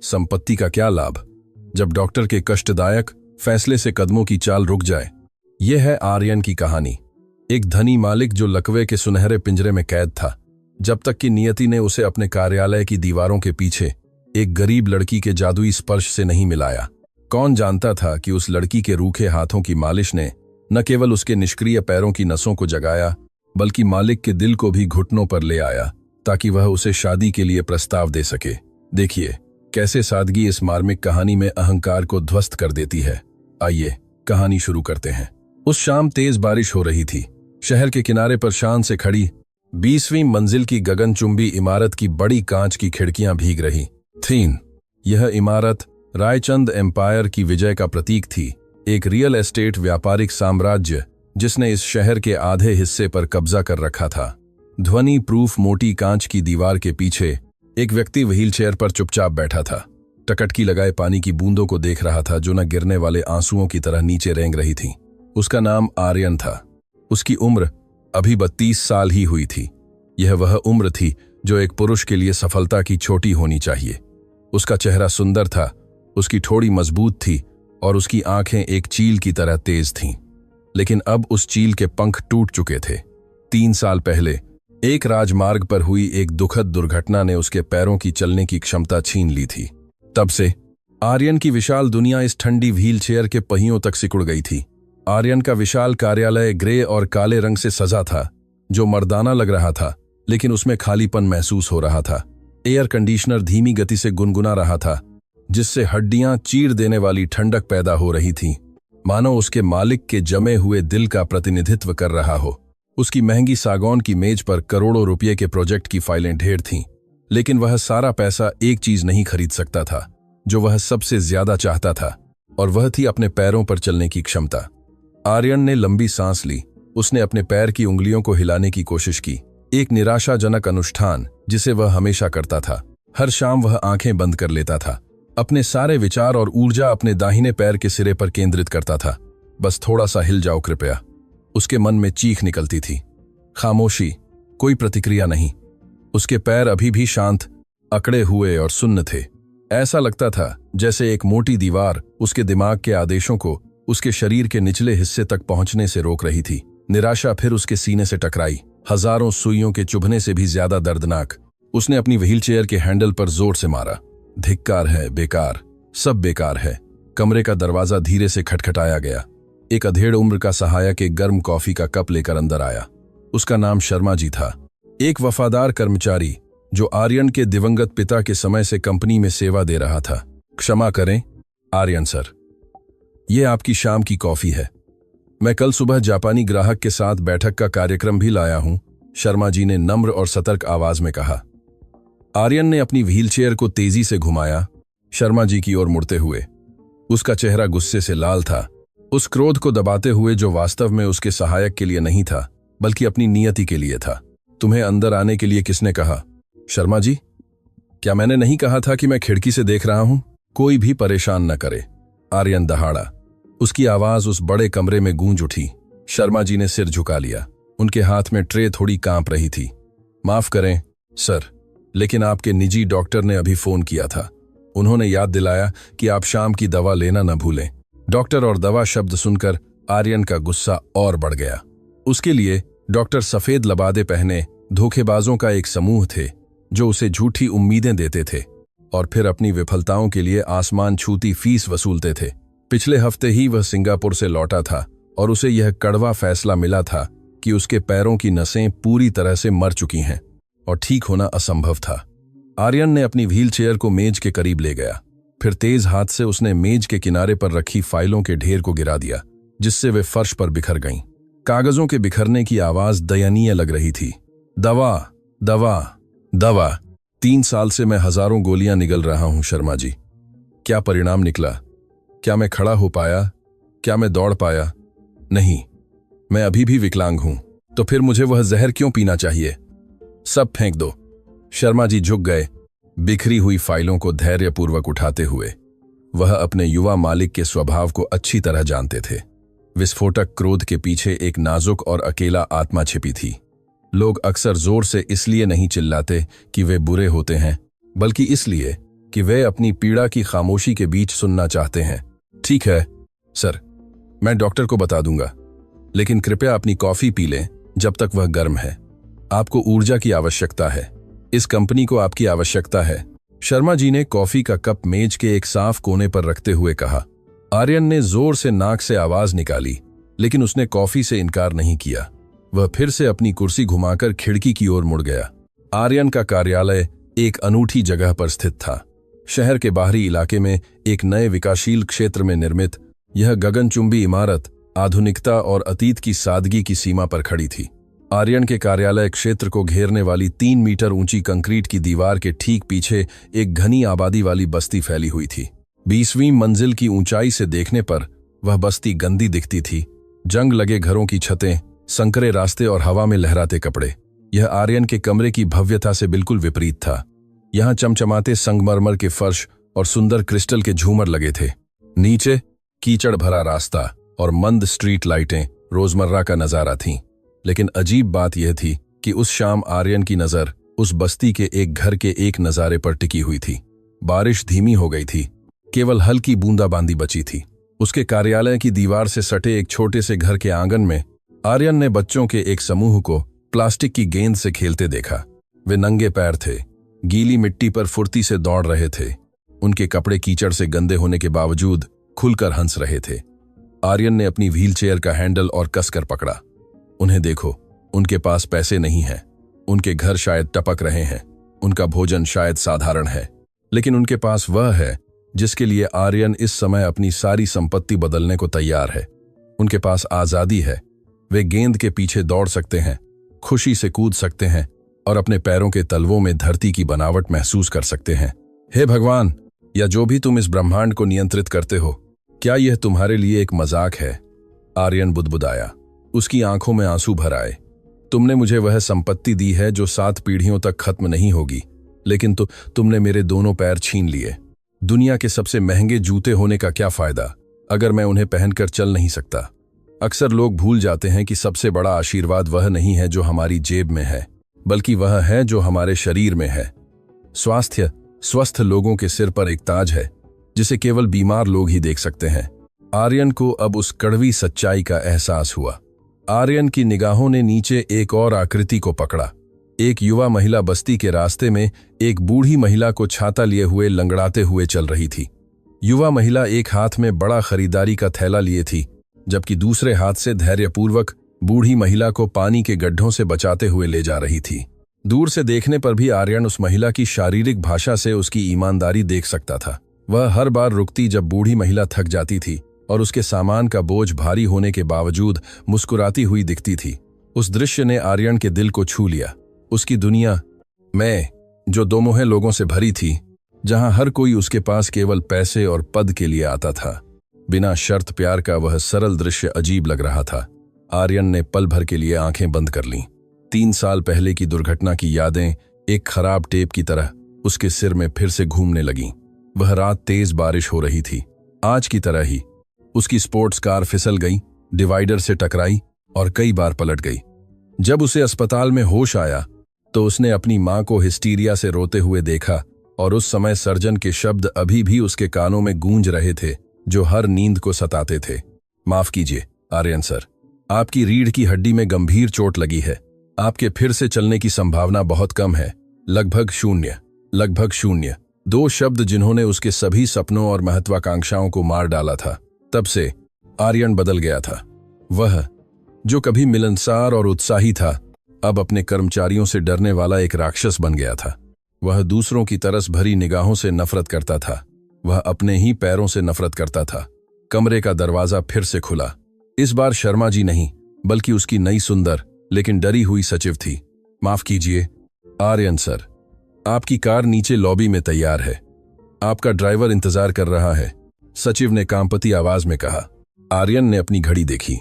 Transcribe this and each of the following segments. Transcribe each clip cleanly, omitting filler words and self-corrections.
संपत्ति का क्या लाभ जब डॉक्टर के कष्टदायक फैसले से कदमों की चाल रुक जाए। यह है आर्यन की कहानी। एक धनी मालिक जो लकवे के सुनहरे पिंजरे में कैद था, जब तक कि नियति ने उसे अपने कार्यालय की दीवारों के पीछे एक गरीब लड़की के जादुई स्पर्श से नहीं मिलाया। कौन जानता था कि उस लड़की के रूखे हाथों की मालिश ने न केवल उसके निष्क्रिय पैरों की नसों को जगाया, बल्कि मालिक के दिल को भी घुटनों पर ले आया, ताकि वह उसे शादी के लिए प्रस्ताव दे सके। देखिए कैसे सादगी इस मार्मिक कहानी में अहंकार को ध्वस्त कर देती है। आइए कहानी शुरू करते हैं। उस शाम तेज बारिश हो रही थी। शहर के किनारे पर शान से खड़ी 20वीं मंजिल की गगनचुंबी इमारत की बड़ी कांच की खिड़कियां भीग रही थीं। यह इमारत रायचंद एम्पायर की विजय का प्रतीक थी, एक रियल एस्टेट व्यापारिक साम्राज्य जिसने इस शहर के आधे हिस्से पर कब्जा कर रखा था। ध्वनि प्रूफ मोटी कांच की दीवार के पीछे एक व्यक्ति व्हीलचेयर पर चुपचाप बैठा था। टकटकी लगाए पानी की बूंदों को देख रहा था जो न गिरने वाले आंसुओं की तरह नीचे रेंग रही थीं। उसका नाम आर्यन था। उसकी उम्र अभी 32 साल ही हुई थी। यह वह उम्र थी जो एक पुरुष के लिए सफलता की छोटी होनी चाहिए। उसका चेहरा सुंदर था, उसकी ठोड़ी मजबूत थी और उसकी आंखें एक चील की तरह तेज थीं। लेकिन अब उस चील के पंख टूट चुके थे। 3 साल पहले एक राजमार्ग पर हुई एक दुखद दुर्घटना ने उसके पैरों की चलने की क्षमता छीन ली थी। तब से आर्यन की विशाल दुनिया इस ठंडी व्हीलचेयर के पहियों तक सिकुड़ गई थी। आर्यन का विशाल कार्यालय ग्रे और काले रंग से सजा था, जो मर्दाना लग रहा था, लेकिन उसमें खालीपन महसूस हो रहा था। एयर कंडीशनर धीमी गति से गुनगुना रहा था, जिससे हड्डियां चीर देने वाली ठंडक पैदा हो रही थी, मानो उसके मालिक के जमे हुए दिल का प्रतिनिधित्व कर रहा हो। उसकी महंगी सागौन की मेज पर करोड़ों रुपये के प्रोजेक्ट की फाइलें ढेर थीं, लेकिन वह सारा पैसा एक चीज नहीं खरीद सकता था जो वह सबसे ज्यादा चाहता था, और वह थी अपने पैरों पर चलने की क्षमता। आर्यन ने लंबी सांस ली। उसने अपने पैर की उंगलियों को हिलाने की कोशिश की, एक निराशाजनक अनुष्ठान जिसे वह हमेशा करता था। हर शाम वह आंखें बंद कर लेता था, अपने सारे विचार और ऊर्जा अपने दाहिने पैर के सिरे पर केंद्रित करता था। बस थोड़ा सा हिल जाओ कृपया। उसके मन में चीख निकलती थी। खामोशी, कोई प्रतिक्रिया नहीं। उसके पैर अभी भी शांत, अकड़े हुए और सुन्न थे। ऐसा लगता था जैसे एक मोटी दीवार उसके दिमाग के आदेशों को उसके शरीर के निचले हिस्से तक पहुंचने से रोक रही थी। निराशा फिर उसके सीने से टकराई, हजारों सुइयों के चुभने से भी ज्यादा दर्दनाक। उसने अपनी व्हीलचेयर के हैंडल पर जोर से मारा। धिक्कार है, बेकार, सब बेकार है। कमरे का दरवाजा धीरे से खटखटाया गया। एक अधेड़ उम्र का सहायक एक गर्म कॉफी का कप लेकर अंदर आया। उसका नाम शर्मा जी था, एक वफादार कर्मचारी जो आर्यन के दिवंगत पिता के समय से कंपनी में सेवा दे रहा था। क्षमा करें आर्यन सर, यह आपकी शाम की कॉफी है। मैं कल सुबह जापानी ग्राहक के साथ बैठक का कार्यक्रम भी लाया हूं, शर्मा जी ने नम्र और सतर्क आवाज में कहा। आर्यन ने अपनी व्हीलचेयर को तेजी से घुमाया, शर्मा जी की ओर मुड़ते हुए। उसका चेहरा गुस्से से लाल था, उस क्रोध को दबाते हुए जो वास्तव में उसके सहायक के लिए नहीं था, बल्कि अपनी नियति के लिए था। तुम्हें अंदर आने के लिए किसने कहा? शर्मा जी, क्या मैंने नहीं कहा था कि मैं खिड़की से देख रहा हूं? कोई भी परेशान न करे, आर्यन दहाड़ा। उसकी आवाज उस बड़े कमरे में गूंज उठी। शर्मा जी ने सिर झुका लिया। उनके हाथ में ट्रे थोड़ी कांप रही थी। माफ करें सर, लेकिन आपके निजी डॉक्टर ने अभी फोन किया था। उन्होंने याद दिलाया कि आप शाम की दवा लेना न भूलें। डॉक्टर और दवा शब्द सुनकर आर्यन का गुस्सा और बढ़ गया। उसके लिए डॉक्टर सफेद लबादे पहने धोखेबाजों का एक समूह थे जो उसे झूठी उम्मीदें देते थे और फिर अपनी विफलताओं के लिए आसमान छूती फीस वसूलते थे। पिछले हफ्ते ही वह सिंगापुर से लौटा था और उसे यह कड़वा फैसला मिला था कि उसके पैरों की नसें पूरी तरह से मर चुकी हैं और ठीक होना असंभव था। आर्यन ने अपनी व्हीलचेयर को मेज के करीब ले गया। फिर तेज हाथ से उसने मेज के किनारे पर रखी फाइलों के ढेर को गिरा दिया, जिससे वे फर्श पर बिखर गईं। कागजों के बिखरने की आवाज दयनीय लग रही थी। दवा, दवा, दवा। 3 साल से मैं हजारों गोलियां निगल रहा हूं शर्मा जी। क्या परिणाम निकला? क्या मैं खड़ा हो पाया? क्या मैं दौड़ पाया? नहीं, मैं अभी भी विकलांग हूं। तो फिर मुझे वह जहर क्यों पीना चाहिए? सब फेंक दो। शर्मा जी झुक गए, बिखरी हुई फाइलों को धैर्यपूर्वक उठाते हुए। वह अपने युवा मालिक के स्वभाव को अच्छी तरह जानते थे। विस्फोटक क्रोध के पीछे एक नाजुक और अकेला आत्मा छिपी थी। लोग अक्सर जोर से इसलिए नहीं चिल्लाते कि वे बुरे होते हैं, बल्कि इसलिए कि वे अपनी पीड़ा की खामोशी के बीच सुनना चाहते हैं। ठीक है सर, मैं डॉक्टर को बता दूंगा, लेकिन कृपया अपनी कॉफी पी लें जब तक वह गर्म है। आपको ऊर्जा की आवश्यकता है, इस कंपनी को आपकी आवश्यकता है। शर्मा जी ने कॉफी का कप मेज के एक साफ कोने पर रखते हुए कहा। आर्यन ने जोर से नाक से आवाज निकाली, लेकिन उसने कॉफी से इनकार नहीं किया। वह फिर से अपनी कुर्सी घुमाकर खिड़की की ओर मुड़ गया। आर्यन का कार्यालय एक अनूठी जगह पर स्थित था। शहर के बाहरी इलाके में एक नए विकासशील क्षेत्र में निर्मित यह गगनचुंबी इमारत आधुनिकता और अतीत की सादगी की सीमा पर खड़ी थी। आर्यन के कार्यालय क्षेत्र को घेरने वाली 3 मीटर ऊंची कंक्रीट की दीवार के ठीक पीछे एक घनी आबादी वाली बस्ती फैली हुई थी। 20वीं मंजिल की ऊंचाई से देखने पर वह बस्ती गंदी दिखती थी। जंग लगे घरों की छतें, संकरे रास्ते और हवा में लहराते कपड़े। यह आर्यन के कमरे की भव्यता से बिल्कुल विपरीत था। यहाँ चमचमाते संगमरमर के फर्श और सुंदर क्रिस्टल के झूमर लगे थे। नीचे कीचड़ भरा रास्ता और मंद स्ट्रीट लाइटें रोजमर्रा का नजारा थीं। लेकिन अजीब बात यह थी कि उस शाम आर्यन की नजर उस बस्ती के एक घर के एक नजारे पर टिकी हुई थी। बारिश धीमी हो गई थी, केवल हल्की बूंदाबांदी बची थी। उसके कार्यालय की दीवार से सटे एक छोटे से घर के आंगन में आर्यन ने बच्चों के एक समूह को प्लास्टिक की गेंद से खेलते देखा। वे नंगे पैर थे, गीली मिट्टी पर फुर्ती से दौड़ रहे थे। उनके कपड़े कीचड़ से गंदे होने के बावजूद खुलकर हंस रहे थे। आर्यन ने अपनी व्हीलचेयर का हैंडल और कसकर पकड़ा। उन्हें देखो, उनके पास पैसे नहीं हैं, उनके घर शायद टपक रहे हैं, उनका भोजन शायद साधारण है, लेकिन उनके पास वह है जिसके लिए आर्यन इस समय अपनी सारी संपत्ति बदलने को तैयार है। उनके पास आजादी है। वे गेंद के पीछे दौड़ सकते हैं, खुशी से कूद सकते हैं और अपने पैरों के तलवों में धरती की बनावट महसूस कर सकते हैं। हे भगवान, या जो भी तुम इस ब्रह्मांड को नियंत्रित करते हो, क्या यह तुम्हारे लिए एक मजाक है? आर्यन बुदबुदाया, उसकी आंखों में आंसू भर आए। तुमने मुझे वह संपत्ति दी है जो 7 पीढ़ियों तक खत्म नहीं होगी, लेकिन तुमने मेरे दोनों पैर छीन लिए। दुनिया के सबसे महंगे जूते होने का क्या फायदा अगर मैं उन्हें पहनकर चल नहीं सकता? अक्सर लोग भूल जाते हैं कि सबसे बड़ा आशीर्वाद वह नहीं है जो हमारी जेब में है, बल्कि वह है जो हमारे शरीर में है। स्वस्थ लोगों के सिर पर एक ताज है जिसे केवल बीमार लोग ही देख सकते हैं। आर्यन को अब उस कड़वी सच्चाई का एहसास हुआ। आर्यन की निगाहों ने नीचे एक और आकृति को पकड़ा। एक युवा महिला बस्ती के रास्ते में एक बूढ़ी महिला को छाता लिए हुए लंगड़ाते हुए चल रही थी। युवा महिला एक हाथ में बड़ा खरीदारी का थैला लिए थी, जबकि दूसरे हाथ से धैर्यपूर्वक बूढ़ी महिला को पानी के गड्ढों से बचाते हुए ले जा रही थी। दूर से देखने पर भी आर्यन उस महिला की शारीरिक भाषा से उसकी ईमानदारी देख सकता था। वह हर बार रुकती जब बूढ़ी महिला थक जाती थी और उसके सामान का बोझ भारी होने के बावजूद मुस्कुराती हुई दिखती थी। उस दृश्य ने आर्यन के दिल को छू लिया। उसकी दुनिया में जो दोमुहे लोगों से भरी थी, जहां हर कोई उसके पास केवल पैसे और पद के लिए आता था, बिना शर्त प्यार का वह सरल दृश्य अजीब लग रहा था। आर्यन ने पल भर के लिए आंखें बंद कर लीं। 3 साल पहले की दुर्घटना की यादें एक खराब टेप की तरह उसके सिर में फिर से घूमने लगीं। वह रात तेज बारिश हो रही थी। आज की तरह ही उसकी स्पोर्ट्स कार फिसल गई, डिवाइडर से टकराई और कई बार पलट गई। जब उसे अस्पताल में होश आया तो उसने अपनी मां को हिस्टीरिया से रोते हुए देखा और उस समय सर्जन के शब्द अभी भी उसके कानों में गूंज रहे थे, जो हर नींद को सताते थे। माफ कीजिए आर्यन सर, आपकी रीढ़ की हड्डी में गंभीर चोट लगी है। आपके फिर से चलने की संभावना बहुत कम है, लगभग शून्य। 2 शब्द जिन्होंने उसके सभी सपनों और महत्वाकांक्षाओं को मार डाला था। तब से आर्यन बदल गया था। वह जो कभी मिलनसार और उत्साही था, अब अपने कर्मचारियों से डरने वाला एक राक्षस बन गया था। वह दूसरों की तरस भरी निगाहों से नफरत करता था। वह अपने ही पैरों से नफरत करता था। कमरे का दरवाजा फिर से खुला। इस बार शर्मा जी नहीं, बल्कि उसकी नई सुंदर लेकिन डरी हुई सचिव थी। माफ कीजिए आर्यन सर, आपकी कार नीचे लॉबी में तैयार है। आपका ड्राइवर इंतजार कर रहा है, सचिव ने कांपती आवाज में कहा। आर्यन ने अपनी घड़ी देखी।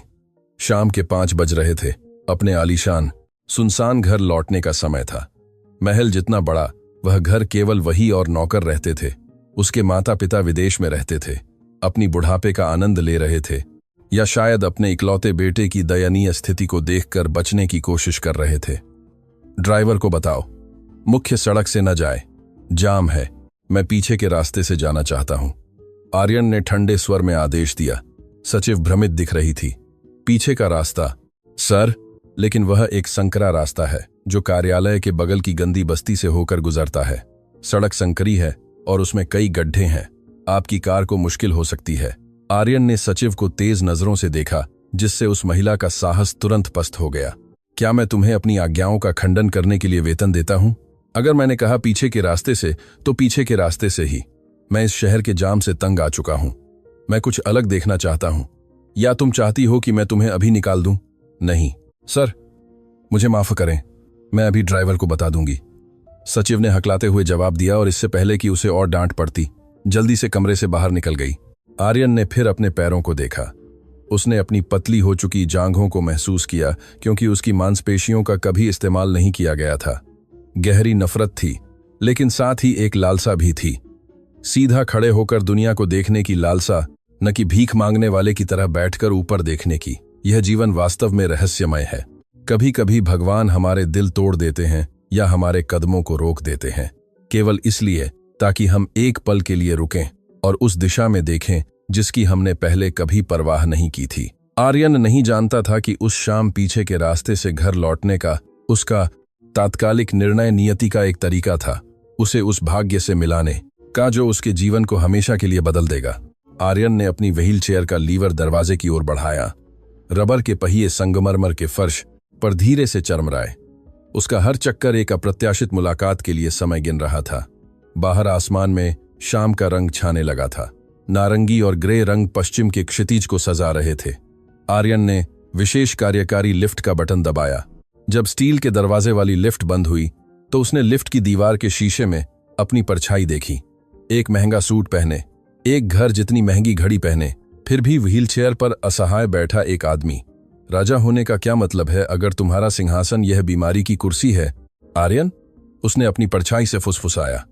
शाम के 5 बज रहे थे। अपने आलीशान सुनसान घर लौटने का समय था। महल जितना बड़ा, वह घर केवल वही और नौकर रहते थे। उसके माता पिता विदेश में रहते थे, अपनी बुढ़ापे का आनंद ले रहे थे, या शायद अपने इकलौते बेटे की दयनीय स्थिति को देखकर बचने की कोशिश कर रहे थे। ड्राइवर को बताओ मुख्य सड़क से न जाए, जाम है। मैं पीछे के रास्ते से जाना चाहता हूं। आर्यन ने ठंडे स्वर में आदेश दिया। सचिव भ्रमित दिख रही थी। पीछे का रास्ता? सर, लेकिन वह एक संकरा रास्ता है जो कार्यालय के बगल की गंदी बस्ती से होकर गुजरता है। सड़क संकरी है और उसमें कई गड्ढे हैं। आपकी कार को मुश्किल हो सकती है। आर्यन ने सचिव को तेज नजरों से देखा, जिससे उस महिला का साहस तुरंत पस्त हो गया। क्या मैं तुम्हें अपनी आज्ञाओं का खंडन करने के लिए वेतन देता हूं? अगर मैंने कहा पीछे के रास्ते से, तो पीछे के रास्ते से ही। मैं इस शहर के जाम से तंग आ चुका हूं। मैं कुछ अलग देखना चाहता हूं। या तुम चाहती हो कि मैं तुम्हें अभी निकाल दूं? नहीं सर, मुझे माफ करें, मैं अभी ड्राइवर को बता दूंगी। सचिव ने हकलाते हुए जवाब दिया और इससे पहले कि उसे और डांट पड़ती, जल्दी से कमरे से बाहर निकल गई। आर्यन ने फिर अपने पैरों को देखा। उसने अपनी पतली हो चुकी जांघों को महसूस किया, क्योंकि उसकी मांसपेशियों का कभी इस्तेमाल नहीं किया गया था। गहरी नफरत थी, लेकिन साथ ही एक लालसा भी थी। सीधा खड़े होकर दुनिया को देखने की लालसा, न कि भीख मांगने वाले की तरह बैठकर ऊपर देखने की। यह जीवन वास्तव में रहस्यमय है। कभी कभी भगवान हमारे दिल तोड़ देते हैं या हमारे कदमों को रोक देते हैं, केवल इसलिए ताकि हम एक पल के लिए रुकें और उस दिशा में देखें जिसकी हमने पहले कभी परवाह नहीं की थी। आर्यन नहीं जानता था कि उस शाम पीछे के रास्ते से घर लौटने का उसका तात्कालिक निर्णय नियति का एक तरीका था, उसे उस भाग्य से मिलाने का जो उसके जीवन को हमेशा के लिए बदल देगा। आर्यन ने अपनी व्हील चेयर का लीवर दरवाजे की ओर बढ़ाया। रबर के पहिए संगमरमर के फर्श पर धीरे से चरमराए। उसका हर चक्कर एक अप्रत्याशित मुलाकात के लिए समय गिन रहा था। बाहर आसमान में शाम का रंग छाने लगा था। नारंगी और ग्रे रंग पश्चिम के क्षितिज को सजा रहे थे। आर्यन ने विशेष कार्यकारी लिफ्ट का बटन दबाया। जब स्टील के दरवाजे वाली लिफ्ट बंद हुई, तो उसने लिफ्ट की दीवार के शीशे में अपनी परछाई देखी। एक महंगा सूट पहने, एक घर जितनी महंगी घड़ी पहने, फिर भी व्हीलचेयर पर असहाय बैठा एक आदमी। राजा होने का क्या मतलब है अगर तुम्हारा सिंहासन यह बीमारी की कुर्सी है? आर्यन, उसने अपनी परछाई से फुसफुसाया।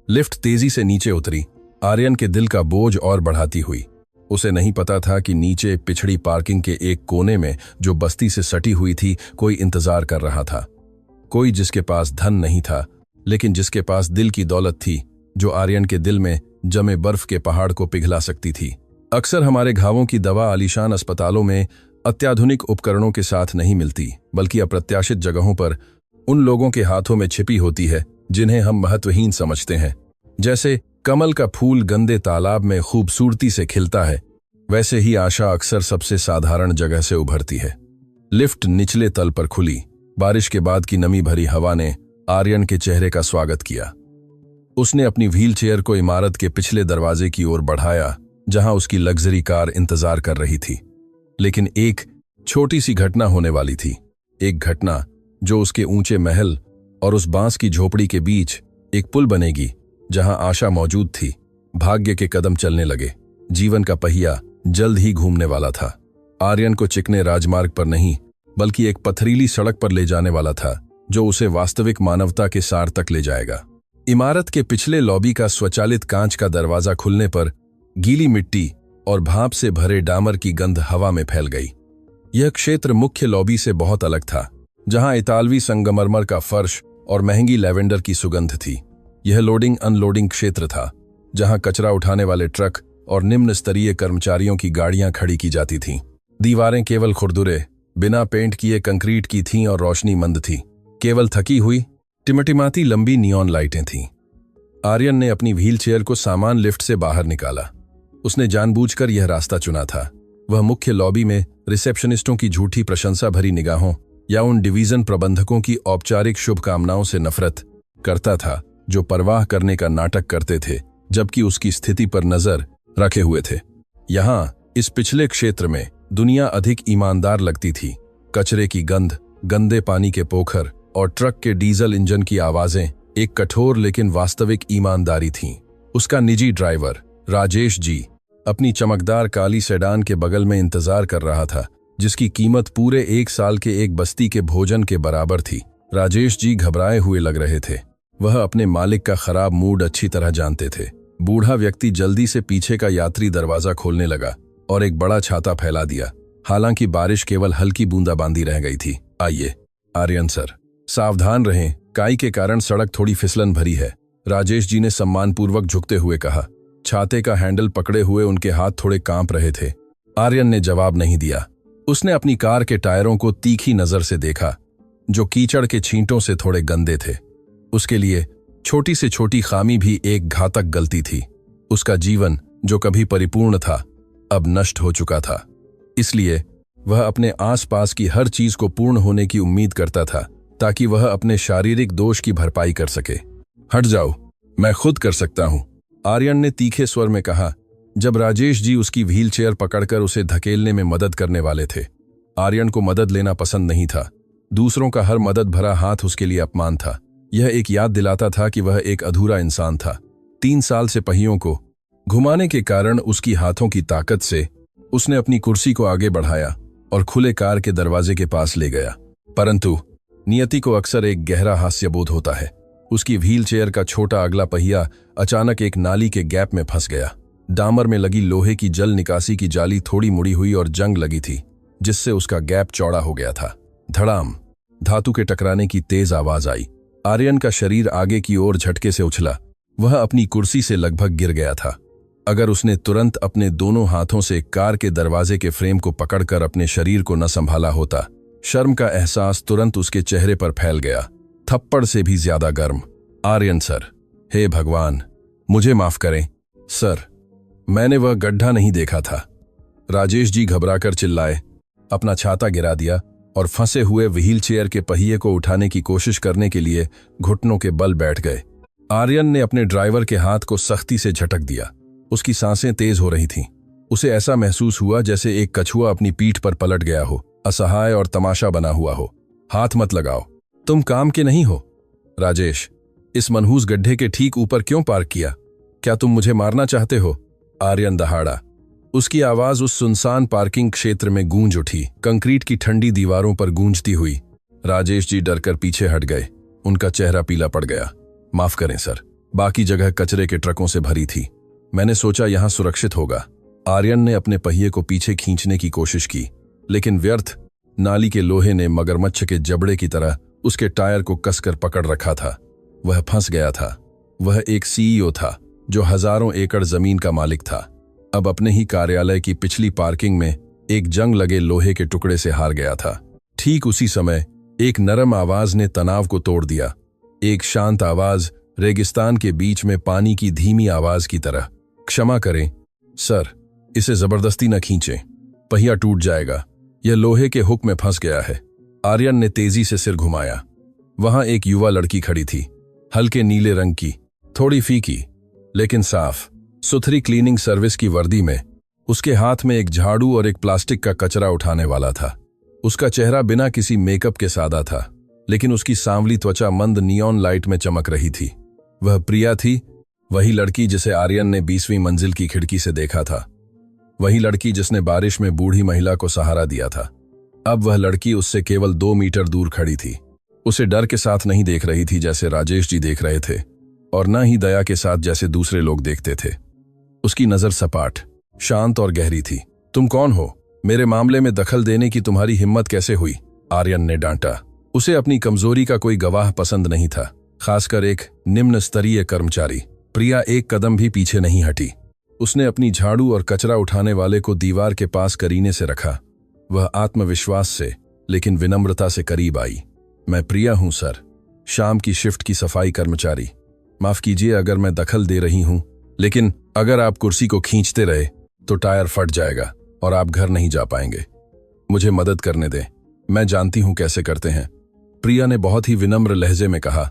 लिफ्ट तेजी से नीचे उतरी, आर्यन के दिल का बोझ और बढ़ाती हुई। उसे नहीं पता था कि नीचे पिछड़ी पार्किंग के एक कोने में, जो बस्ती से सटी हुई थी, कोई इंतजार कर रहा था। कोई जिसके पास धन नहीं था, लेकिन जिसके पास दिल की दौलत थी, जो आर्यन के दिल में जमे बर्फ के पहाड़ को पिघला सकती थी। अक्सर हमारे घावों की दवा आलीशान अस्पतालों में अत्याधुनिक उपकरणों के साथ नहीं मिलती, बल्कि अप्रत्याशित जगहों पर उन लोगों के हाथों में छिपी होती है जिन्हें हम महत्वहीन समझते हैं। जैसे कमल का फूल गंदे तालाब में खूबसूरती से खिलता है, वैसे ही आशा अक्सर सबसे साधारण जगह से उभरती है। लिफ्ट निचले तल पर खुली। बारिश के बाद की नमी भरी हवा ने आर्यन के चेहरे का स्वागत किया। उसने अपनी व्हीलचेयर को इमारत के पिछले दरवाजे की ओर बढ़ाया, जहां उसकी लग्जरी कार इंतजार कर रही थी। लेकिन एक छोटी सी घटना होने वाली थी। एक घटना जो उसके ऊंचे महल और उस बांस की झोपड़ी के बीच एक पुल बनेगी, जहां आशा मौजूद थी। भाग्य के कदम चलने लगे। जीवन का पहिया जल्द ही घूमने वाला था। आर्यन को चिकने राजमार्ग पर नहीं, बल्कि एक पथरीली सड़क पर ले जाने वाला था, जो उसे वास्तविक मानवता के सार तक ले जाएगा। इमारत के पिछले लॉबी का स्वचालित कांच का दरवाजा खुलने पर गीली मिट्टी और भाप से भरे डामर की गंध हवा में फैल गई। यह क्षेत्र मुख्य लॉबी से बहुत अलग था, जहां इतालवी संगमरमर का फर्श और महंगी लैवेंडर की सुगंध थी। यह लोडिंग अनलोडिंग क्षेत्र था, जहां कचरा उठाने वाले ट्रक और निम्न स्तरीय कर्मचारियों की गाड़ियां खड़ी की जाती थीं। दीवारें केवल खुरदुरे, बिना पेंट किए कंक्रीट की थीं और रोशनी मंद थी। केवल थकी हुई, टिमटिमाती लंबी नियॉन लाइटें थीं। आर्यन ने अपनी व्हीलचेयर को सामान लिफ्ट से बाहर निकाला। उसने जानबूझकर यह रास्ता चुना था। वह मुख्य लॉबी में रिसेप्शनिस्टों की झूठी प्रशंसा भरी निगाहों या उन डिवीजन प्रबंधकों की औपचारिक शुभकामनाओं से नफरत करता था, जो परवाह करने का नाटक करते थे जबकि उसकी स्थिति पर नजर रखे हुए थे। यहां इस पिछले क्षेत्र में दुनिया अधिक ईमानदार लगती थी। कचरे की गंध, गंदे पानी के पोखर और ट्रक के डीजल इंजन की आवाजें एक कठोर लेकिन वास्तविक ईमानदारी थीं। उसका निजी ड्राइवर राजेश जी अपनी चमकदार काली सेडान के बगल में इंतजार कर रहा था, जिसकी कीमत पूरे 1 साल के एक बस्ती के भोजन के बराबर थी। राजेश जी घबराए हुए लग रहे थे। वह अपने मालिक का खराब मूड अच्छी तरह जानते थे। बूढ़ा व्यक्ति जल्दी से पीछे का यात्री दरवाजा खोलने लगा और एक बड़ा छाता फैला दिया। हालांकि बारिश केवल हल्की बूंदाबांदी रह गई थी। आइए आर्यन सर, सावधान रहें, काई के कारण सड़क थोड़ी फिसलन भरी है। राजेश जी ने सम्मानपूर्वक झुकते हुए कहा। छाते का हैंडल पकड़े हुए उनके हाथ थोड़े कांप रहे थे। आर्यन ने जवाब नहीं दिया। उसने अपनी कार के टायरों को तीखी नजर से देखा, जो कीचड़ के छींटों से थोड़े गंदे थे। उसके लिए छोटी से छोटी खामी भी एक घातक गलती थी। उसका जीवन, जो कभी परिपूर्ण था, अब नष्ट हो चुका था। इसलिए वह अपने आसपास की हर चीज को पूर्ण होने की उम्मीद करता था, ताकि वह अपने शारीरिक दोष की भरपाई कर सके। हट जाओ, मैं खुद कर सकता हूं, आर्यन ने तीखे स्वर में कहा, जब राजेश जी उसकी व्हीलचेयर पकड़कर उसे धकेलने में मदद करने वाले थे। आर्यन को मदद लेना पसंद नहीं था। दूसरों का हर मदद भरा हाथ उसके लिए अपमान था। यह एक याद दिलाता था कि वह एक अधूरा इंसान था। 3 साल से पहियों को घुमाने के कारण उसकी हाथों की ताकत से उसने अपनी कुर्सी को आगे बढ़ाया और खुले कार के दरवाजे के पास ले गया। परंतु नियति को अक्सर एक गहरा हास्यबोध होता है। उसकी व्हीलचेयर का छोटा अगला पहिया अचानक एक नाली के गैप में फंस गया। डामर में लगी लोहे की जल निकासी की जाली थोड़ी मुड़ी हुई और जंग लगी थी, जिससे उसका गैप चौड़ा हो गया था। धड़ाम, धातु के टकराने की तेज आवाज आई। आर्यन का शरीर आगे की ओर झटके से उछला। वह अपनी कुर्सी से लगभग गिर गया था। अगर उसने तुरंत अपने दोनों हाथों से कार के दरवाजे के फ्रेम को पकड़कर अपने शरीर को न संभाला होता, शर्म का एहसास तुरंत उसके चेहरे पर फैल गया, थप्पड़ से भी ज्यादा गर्म। आर्यन सर, हे भगवान, मुझे माफ करें सर, मैंने वह गड्ढा नहीं देखा था। राजेश जी घबराकर चिल्लाए, अपना छाता गिरा दिया और फंसे हुए व्हीलचेयर के पहिए को उठाने की कोशिश करने के लिए घुटनों के बल बैठ गए। आर्यन ने अपने ड्राइवर के हाथ को सख्ती से झटक दिया। उसकी सांसें तेज हो रही थीं। उसे ऐसा महसूस हुआ जैसे एक कछुआ अपनी पीठ पर पलट गया हो, असहाय और तमाशा बना हुआ हो। हाथ मत लगाओ, तुम काम के नहीं हो। राजेश, इस मनहूस गड्ढे के ठीक ऊपर क्यों पार्क किया? क्या तुम मुझे मारना चाहते हो? आर्यन दहाड़ा। उसकी आवाज उस सुनसान पार्किंग क्षेत्र में गूंज उठी, कंक्रीट की ठंडी दीवारों पर गूंजती हुई। राजेश जी डरकर पीछे हट गए। उनका चेहरा पीला पड़ गया। माफ करें सर, बाकी जगह कचरे के ट्रकों से भरी थी। मैंने सोचा यहां सुरक्षित होगा। आर्यन ने अपने पहिए को पीछे खींचने की कोशिश की, लेकिन व्यर्थ। नाली के लोहे ने मगरमच्छ के जबड़े की तरह उसके टायर को कसकर पकड़ रखा था। वह फंस गया था। वह एक सीईओ था जो हजारों एकड़ जमीन का मालिक था। अब अपने ही कार्यालय की पिछली पार्किंग में एक जंग लगे लोहे के टुकड़े से हार गया था। ठीक उसी समय एक नरम आवाज ने तनाव को तोड़ दिया। एक शांत आवाज, रेगिस्तान के बीच में पानी की धीमी आवाज की तरह। क्षमा करें सर, इसे जबरदस्ती न खींचें, पहिया टूट जाएगा। यह लोहे के हुक में फंस गया है। आर्यन ने तेजी से सिर घुमाया। वहां एक युवा लड़की खड़ी थी, हल्के नीले रंग की, थोड़ी फीकी लेकिन साफ सुथरी क्लीनिंग सर्विस की वर्दी में। उसके हाथ में एक झाड़ू और एक प्लास्टिक का कचरा उठाने वाला था। उसका चेहरा बिना किसी मेकअप के सादा था, लेकिन उसकी सांवली त्वचा मंद नियॉन लाइट में चमक रही थी। वह प्रिया थी, वही लड़की जिसे आर्यन ने 20वीं मंजिल की खिड़की से देखा था। वही लड़की जिसने बारिश में बूढ़ी महिला को सहारा दिया था। अब वह लड़की उससे केवल 2 मीटर दूर खड़ी थी। उसे डर के साथ नहीं देख रही थी जैसे राजेश जी देख रहे थे, और न ही दया के साथ जैसे दूसरे लोग देखते थे। उसकी नजर सपाट, शांत और गहरी थी। तुम कौन हो? मेरे मामले में दखल देने की तुम्हारी हिम्मत कैसे हुई? आर्यन ने डांटा। उसे अपनी कमजोरी का कोई गवाह पसंद नहीं था, खासकर एक निम्न स्तरीय कर्मचारी। प्रिया एक कदम भी पीछे नहीं हटी। उसने अपनी झाड़ू और कचरा उठाने वाले को दीवार के पास करीने से रखा। वह आत्मविश्वास से लेकिन विनम्रता से करीब आई। मैं प्रिया हूं सर, शाम की शिफ्ट की सफाई कर्मचारी। माफ कीजिए अगर मैं दखल दे रही हूं, लेकिन अगर आप कुर्सी को खींचते रहे तो टायर फट जाएगा और आप घर नहीं जा पाएंगे। मुझे मदद करने दें, मैं जानती हूं कैसे करते हैं। प्रिया ने बहुत ही विनम्र लहजे में कहा,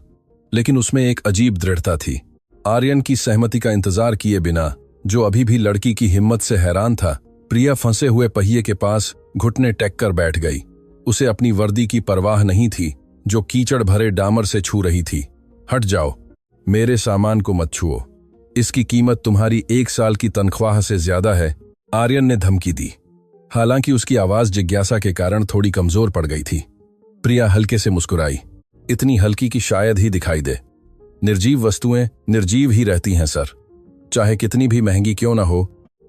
लेकिन उसमें एक अजीब दृढ़ता थी। आर्यन की सहमति का इंतजार किए बिना, जो अभी भी लड़की की हिम्मत से हैरान था, प्रिया फंसे हुए पहिए के पास घुटने टेक कर बैठ गई। उसे अपनी वर्दी की परवाह नहीं थी जो कीचड़ भरे डामर से छू रही थी। हट जाओ, मेरे सामान को मत छुओ, इसकी कीमत तुम्हारी 1 साल की तनख्वाह से ज्यादा है, आर्यन ने धमकी दी। हालांकि उसकी आवाज जिज्ञासा के कारण थोड़ी कमजोर पड़ गई थी। प्रिया हल्के से मुस्कुराई, इतनी हल्की कि शायद ही दिखाई दे। निर्जीव वस्तुएं निर्जीव ही रहती हैं सर, चाहे कितनी भी महंगी क्यों ना हो,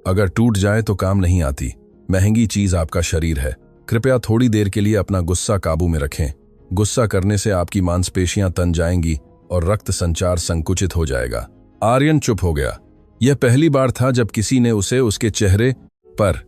अगर टूट जाए तो काम नहीं आती। महंगी चीज आपका शरीर है। कृपया थोड़ी देर के लिए अपना गुस्सा काबू में रखें। गुस्सा करने से आपकी मांसपेशियां तन जाएंगी और रक्त संचार संकुचित हो जाएगा। आर्यन चुप हो गया। यह पहली बार था जब किसी ने उसे उसके चेहरे पर,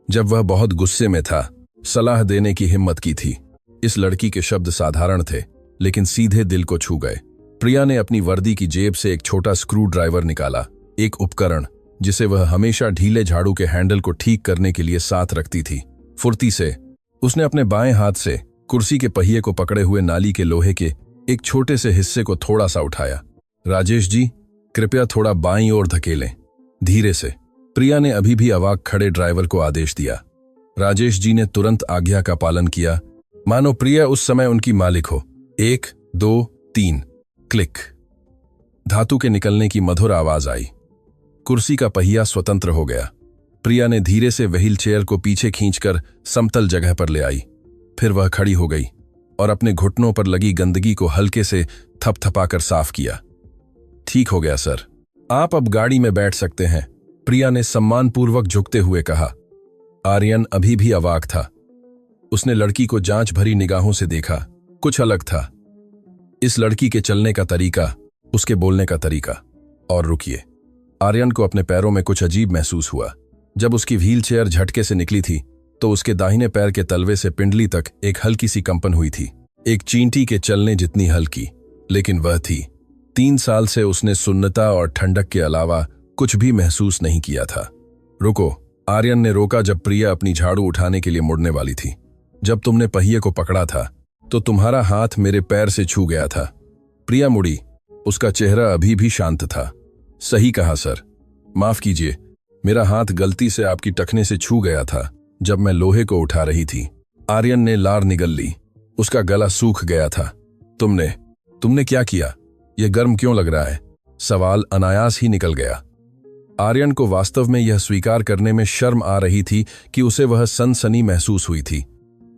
जब वह बहुत गुस्से में था, सलाह देने की हिम्मत की थी। इस लड़की के शब्द साधारण थे, लेकिन सीधे दिल को छू गए। प्रिया ने अपनी वर्दी की जेब से एक छोटा स्क्रू ड्राइवर निकाला, एक उपकरण जिसे वह हमेशा ढीले झाड़ू के हैंडल को ठीक करने के लिए साथ रखती थी। फुर्ती से उसने अपने बाएं हाथ से कुर्सी के पहिए को पकड़े हुए नाली के लोहे के एक छोटे से हिस्से को थोड़ा सा उठाया। राजेश जी, कृपया थोड़ा बाईं ओर धकेलें, धीरे से। प्रिया ने अभी भी अवाक खड़े ड्राइवर को आदेश दिया। राजेश जी ने तुरंत आज्ञा का पालन किया, मानो प्रिया उस समय उनकी मालिक हो। 1 2 3 क्लिक। धातु के निकलने की मधुर आवाज आई। कुर्सी का पहिया स्वतंत्र हो गया। प्रिया ने धीरे से व्हील चेयर को पीछे खींचकर समतल जगह पर ले आई। फिर वह खड़ी हो गई और अपने घुटनों पर लगी गंदगी को हल्के से थपथपाकर साफ किया। ठीक हो गया सर, आप अब गाड़ी में बैठ सकते हैं, प्रिया ने सम्मानपूर्वक झुकते हुए कहा। आर्यन अभी भी अवाक था। उसने लड़की को जांच भरी निगाहों से देखा। कुछ अलग था, इस लड़की के चलने का तरीका, उसके बोलने का तरीका। और रुकिए, आर्यन को अपने पैरों में कुछ अजीब महसूस हुआ। जब उसकी व्हील चेयर झटके से निकली थी तो उसके दाहिने पैर के तलवे से पिंडली तक एक हल्की सी कंपन हुई थी, एक चींटी के चलने जितनी हल्की, लेकिन वह थी। 3 साल से उसने सुन्नता और ठंडक के अलावा कुछ भी महसूस नहीं किया था। रुको, आर्यन ने रोका जब प्रिया अपनी झाड़ू उठाने के लिए मुड़ने वाली थी। जब तुमने पहिए को पकड़ा था तो तुम्हारा हाथ मेरे पैर से छू गया था। प्रिया मुड़ी, उसका चेहरा अभी भी शांत था। सही कहा सर, माफ कीजिए, मेरा हाथ गलती से आपकी टखने से छू गया था जब मैं लोहे को उठा रही थी। आर्यन ने लार निगल ली, उसका गला सूख गया था। तुमने क्या किया? यह गर्म क्यों लग रहा है? सवाल अनायास ही निकल गया। आर्यन को वास्तव में यह स्वीकार करने में शर्म आ रही थी कि उसे वह सनसनी महसूस हुई थी।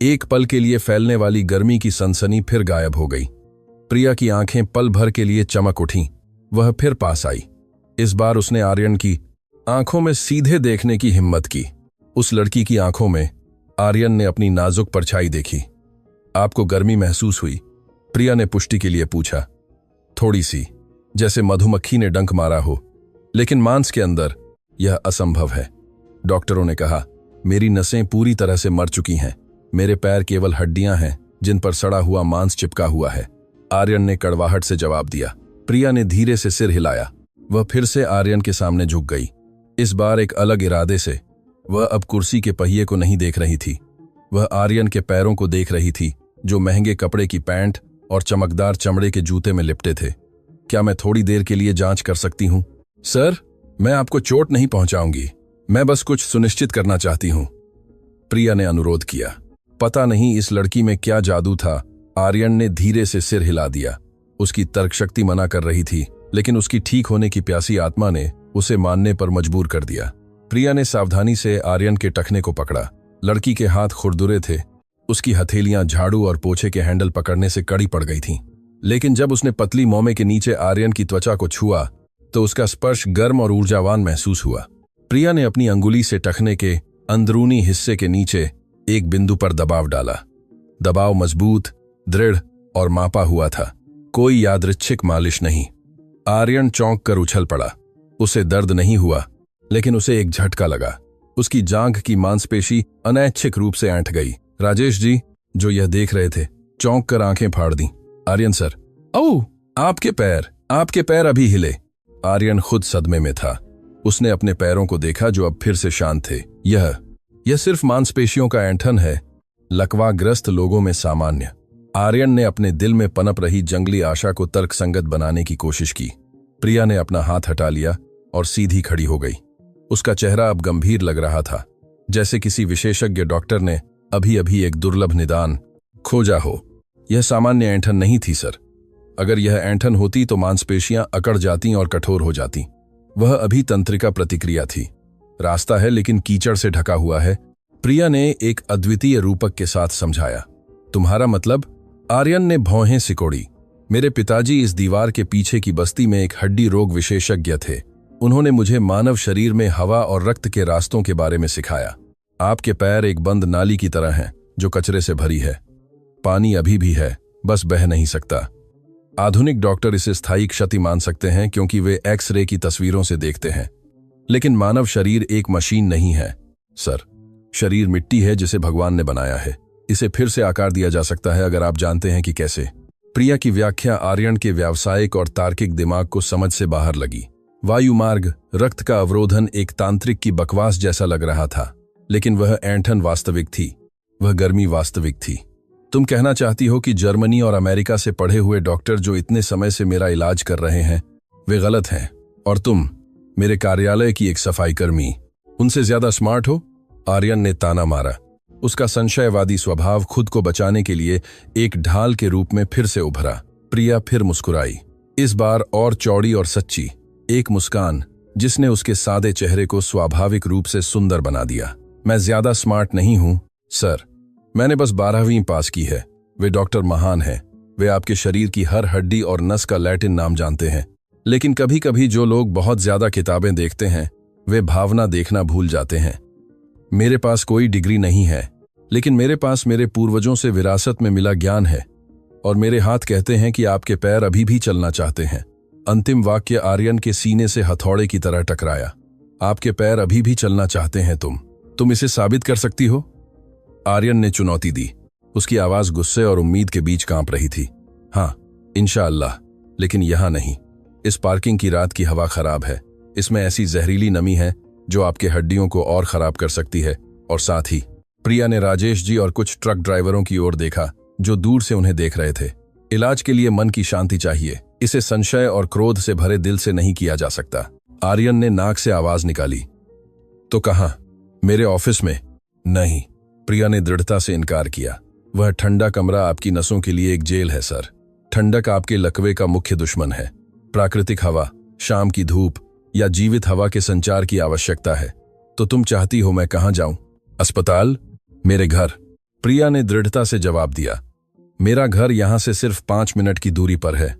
एक पल के लिए फैलने वाली गर्मी की सनसनी फिर गायब हो गई। प्रिया की आंखें पल भर के लिए चमक उठीं। वह फिर पास आई। इस बार उसने आर्यन की आंखों में सीधे देखने की हिम्मत की। उस लड़की की आंखों में आर्यन ने अपनी नाजुक परछाई देखी। आपको गर्मी महसूस हुई? प्रिया ने पुष्टि के लिए पूछा। थोड़ी सी, जैसे मधुमक्खी ने डंक मारा हो, लेकिन मांस के अंदर यह असंभव है। डॉक्टरों ने कहा, मेरी नसें पूरी तरह से मर चुकी हैं। मेरे पैर केवल हड्डियां हैं जिन पर सड़ा हुआ मांस चिपका हुआ है। आर्यन ने कड़वाहट से जवाब दिया। प्रिया ने धीरे से सिर हिलाया। वह फिर से आर्यन के सामने झुक गई, इस बार एक अलग इरादे से। वह अब कुर्सी के पहिए को नहीं देख रही थी, वह आर्यन के पैरों को देख रही थी, जो महंगे कपड़े की पैंट और चमकदार चमड़े के जूते में लिपटे थे। क्या मैं थोड़ी देर के लिए जांच कर सकती हूं? सर, मैं आपको चोट नहीं पहुंचाऊंगी, मैं बस कुछ सुनिश्चित करना चाहती हूं, प्रिया ने अनुरोध किया। पता नहीं इस लड़की में क्या जादू था। आर्यन ने धीरे से सिर हिला दिया। उसकी तर्कशक्ति मना कर रही थी, लेकिन उसकी ठीक होने की प्यासी आत्मा ने उसे मानने पर मजबूर कर दिया। प्रिया ने सावधानी से आर्यन के टखने को पकड़ा। लड़की के हाथ खुरदुरे थे, उसकी हथेलियां झाड़ू और पोछे के हैंडल पकड़ने से कड़ी पड़ गई थीं। लेकिन जब उसने पतली मोमे के नीचे आर्यन की त्वचा को छुआ तो उसका स्पर्श गर्म और ऊर्जावान महसूस हुआ। प्रिया ने अपनी अंगुली से टखने के अंदरूनी हिस्से के नीचे एक बिंदु पर दबाव डाला। दबाव मजबूत, दृढ़ और मापा हुआ था, कोई यादृच्छिक मालिश नहीं। आर्यन चौंक कर उछल पड़ा। उसे दर्द नहीं हुआ, लेकिन उसे एक झटका लगा। उसकी जांघ की मांसपेशी अनैच्छिक रूप से ऐंठ गई। राजेश जी, जो यह देख रहे थे, चौंक कर आंखें फाड़ दी। आर्यन सर, ओह, आपके पैर अभी हिले। आर्यन खुद सदमे में था। उसने अपने पैरों को देखा जो अब फिर से शांत थे। यह सिर्फ मांसपेशियों का ऐंठन है, लकवाग्रस्त लोगों में सामान्य। आर्यन ने अपने दिल में पनप रही जंगली आशा को तर्कसंगत बनाने की कोशिश की। प्रिया ने अपना हाथ हटा लिया और सीधी खड़ी हो गई। उसका चेहरा अब गंभीर लग रहा था, जैसे किसी विशेषज्ञ डॉक्टर ने अभी अभी एक दुर्लभ निदान खोजा हो। यह सामान्य ऐंठन नहीं थी सर। अगर यह ऐंठन होती तो मांसपेशियां अकड़ जाती और कठोर हो जाती। वह अभी तंत्रिका प्रतिक्रिया थी। रास्ता है लेकिन कीचड़ से ढका हुआ है, प्रिया ने एक अद्वितीय रूपक के साथ समझाया। तुम्हारा मतलब? आर्यन ने भौहें सिकोड़ी। मेरे पिताजी इस दीवार के पीछे की बस्ती में एक हड्डी रोग विशेषज्ञ थे। उन्होंने मुझे मानव शरीर में हवा और रक्त के रास्तों के बारे में सिखाया। आपके पैर एक बंद नाली की तरह हैं जो कचरे से भरी है। पानी अभी भी है, बस बह नहीं सकता। आधुनिक डॉक्टर इसे स्थायी क्षति मान सकते हैं क्योंकि वे एक्स-रे की तस्वीरों से देखते हैं, लेकिन मानव शरीर एक मशीन नहीं है सर। शरीर मिट्टी है जिसे भगवान ने बनाया है। इसे फिर से आकार दिया जा सकता है अगर आप जानते हैं कि कैसे। प्रिया की व्याख्या आर्यन के व्यावसायिक और तार्किक दिमाग को समझ से बाहर लगी। वायुमार्ग, रक्त का अवरोधन एक तांत्रिक की बकवास जैसा लग रहा था, लेकिन वह ऐंठन वास्तविक थी, वह गर्मी वास्तविक थी। तुम कहना चाहती हो कि जर्मनी और अमेरिका से पढ़े हुए डॉक्टर जो इतने समय से मेरा इलाज कर रहे हैं वे गलत हैं, और तुम मेरे कार्यालय की एक सफाई कर्मी उनसे ज्यादा स्मार्ट हो? आर्यन ने ताना मारा। उसका संशयवादी स्वभाव खुद को बचाने के लिए एक ढाल के रूप में फिर से उभरा। प्रिया फिर मुस्कुराई, इस बार और चौड़ी और सच्ची, एक मुस्कान जिसने उसके सादे चेहरे को स्वाभाविक रूप से सुंदर बना दिया। मैं ज्यादा स्मार्ट नहीं हूं सर, मैंने बस 12वीं पास की है। वे डॉक्टर महान हैं, वे आपके शरीर की हर हड्डी और नस का लैटिन नाम जानते हैं, लेकिन कभी कभी जो लोग बहुत ज्यादा किताबें देखते हैं वे भावना देखना भूल जाते हैं। मेरे पास कोई डिग्री नहीं है, लेकिन मेरे पास मेरे पूर्वजों से विरासत में मिला ज्ञान है, और मेरे हाथ कहते हैं कि आपके पैर अभी भी चलना चाहते हैं। अंतिम वाक्य आर्यन के सीने से हथौड़े की तरह टकराया। आपके पैर अभी भी चलना चाहते हैं तुम इसे साबित कर सकती हो? आर्यन ने चुनौती दी। उसकी आवाज गुस्से और उम्मीद के बीच कांप रही थी। हाँ, इंशाअल्लाह, लेकिन यहां नहीं। इस पार्किंग की रात की हवा खराब है, इसमें ऐसी जहरीली नमी है जो आपके हड्डियों को और खराब कर सकती है। और साथ ही प्रिया ने राजेश जी और कुछ ट्रक ड्राइवरों की ओर देखा जो दूर से उन्हें देख रहे थे। इलाज के लिए मन की शांति चाहिए, इसे संशय और क्रोध से भरे दिल से नहीं किया जा सकता। आर्यन ने नाक से आवाज निकाली। तो कहां? मेरे ऑफिस में? नहीं, प्रिया ने दृढ़ता से इनकार किया। वह ठंडा कमरा आपकी नसों के लिए एक जेल है सर। ठंडक आपके लकवे का मुख्य दुश्मन है। प्राकृतिक हवा, शाम की धूप या जीवित हवा के संचार की आवश्यकता है। तो तुम चाहती हो मैं कहां जाऊं? अस्पताल? मेरे घर? प्रिया ने दृढ़ता से जवाब दिया। मेरा घर यहां से सिर्फ 5 मिनट की दूरी पर है।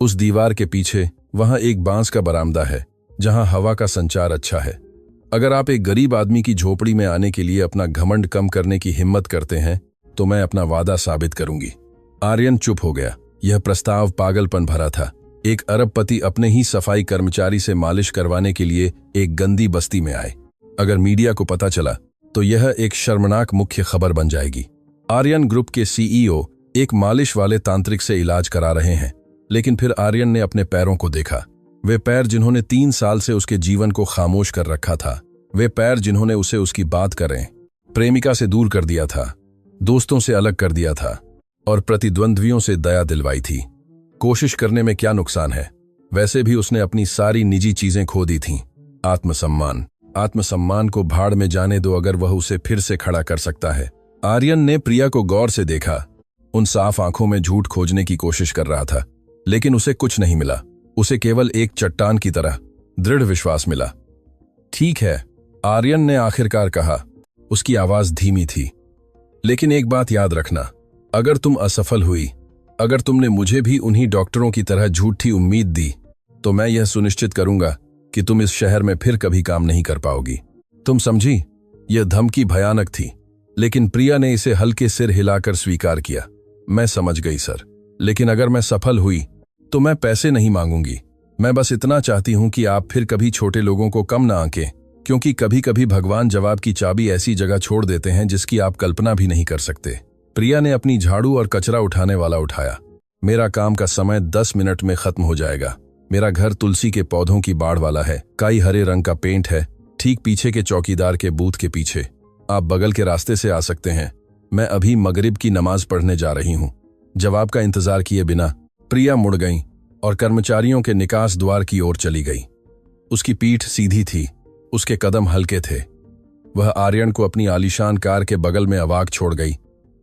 उस दीवार के पीछे वहां एक बांस का बरामदा है जहां हवा का संचार अच्छा है। अगर आप एक गरीब आदमी की झोपड़ी में आने के लिए अपना घमंड कम करने की हिम्मत करते हैं तो मैं अपना वादा साबित करूंगी। आर्यन चुप हो गया। यह प्रस्ताव पागलपन भरा था। एक अरबपति अपने ही सफाई कर्मचारी से मालिश करवाने के लिए एक गंदी बस्ती में आए। अगर मीडिया को पता चला तो यह एक शर्मनाक मुख्य खबर बन जाएगी। आर्यन ग्रुप के सीईओ एक मालिश वाले तांत्रिक से इलाज करा रहे हैं, लेकिन फिर आर्यन ने अपने पैरों को देखा। वे पैर जिन्होंने 3 साल से उसके जीवन को खामोश कर रखा था। वे पैर जिन्होंने उसे उसकी बात करें प्रेमिका से दूर कर दिया था, दोस्तों से अलग कर दिया था और प्रतिद्वंद्वियों से दया दिलवाई थी। कोशिश करने में क्या नुकसान है? वैसे भी उसने अपनी सारी निजी चीजें खो दी थीं। आत्मसम्मान को भाड़ में जाने दो अगर वह उसे फिर से खड़ा कर सकता है। आर्यन ने प्रिया को गौर से देखा। उन साफ आंखों में झूठ खोजने की कोशिश कर रहा था, लेकिन उसे कुछ नहीं मिला। उसे केवल एक चट्टान की तरह दृढ़ विश्वास मिला। ठीक है, आर्यन ने आखिरकार कहा। उसकी आवाज धीमी थी। लेकिन एक बात याद रखना, अगर तुम असफल हुई, अगर तुमने मुझे भी उन्हीं डॉक्टरों की तरह झूठी उम्मीद दी, तो मैं यह सुनिश्चित करूंगा कि तुम इस शहर में फिर कभी काम नहीं कर पाओगी। तुम समझी? यह धमकी भयानक थी, लेकिन प्रिया ने इसे हल्के सिर हिलाकर स्वीकार किया। मैं समझ गई सर, लेकिन अगर मैं सफल हुई तो मैं पैसे नहीं मांगूंगी। मैं बस इतना चाहती हूं कि आप फिर कभी छोटे लोगों को कम ना आंकें, क्योंकि कभी कभी भगवान जवाब की चाबी ऐसी जगह छोड़ देते हैं जिसकी आप कल्पना भी नहीं कर सकते। प्रिया ने अपनी झाड़ू और कचरा उठाने वाला उठाया। मेरा काम का समय 10 मिनट में खत्म हो जाएगा। मेरा घर तुलसी के पौधों की बाड़ वाला है। काई हरे रंग का पेंट है, ठीक पीछे के चौकीदार के बूथ के पीछे। आप बगल के रास्ते से आ सकते हैं। मैं अभी मगरिब की नमाज पढ़ने जा रही हूं। जवाब का इंतजार किए बिना प्रिया मुड़ गई और कर्मचारियों के निकास द्वार की ओर चली गई। उसकी पीठ सीधी थी, उसके कदम हल्के थे। वह आर्यन को अपनी आलीशान कार के बगल में अवाक छोड़ गई,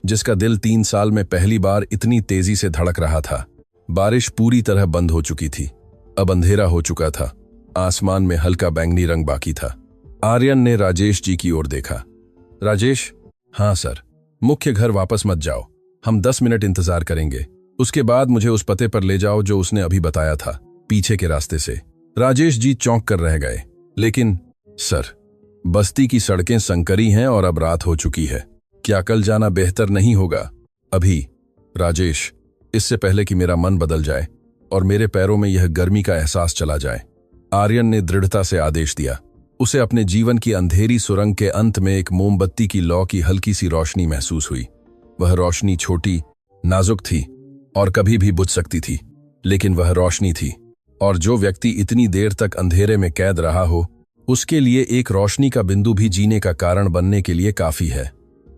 जिसका दिल 3 साल में पहली बार इतनी तेजी से धड़क रहा था। बारिश पूरी तरह बंद हो चुकी थी। अब अंधेरा हो चुका था। आसमान में हल्का बैंगनी रंग बाकी था। आर्यन ने राजेश जी की ओर देखा। राजेश? हाँ सर। मुख्य घर वापस मत जाओ, हम 10 मिनट इंतजार करेंगे। उसके बाद मुझे उस पते पर ले जाओ जो उसने अभी बताया था, पीछे के रास्ते से। राजेश जी चौंक कर रह गए। लेकिन सर, बस्ती की सड़कें संकरी हैं और अब रात हो चुकी है। क्या कल जाना बेहतर नहीं होगा? अभी? राजेश, इससे पहले कि मेरा मन बदल जाए और मेरे पैरों में यह गर्मी का एहसास चला जाए। आर्यन ने दृढ़ता से आदेश दिया। उसे अपने जीवन की अंधेरी सुरंग के अंत में एक मोमबत्ती की लौ की हल्की सी रोशनी महसूस हुई। वह रोशनी छोटी, नाजुक थी और कभी भी बुझ सकती थी, लेकिन वह रोशनी थी, और जो व्यक्ति इतनी देर तक अंधेरे में कैद रहा हो, उसके लिए एक रोशनी का बिंदु भी जीने का कारण बनने के लिए काफी है।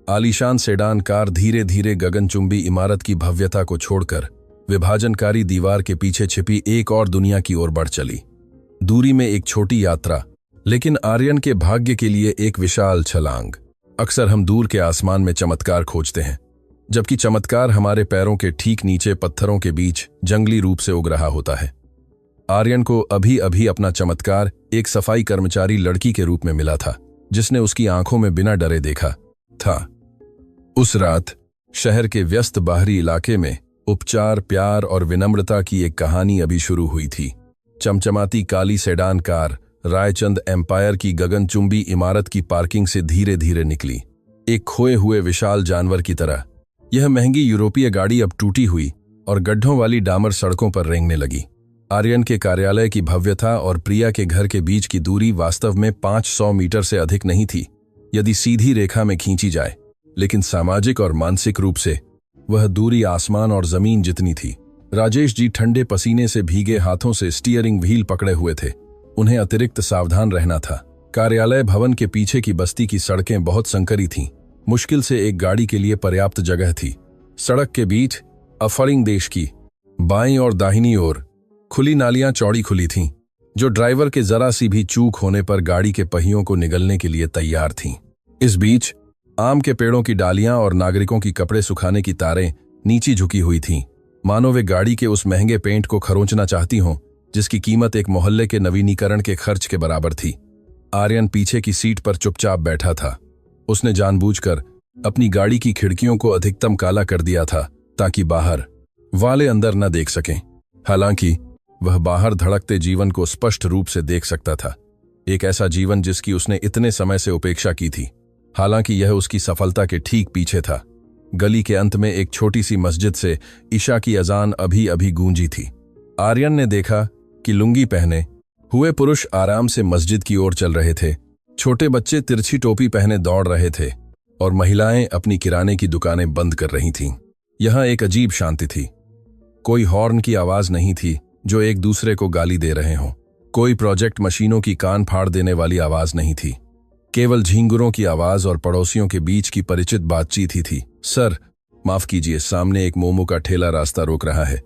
आलीशान सेडान कार धीरे धीरे गगनचुंबी इमारत की भव्यता को छोड़कर विभाजनकारी दीवार के पीछे छिपी एक और दुनिया की ओर बढ़ चली। दूरी में एक छोटी यात्रा, लेकिन आर्यन के भाग्य के लिए एक विशाल छलांग। अक्सर हम दूर के आसमान में चमत्कार खोजते हैं, जबकि चमत्कार हमारे पैरों के ठीक नीचे पत्थरों के बीच जंगली रूप से उग रहा होता है। आर्यन को अभी अभी अपना चमत्कार एक सफाई कर्मचारी लड़की के रूप में मिला था, जिसने उसकी आंखों में बिना डरे देखा था। उस रात शहर के व्यस्त बाहरी इलाके में उपचार, प्यार और विनम्रता की एक कहानी अभी शुरू हुई थी। चमचमाती काली सेडान कार रायचंद एम्पायर की गगनचुंबी इमारत की पार्किंग से धीरे धीरे निकली, एक खोए हुए विशाल जानवर की तरह। यह महंगी यूरोपीय गाड़ी अब टूटी हुई और गड्ढों वाली डामर सड़कों पर रेंगने लगी। आर्यन के कार्यालय की भव्यता और प्रिया के घर के बीच की दूरी वास्तव में 500 मीटर से अधिक नहीं थी, यदि सीधी रेखा में खींची जाए, लेकिन सामाजिक और मानसिक रूप से वह दूरी आसमान और जमीन जितनी थी। राजेश जी ठंडे पसीने से भीगे हाथों से स्टीयरिंग व्हील पकड़े हुए थे। उन्हें अतिरिक्त सावधान रहना था। कार्यालय भवन के पीछे की बस्ती की सड़कें बहुत संकरी थीं। मुश्किल से एक गाड़ी के लिए पर्याप्त जगह थी। सड़क के बीच अफरिंग देश की बाईं और दाहिनी ओर खुली नालियां चौड़ी खुली थीं, जो ड्राइवर के जरा सी भी चूक होने पर गाड़ी के पहियों को निगलने के लिए तैयार थीं। इस बीच आम के पेड़ों की डालियां और नागरिकों की कपड़े सुखाने की तारें नीची झुकी हुई थीं, मानो वे गाड़ी के उस महंगे पेंट को खरोंचना चाहती हों जिसकी कीमत एक मोहल्ले के नवीनीकरण के खर्च के बराबर थी। आर्यन पीछे की सीट पर चुपचाप बैठा था। उसने जानबूझकर अपनी गाड़ी की खिड़कियों को अधिकतम काला कर दिया था ताकि बाहर वाले अंदर न देख सकें। हालांकि वह बाहर धड़कते जीवन को स्पष्ट रूप से देख सकता था, एक ऐसा जीवन जिसकी उसने इतने समय से उपेक्षा की थी। हालांकि यह उसकी सफलता के ठीक पीछे था। गली के अंत में एक छोटी सी मस्जिद से ईशा की अजान अभी अभी गूंजी थी। आर्यन ने देखा कि लुंगी पहने हुए पुरुष आराम से मस्जिद की ओर चल रहे थे, छोटे बच्चे तिरछी टोपी पहने दौड़ रहे थे और महिलाएं अपनी किराने की दुकानें बंद कर रही थीं। यहां एक अजीब शांति थी। कोई हॉर्न की आवाज नहीं थी जो एक दूसरे को गाली दे रहे हों। कोई प्रोजेक्ट मशीनों की कान फाड़ देने वाली आवाज नहीं थी। केवल झींगुरों की आवाज और पड़ोसियों के बीच की परिचित बातचीत ही थी। सर, माफ कीजिए, सामने एक मोमो का ठेला रास्ता रोक रहा है,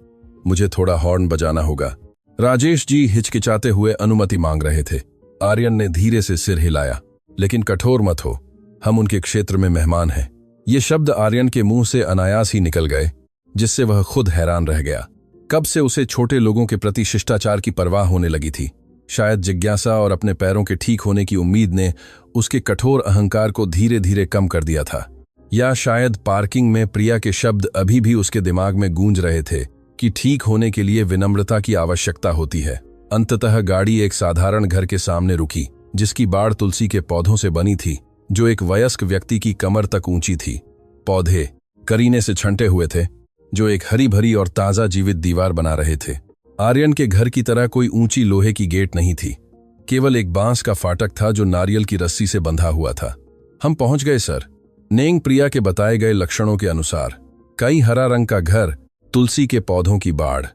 मुझे थोड़ा हॉर्न बजाना होगा। राजेश जी हिचकिचाते हुए अनुमति मांग रहे थे। आर्यन ने धीरे से सिर हिलाया। लेकिन कठोर मत हो, हम उनके क्षेत्र में मेहमान हैं। ये शब्द आर्यन के मुंह से अनायास ही निकल गए, जिससे वह खुद हैरान रह गया। कब से उसे छोटे लोगों के प्रति शिष्टाचार की परवाह होने लगी थी? शायद जिज्ञासा और अपने पैरों के ठीक होने की उम्मीद ने उसके कठोर अहंकार को धीरे धीरे कम कर दिया था। या शायद पार्किंग में प्रिया के शब्द अभी भी उसके दिमाग में गूंज रहे थे कि ठीक होने के लिए विनम्रता की आवश्यकता होती है। अंततः गाड़ी एक साधारण घर के सामने रुकी, जिसकी बाड़ तुलसी के पौधों से बनी थी, जो एक वयस्क व्यक्ति की कमर तक ऊंची थी। पौधे करीने से छंटे हुए थे, जो एक हरी भरी और ताजा जीवित दीवार बना रहे थे। आर्यन के घर की तरह कोई ऊंची लोहे की गेट नहीं थी, केवल एक बांस का फाटक था जो नारियल की रस्सी से बंधा हुआ था। हम पहुंच गए सर। नेंग प्रिया के बताए गए लक्षणों के अनुसार कई हरा रंग का घर, तुलसी के पौधों की बाड़।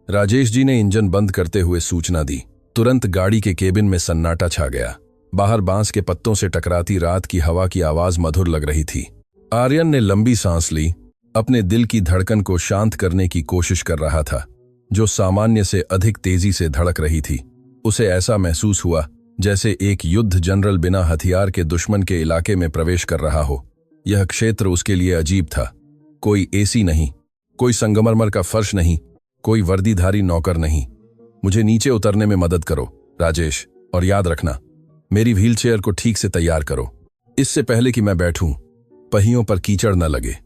राजेश जी ने इंजन बंद करते हुए सूचना दी। तुरंत गाड़ी के केबिन में सन्नाटा छा गया। बाहर बांस के पत्तों से टकराती रात की हवा की आवाज मधुर लग रही थी। आर्यन ने लंबी सांस ली, अपने दिल की धड़कन को शांत करने की कोशिश कर रहा था, जो सामान्य से अधिक तेजी से धड़क रही थी। उसे ऐसा महसूस हुआ जैसे एक युद्ध जनरल बिना हथियार के दुश्मन के इलाके में प्रवेश कर रहा हो। यह क्षेत्र उसके लिए अजीब था। कोई एसी नहीं, कोई संगमरमर का फर्श नहीं, कोई वर्दीधारी नौकर नहीं। मुझे नीचे उतरने में मदद करो राजेश, और याद रखना, मेरी व्हीलचेयर को ठीक से तैयार करो, इससे पहले कि मैं बैठूं पहियों पर कीचड़ न लगे।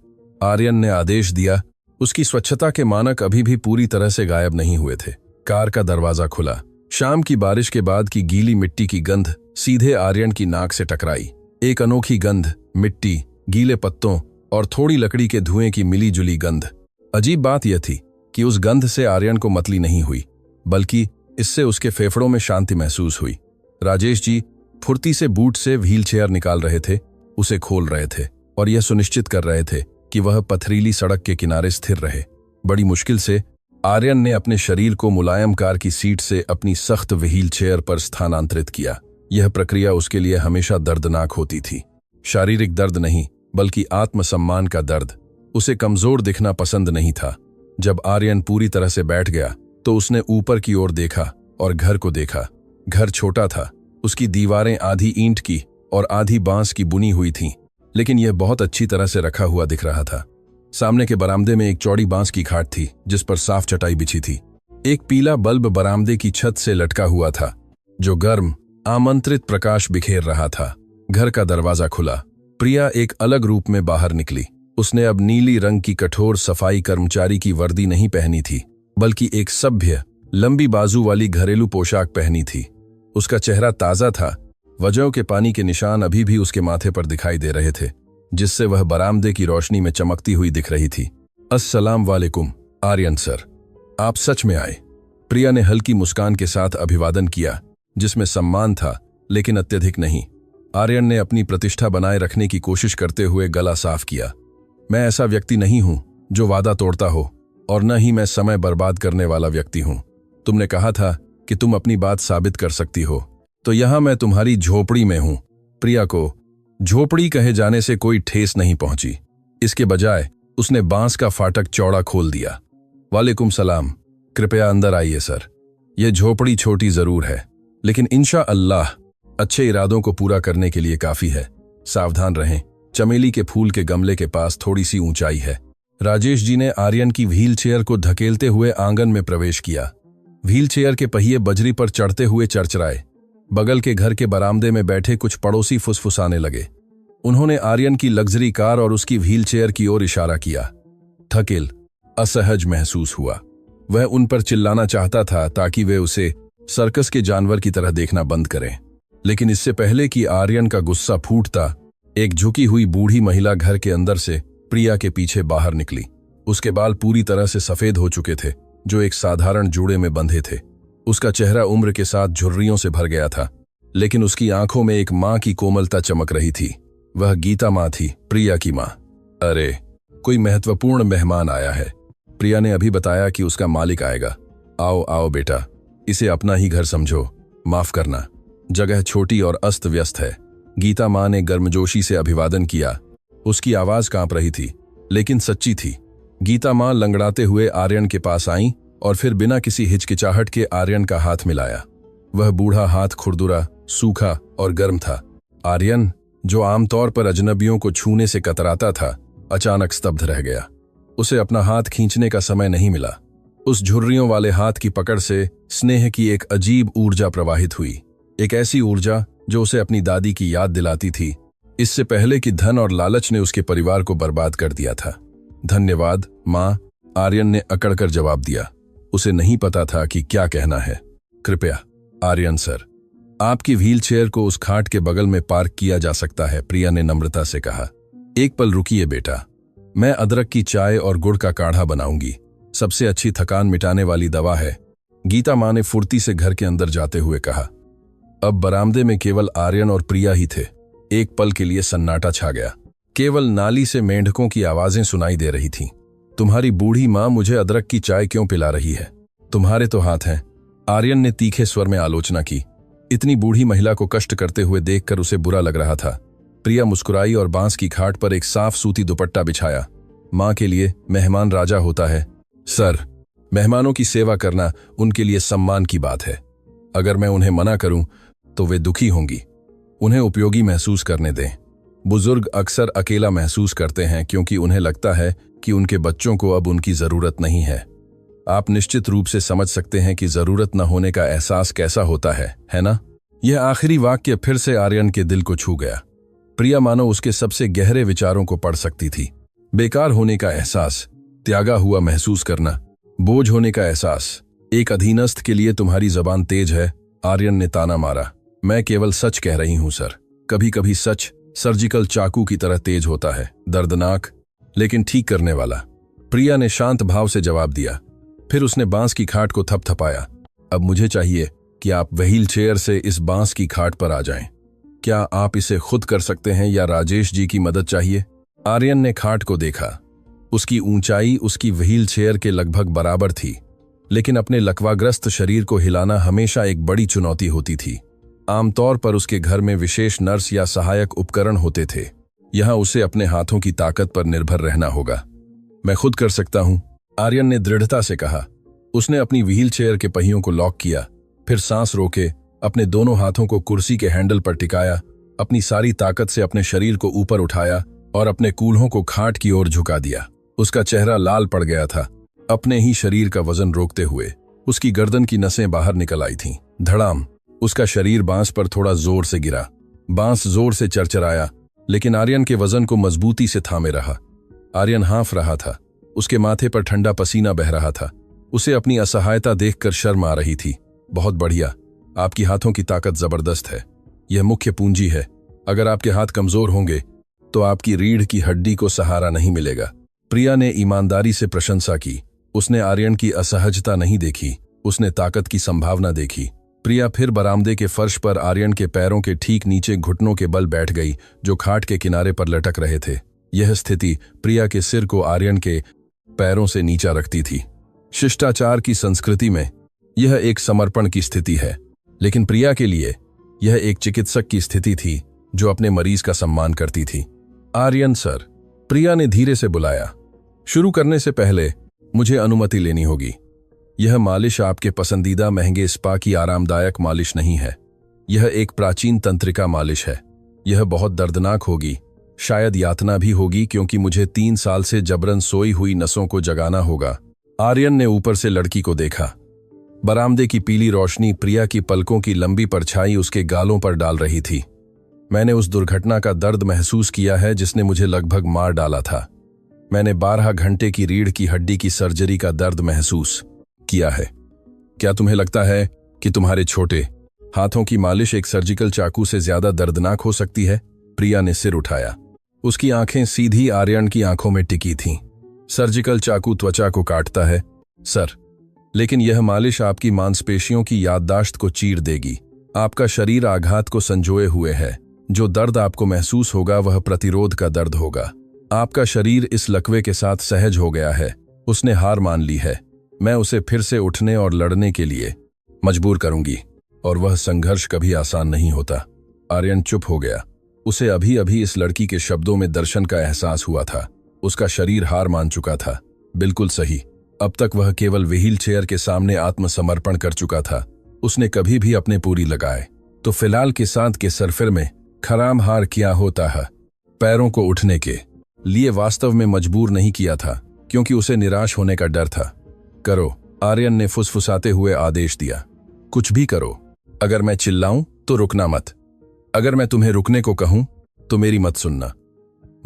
आर्यन ने आदेश दिया। उसकी स्वच्छता के मानक अभी भी पूरी तरह से गायब नहीं हुए थे। कार का दरवाजा खुला। शाम की बारिश के बाद की गीली मिट्टी की गंध सीधे आर्यन की नाक से टकराई। एक अनोखी गंध, मिट्टी, गीले पत्तों और थोड़ी लकड़ी के धुएं की मिली जुली गंध। अजीब बात यह थी कि उस गंध से आर्यन को मतली नहीं हुई, बल्कि इससे उसके फेफड़ों में शांति महसूस हुई। राजेश जी फुर्ती से बूट से व्हील चेयर निकाल रहे थे, उसे खोल रहे थे और यह सुनिश्चित कर रहे थे कि वह पथरीली सड़क के किनारे स्थिर रहे। बड़ी मुश्किल से आर्यन ने अपने शरीर को मुलायम कार की सीट से अपनी सख्त व्हील चेयर पर स्थानांतरित किया। यह प्रक्रिया उसके लिए हमेशा दर्दनाक होती थी। शारीरिक दर्द नहीं, बल्कि आत्मसम्मान का दर्द। उसे कमजोर दिखना पसंद नहीं था। जब आर्यन पूरी तरह से बैठ गया तो उसने ऊपर की ओर देखा और घर को देखा। घर छोटा था, उसकी दीवारें आधी ईंट की और आधी बांस की बुनी हुई थीं, लेकिन यह बहुत अच्छी तरह से रखा हुआ दिख रहा था। सामने के बरामदे में एक चौड़ी बांस की खाट थी जिस पर साफ चटाई बिछी थी। एक पीला बल्ब बरामदे की छत से लटका हुआ था जो गर्म आमंत्रित प्रकाश बिखेर रहा था। घर का दरवाजा खुला। प्रिया एक अलग रूप में बाहर निकली। उसने अब नीली रंग की कठोर सफाई कर्मचारी की वर्दी नहीं पहनी थी, बल्कि एक सभ्य लंबी बाजू वाली घरेलू पोशाक पहनी थी। उसका चेहरा ताजा था। वजहों के पानी के निशान अभी भी उसके माथे पर दिखाई दे रहे थे, जिससे वह बरामदे की रोशनी में चमकती हुई दिख रही थी। अस्सलाम वालेकुम आर्यन सर, आप सच में आए। प्रिया ने हल्की मुस्कान के साथ अभिवादन किया, जिसमें सम्मान था लेकिन अत्यधिक नहीं। आर्यन ने अपनी प्रतिष्ठा बनाए रखने की कोशिश करते हुए गला साफ किया। मैं ऐसा व्यक्ति नहीं हूं जो वादा तोड़ता हो, और न ही मैं समय बर्बाद करने वाला व्यक्ति हूं। तुमने कहा था कि तुम अपनी बात साबित कर सकती हो, तो यहां मैं तुम्हारी झोपड़ी में हूं। प्रिया को झोपड़ी कहे जाने से कोई ठेस नहीं पहुंची। इसके बजाय उसने बांस का फाटक चौड़ा खोल दिया। वालेकुम सलाम, कृपया अंदर आइए सर। यह झोपड़ी छोटी जरूर है, लेकिन इंशा अल्लाह अच्छे इरादों को पूरा करने के लिए काफी है। सावधान रहें, चमेली के फूल के गमले के पास थोड़ी सी ऊंचाई है। राजेश जी ने आर्यन की व्हील चेयर को धकेलते हुए आंगन में प्रवेश किया। व्हील चेयर के पहिए बजरी पर चढ़ते हुए चरचराए। बगल के घर के बरामदे में बैठे कुछ पड़ोसी फुसफुसाने लगे। उन्होंने आर्यन की लग्जरी कार और उसकी व्हील चेयर की ओर इशारा किया। थकिल, असहज महसूस हुआ। वह उन पर चिल्लाना चाहता था ताकि वे उसे सर्कस के जानवर की तरह देखना बंद करें, लेकिन इससे पहले कि आर्यन का गुस्सा फूटता, एक झुकी हुई बूढ़ी महिला घर के अंदर से प्रिया के पीछे बाहर निकली। उसके बाल पूरी तरह से सफेद हो चुके थे, जो एक साधारण जूड़े में बंधे थे। उसका चेहरा उम्र के साथ झुर्रियों से भर गया था, लेकिन उसकी आंखों में एक मां की कोमलता चमक रही थी। वह गीता मां थी, प्रिया की मां। अरे, कोई महत्वपूर्ण मेहमान आया है। प्रिया ने अभी बताया कि उसका मालिक आएगा। आओ आओ बेटा, इसे अपना ही घर समझो। माफ करना, जगह छोटी और अस्त व्यस्त है। गीता मां ने गर्मजोशी से अभिवादन किया। उसकी आवाज कांप रही थी, लेकिन सच्ची थी। गीता मां लंगड़ाते हुए आर्यन के पास आईं और फिर बिना किसी हिचकिचाहट के आर्यन का हाथ मिलाया। वह बूढ़ा हाथ खुरदुरा, सूखा और गर्म था। आर्यन, जो आमतौर पर अजनबियों को छूने से कतराता था, अचानक स्तब्ध रह गया। उसे अपना हाथ खींचने का समय नहीं मिला। उस झुर्रियों वाले हाथ की पकड़ से स्नेह की एक अजीब ऊर्जा प्रवाहित हुई, एक ऐसी ऊर्जा जो उसे अपनी दादी की याद दिलाती थी, इससे पहले कि धन और लालच ने उसके परिवार को बर्बाद कर दिया था। धन्यवाद मां, आर्यन ने अकड़कर जवाब दिया। उसे नहीं पता था कि क्या कहना है। कृपया आर्यन सर, आपकी व्हील चेयर को उस खाट के बगल में पार्क किया जा सकता है, प्रिया ने नम्रता से कहा। एक पल रुकिए बेटा, मैं अदरक की चाय और गुड़ का काढ़ा बनाऊंगी। सबसे अच्छी थकान मिटाने वाली दवा है, गीता मां ने फुर्ती से घर के अंदर जाते हुए कहा। अब बरामदे में केवल आर्यन और प्रिया ही थे। एक पल के लिए सन्नाटा छा गया। केवल नाली से मेंढकों की आवाजें सुनाई दे रही थीं। तुम्हारी बूढ़ी मां मुझे अदरक की चाय क्यों पिला रही है? तुम्हारे तो हाथ हैं। आर्यन ने तीखे स्वर में आलोचना की। इतनी बूढ़ी महिला को कष्ट करते हुए देखकर उसे बुरा लग रहा था। प्रिया मुस्कुराई और बांस की खाट पर एक साफ सूती दुपट्टा बिछाया। मां के लिए मेहमान राजा होता है सर। मेहमानों की सेवा करना उनके लिए सम्मान की बात है। अगर मैं उन्हें मना करूं तो वे दुखी होंगी। उन्हें उपयोगी महसूस करने दें। बुजुर्ग अक्सर अकेला महसूस करते हैं क्योंकि उन्हें लगता है कि उनके बच्चों को अब उनकी जरूरत नहीं है। आप निश्चित रूप से समझ सकते हैं कि जरूरत न होने का एहसास कैसा होता है ना? यह आखिरी वाक्य फिर से आर्यन के दिल को छू गया। प्रिया मानो उसके सबसे गहरे विचारों को पढ़ सकती थी। बेकार होने का एहसास, त्यागा हुआ महसूस करना, बोझ होने का एहसास। एक अधीनस्थ के लिए तुम्हारी जबान तेज है, आर्यन ने ताना मारा। मैं केवल सच कह रही हूं सर। कभी कभी सच सर्जिकल चाकू की तरह तेज होता है, दर्दनाक लेकिन ठीक करने वाला। प्रिया ने शांत भाव से जवाब दिया। फिर उसने बांस की खाट को थपथपाया। अब मुझे चाहिए कि आप व्हील चेयर से इस बांस की खाट पर आ जाएं। क्या आप इसे खुद कर सकते हैं या राजेश जी की मदद चाहिए? आर्यन ने खाट को देखा। उसकी ऊंचाई उसकी व्हील चेयर के लगभग बराबर थी, लेकिन अपने लकवाग्रस्त शरीर को हिलाना हमेशा एक बड़ी चुनौती होती थी। आमतौर पर उसके घर में विशेष नर्स या सहायक उपकरण होते थे। यहां उसे अपने हाथों की ताकत पर निर्भर रहना होगा। मैं खुद कर सकता हूं, आर्यन ने दृढ़ता से कहा। उसने अपनी व्हील चेयर के पहियों को लॉक किया, फिर सांस रोके अपने दोनों हाथों को कुर्सी के हैंडल पर टिकाया, अपनी सारी ताकत से अपने शरीर को ऊपर उठाया और अपने कूल्हों को खाट की ओर झुका दिया। उसका चेहरा लाल पड़ गया था। अपने ही शरीर का वजन रोकते हुए उसकी गर्दन की नसें बाहर निकल आई थीं। धड़ाम, उसका शरीर बांस पर थोड़ा जोर से गिरा। बांस जोर से चरचराया, लेकिन आर्यन के वजन को मजबूती से थामे रहा। आर्यन हाँफ रहा था। उसके माथे पर ठंडा पसीना बह रहा था। उसे अपनी असहायता देखकर शर्म आ रही थी। बहुत बढ़िया, आपकी हाथों की ताकत जबरदस्त है। यह मुख्य पूंजी है। अगर आपके हाथ कमजोर होंगे तो आपकी रीढ़ की हड्डी को सहारा नहीं मिलेगा। प्रिया ने ईमानदारी से प्रशंसा की। उसने आर्यन की असहजता नहीं देखी, उसने ताकत की संभावना देखी। प्रिया फिर बरामदे के फर्श पर आर्यन के पैरों के ठीक नीचे घुटनों के बल बैठ गई, जो खाट के किनारे पर लटक रहे थे। यह स्थिति प्रिया के सिर को आर्यन के पैरों से नीचा रखती थी। शिष्टाचार की संस्कृति में यह एक समर्पण की स्थिति है, लेकिन प्रिया के लिए यह एक चिकित्सक की स्थिति थी जो अपने मरीज का सम्मान करती थी। आर्यन सर, प्रिया ने धीरे से बुलाया। शुरू करने से पहले मुझे अनुमति लेनी होगी। यह मालिश आपके पसंदीदा महंगे स्पा की आरामदायक मालिश नहीं है। यह एक प्राचीन तंत्रिका मालिश है। यह बहुत दर्दनाक होगी, शायद यातना भी होगी, क्योंकि मुझे 3 साल से जबरन सोई हुई नसों को जगाना होगा। आर्यन ने ऊपर से लड़की को देखा। बरामदे की पीली रोशनी प्रिया की पलकों की लंबी परछाई उसके गालों पर डाल रही थी। मैंने उस दुर्घटना का दर्द महसूस किया है जिसने मुझे लगभग मार डाला था। मैंने 12 घंटे की रीढ़ की हड्डी की सर्जरी का दर्द महसूस किया है। क्या तुम्हें लगता है कि तुम्हारे छोटे हाथों की मालिश एक सर्जिकल चाकू से ज्यादा दर्दनाक हो सकती है? प्रिया ने सिर उठाया। उसकी आंखें सीधी आर्यन की आंखों में टिकी थीं। सर्जिकल चाकू त्वचा को काटता है सर, लेकिन यह मालिश आपकी मांसपेशियों की याददाश्त को चीर देगी। आपका शरीर आघात को संजोए हुए है। जो दर्द आपको महसूस होगा वह प्रतिरोध का दर्द होगा। आपका शरीर इस लकवे के साथ सहज हो गया है। उसने हार मान ली है। मैं उसे फिर से उठने और लड़ने के लिए मजबूर करूंगी, और वह संघर्ष कभी आसान नहीं होता। आर्यन चुप हो गया। उसे अभी अभी इस लड़की के शब्दों में दर्शन का एहसास हुआ था। उसका शरीर हार मान चुका था। बिल्कुल सही। अब तक वह केवल व्हील चेयर के सामने आत्मसमर्पण कर चुका था। उसने कभी भी अपने पूरी लगाए तो फिलहाल के साथ के सरफिर में खराम हार किया होता है। पैरों को उठने के लिए वास्तव में मजबूर नहीं किया था, क्योंकि उसे निराश होने का डर था। करो, आर्यन ने फुसफुसाते हुए आदेश दिया। कुछ भी करो। अगर मैं चिल्लाऊं तो रुकना मत। अगर मैं तुम्हें रुकने को कहूं तो मेरी मत सुनना।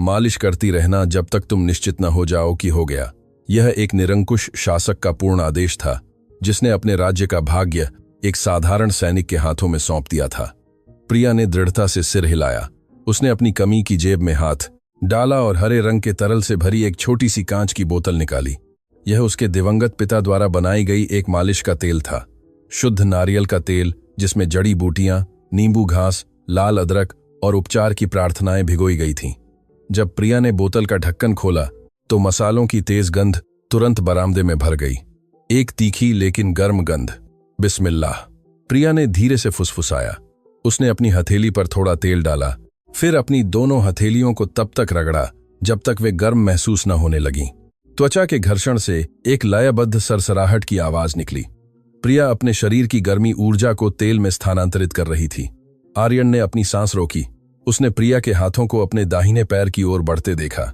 मालिश करती रहना जब तक तुम निश्चित न हो जाओ कि हो गया। यह एक निरंकुश शासक का पूर्ण आदेश था, जिसने अपने राज्य का भाग्य एक साधारण सैनिक के हाथों में सौंप दिया था। प्रिया ने दृढ़ता से सिर हिलाया। उसने अपनी कमी की जेब में हाथ डाला और हरे रंग के तरल से भरी एक छोटी सी कांच की बोतल निकाली। यह उसके दिवंगत पिता द्वारा बनाई गई एक मालिश का तेल था। शुद्ध नारियल का तेल, जिसमें जड़ी बूटियां, नींबू घास, लाल अदरक और उपचार की प्रार्थनाएं भिगोई गई थीं। जब प्रिया ने बोतल का ढक्कन खोला तो मसालों की तेज गंध तुरंत बरामदे में भर गई। एक तीखी लेकिन गर्म गंध। बिस्मिल्लाह, प्रिया ने धीरे से फुसफुसाया। उसने अपनी हथेली पर थोड़ा तेल डाला, फिर अपनी दोनों हथेलियों को तब तक रगड़ा जब तक वे गर्म महसूस न होने लगीं। त्वचा के घर्षण से एक लयबद्ध सरसराहट की आवाज निकली। प्रिया अपने शरीर की गर्मी ऊर्जा को तेल में स्थानांतरित कर रही थी। आर्यन ने अपनी सांस रोकी। उसने प्रिया के हाथों को अपने दाहिने पैर की ओर बढ़ते देखा।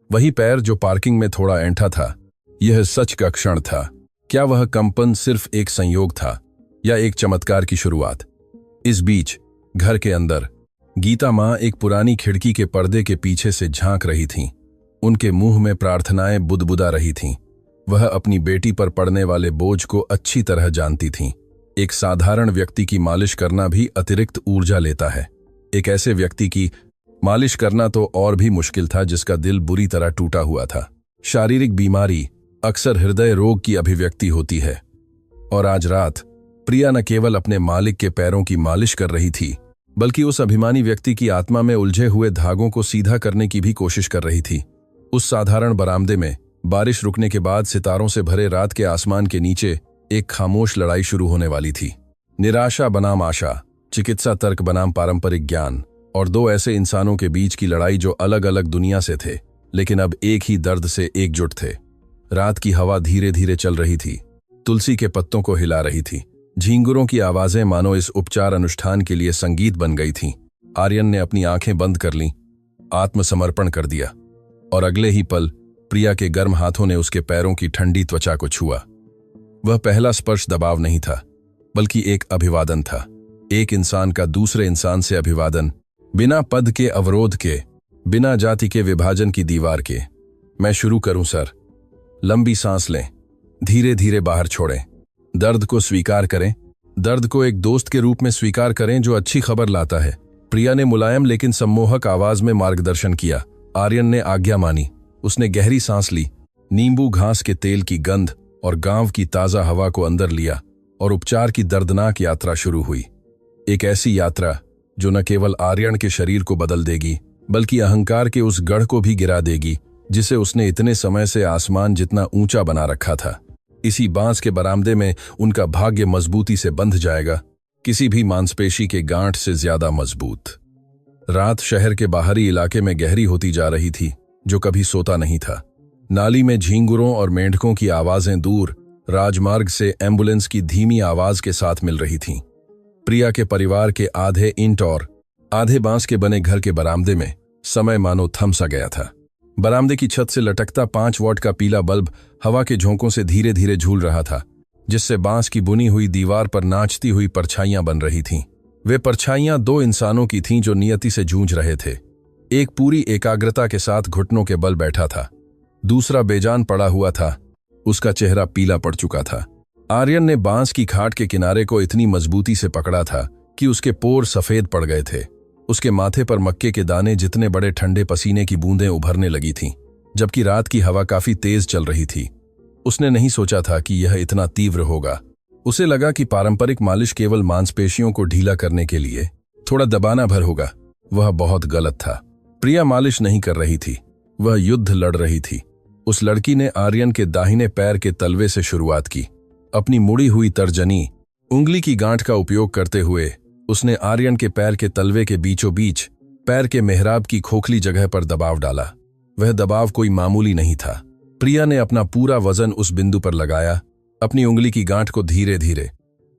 वही पैर जो पार्किंग में थोड़ा ऐंठा था। यह सच का क्षण था। क्या वह कंपन सिर्फ एक संयोग था या एक चमत्कार की शुरुआत? इस बीच घर के अंदर गीता मां एक पुरानी खिड़की के पर्दे के पीछे से झांक रही थीं। उनके मुंह में प्रार्थनाएं बुदबुदा रही थीं। वह अपनी बेटी पर पड़ने वाले बोझ को अच्छी तरह जानती थीं। एक साधारण व्यक्ति की मालिश करना भी अतिरिक्त ऊर्जा लेता है। एक ऐसे व्यक्ति की मालिश करना तो और भी मुश्किल था जिसका दिल बुरी तरह टूटा हुआ था। शारीरिक बीमारी अक्सर हृदय रोग की अभिव्यक्ति होती है। और आज रात प्रिया न केवल अपने मालिक के पैरों की मालिश कर रही थी, बल्कि उस अभिमानी व्यक्ति की आत्मा में उलझे हुए धागों को सीधा करने की भी कोशिश कर रही थी। उस साधारण बरामदे में बारिश रुकने के बाद सितारों से भरे रात के आसमान के नीचे एक खामोश लड़ाई शुरू होने वाली थी। निराशा बनाम आशा, चिकित्सा तर्क बनाम पारंपरिक ज्ञान, और दो ऐसे इंसानों के बीच की लड़ाई जो अलग अलग दुनिया से थे, लेकिन अब एक ही दर्द से एकजुट थे। रात की हवा धीरे धीरे चल रही थी, तुलसी के पत्तों को हिला रही थी। झींगुरों की आवाजें मानो इस उपचार अनुष्ठान के लिए संगीत बन गई थीं। आर्यन ने अपनी आंखें बंद कर लीं, आत्मसमर्पण कर दिया, और अगले ही पल प्रिया के गर्म हाथों ने उसके पैरों की ठंडी त्वचा को छुआ। वह पहला स्पर्श दबाव नहीं था, बल्कि एक अभिवादन था। एक इंसान का दूसरे इंसान से अभिवादन, बिना पद के अवरोध के, बिना जाति के विभाजन की दीवार के। मैं शुरू करूं सर? लंबी सांस लें, धीरे धीरे बाहर छोड़ें। दर्द को स्वीकार करें, दर्द को एक दोस्त के रूप में स्वीकार करें जो अच्छी खबर लाता है। प्रिया ने मुलायम लेकिन सम्मोहक आवाज में मार्गदर्शन किया। आर्यन ने आज्ञा मानी। उसने गहरी सांस ली, नींबू घास के तेल की गंध और गांव की ताजा हवा को अंदर लिया, और उपचार की दर्दनाक यात्रा शुरू हुई। एक ऐसी यात्रा जो न केवल आर्यन के शरीर को बदल देगी, बल्कि अहंकार के उस गढ़ को भी गिरा देगी जिसे उसने इतने समय से आसमान जितना ऊंचा बना रखा था। इसी बांस के बरामदे में उनका भाग्य मजबूती से बंध जाएगा, किसी भी मांसपेशी के गांठ से ज्यादा मजबूत। रात शहर के बाहरी इलाके में गहरी होती जा रही थी, जो कभी सोता नहीं था। नाली में झींगुरों और मेंढकों की आवाजें दूर राजमार्ग से एम्बुलेंस की धीमी आवाज के साथ मिल रही थीं। प्रिया के परिवार के आधे ईंट और आधे बांस के बने घर के बरामदे में समय मानो थम सा गया था। बरामदे की छत से लटकता 5 वॉट का पीला बल्ब हवा के झोंकों से धीरे धीरे झूल रहा था, जिससे बांस की बुनी हुई दीवार पर नाचती हुई परछाइयां बन रही थीं। वे परछाइयां 2 इंसानों की थीं जो नियति से जूझ रहे थे। एक पूरी एकाग्रता के साथ घुटनों के बल बैठा था, दूसरा बेजान पड़ा हुआ था। उसका चेहरा पीला पड़ चुका था। आर्यन ने बांस की खाट के किनारे को इतनी मजबूती से पकड़ा था कि उसके पोर सफेद पड़ गए थे। उसके माथे पर मक्के के दाने जितने बड़े ठंडे पसीने की बूंदें उभरने लगी थीं, जबकि रात की हवा काफी तेज चल रही थी। उसने नहीं सोचा था कि यह इतना तीव्र होगा। उसे लगा कि पारंपरिक मालिश केवल मांसपेशियों को ढीला करने के लिए थोड़ा दबाना भर होगा। वह बहुत गलत था। प्रिया मालिश नहीं कर रही थी, वह युद्ध लड़ रही थी। उस लड़की ने आर्यन के दाहिने पैर के तलवे से शुरुआत की। अपनी मुड़ी हुई तर्जनी उंगली की गांठ का उपयोग करते हुए उसने आर्यन के पैर के तलवे के बीचों बीच पैर के मेहराब की खोखली जगह पर दबाव डाला। वह दबाव कोई मामूली नहीं था। प्रिया ने अपना पूरा वजन उस बिंदु पर लगाया, अपनी उंगली की गांठ को धीरे धीरे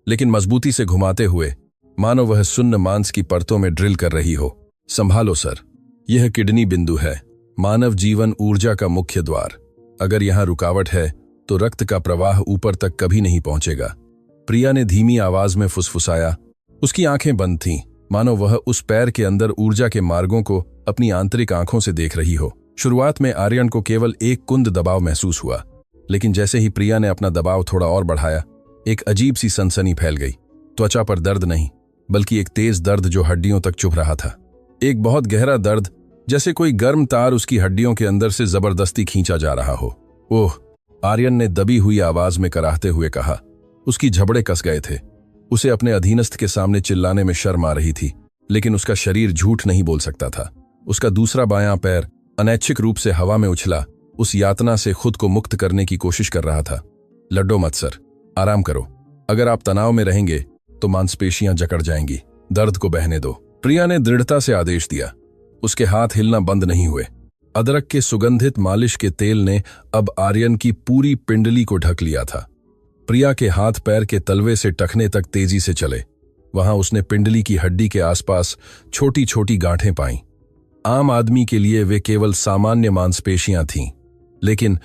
लेकिन मजबूती से घुमाते हुए, मानो वह सुन्न मांस की परतों में ड्रिल कर रही हो। संभालो सर, यह किडनी बिंदु है, मानव जीवन ऊर्जा का मुख्य द्वार। अगर यहां रुकावट है तो रक्त का प्रवाह ऊपर तक कभी नहीं पहुंचेगा। प्रिया ने धीमी आवाज में फुसफुसाया। उसकी आंखें बंद थीं, मानो वह उस पैर के अंदर ऊर्जा के मार्गों को अपनी आंतरिक आंखों से देख रही हो। शुरुआत में आर्यन को केवल एक कुंद दबाव महसूस हुआ, लेकिन जैसे ही प्रिया ने अपना दबाव थोड़ा और बढ़ाया, एक अजीब सी सनसनी फैल गई। त्वचा पर दर्द नहीं, बल्कि एक तेज दर्द जो हड्डियों तक चुभ रहा था। एक बहुत गहरा दर्द, जैसे कोई गर्म तार उसकी हड्डियों के अंदर से जबरदस्ती खींचा जा रहा हो। ओह, आर्यन ने दबी हुई आवाज में कराहते हुए कहा। उसकी झबड़े कस गए थे। उसे अपने अधीनस्थ के सामने चिल्लाने में शर्म आ रही थी, लेकिन उसका शरीर झूठ नहीं बोल सकता था। उसका दूसरा बायां पैर अनैच्छिक रूप से हवा में उछला, उस यातना से खुद को मुक्त करने की कोशिश कर रहा था। लड्डो मत सर, आराम करो। अगर आप तनाव में रहेंगे तो मांसपेशियां जकड़ जाएंगी। दर्द को बहने दो। प्रिया ने दृढ़ता से आदेश दिया। उसके हाथ हिलना बंद नहीं हुए। अदरक के सुगंधित मालिश के तेल ने अब आर्यन की पूरी पिंडली को ढक लिया था। प्रिया के हाथ पैर के तलवे से टखने तक तेजी से चले। वहां उसने पिंडली की हड्डी के आसपास छोटी छोटी गांठें पाईं। आम आदमी के लिए वे केवल सामान्य मांसपेशियां थीं, लेकिन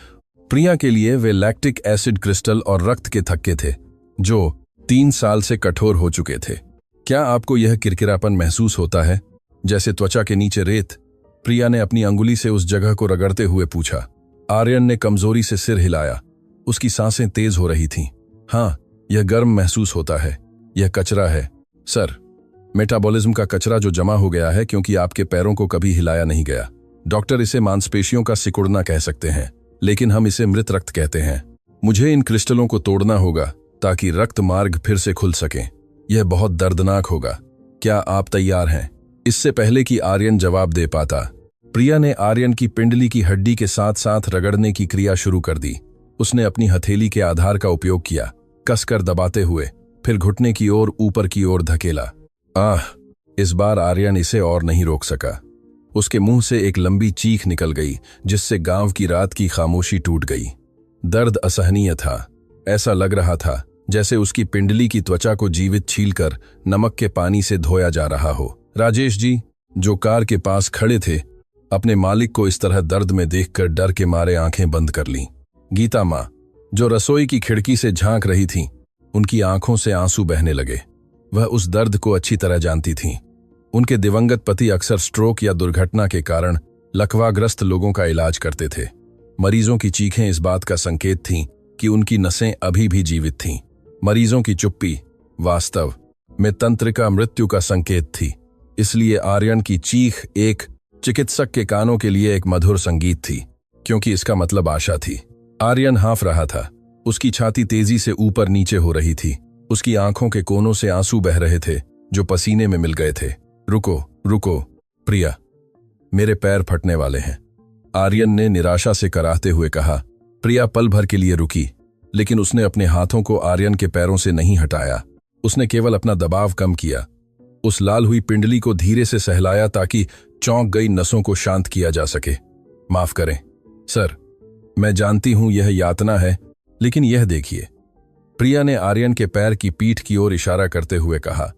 प्रिया के लिए वे लैक्टिक एसिड क्रिस्टल और रक्त के थक्के थे, जो 3 साल से कठोर हो चुके थे। क्या आपको यह किरकिरापन महसूस होता है, जैसे त्वचा के नीचे रेत? प्रिया ने अपनी अंगुली से उस जगह को रगड़ते हुए पूछा। आर्यन ने कमजोरी से सिर हिलाया। उसकी सांसें तेज हो रही थीं। हाँ, यह गर्म महसूस होता है। यह कचरा है सर, मेटाबॉलिज्म का कचरा जो जमा हो गया है क्योंकि आपके पैरों को कभी हिलाया नहीं गया। डॉक्टर इसे मांसपेशियों का सिकुड़ना कह सकते हैं, लेकिन हम इसे मृत रक्त कहते हैं। मुझे इन क्रिस्टलों को तोड़ना होगा ताकि रक्त मार्ग फिर से खुल सके। यह बहुत दर्दनाक होगा। क्या आप तैयार हैं? इससे पहले कि आर्यन जवाब दे पाता, प्रिया ने आर्यन की पिंडली की हड्डी के साथ साथ रगड़ने की क्रिया शुरू कर दी। उसने अपनी हथेली के आधार का उपयोग किया, कसकर दबाते हुए, फिर घुटने की ओर ऊपर की ओर धकेला। आह! इस बार आर्यन इसे और नहीं रोक सका। उसके मुंह से एक लंबी चीख निकल गई, जिससे गांव की रात की खामोशी टूट गई। दर्द असहनीय था। ऐसा लग रहा था जैसे उसकी पिंडली की त्वचा को जीवित छीलकर नमक के पानी से धोया जा रहा हो। राजेश जी, जो कार के पास खड़े थे, अपने मालिक को इस तरह दर्द में देखकर डर के मारे आंखें बंद कर लीं। गीता माँ, जो रसोई की खिड़की से झांक रही थीं, उनकी आंखों से आंसू बहने लगे। वह उस दर्द को अच्छी तरह जानती थीं। उनके दिवंगत पति अक्सर स्ट्रोक या दुर्घटना के कारण लकवाग्रस्त लोगों का इलाज करते थे। मरीजों की चीखें इस बात का संकेत थीं कि उनकी नसें अभी भी जीवित थीं। मरीजों की चुप्पी वास्तव में तंत्रिका मृत्यु का संकेत थी। इसलिए आर्यन की चीख एक चिकित्सक के कानों के लिए एक मधुर संगीत थी, क्योंकि इसका मतलब आशा थी। आर्यन हाँफ रहा था। उसकी छाती तेजी से ऊपर नीचे हो रही थी। उसकी आंखों के कोनों से आंसू बह रहे थे, जो पसीने में मिल गए थे। रुको, रुको, प्रिया, मेरे पैर फटने वाले हैं, आर्यन ने निराशा से कराहते हुए कहा। प्रिया पल भर के लिए रुकी, लेकिन उसने अपने हाथों को आर्यन के पैरों से नहीं हटाया। उसने केवल अपना दबाव कम किया, उस लाल हुई पिंडली को धीरे से सहलाया ताकि चौंक गई नसों को शांत किया जा सके। माफ करें सर, मैं जानती हूं यह यातना है, लेकिन यह देखिए। प्रिया ने आर्यन के पैर की पीठ की ओर इशारा करते हुए कहा।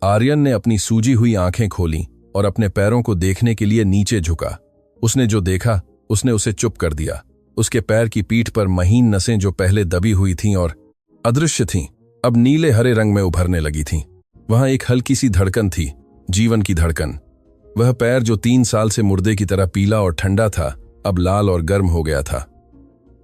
आर्यन ने अपनी सूजी हुई आंखें खोलीं और अपने पैरों को देखने के लिए नीचे झुका। उसने जो देखा उसने उसे चुप कर दिया। उसके पैर की पीठ पर महीन नसें, जो पहले दबी हुई थीं और अदृश्य थीं, अब नीले हरे रंग में उभरने लगी थीं। वहां एक हल्की सी धड़कन थी, जीवन की धड़कन। वह पैर जो 3 साल से मुर्दे की तरह पीला और ठंडा था, अब लाल और गर्म हो गया था।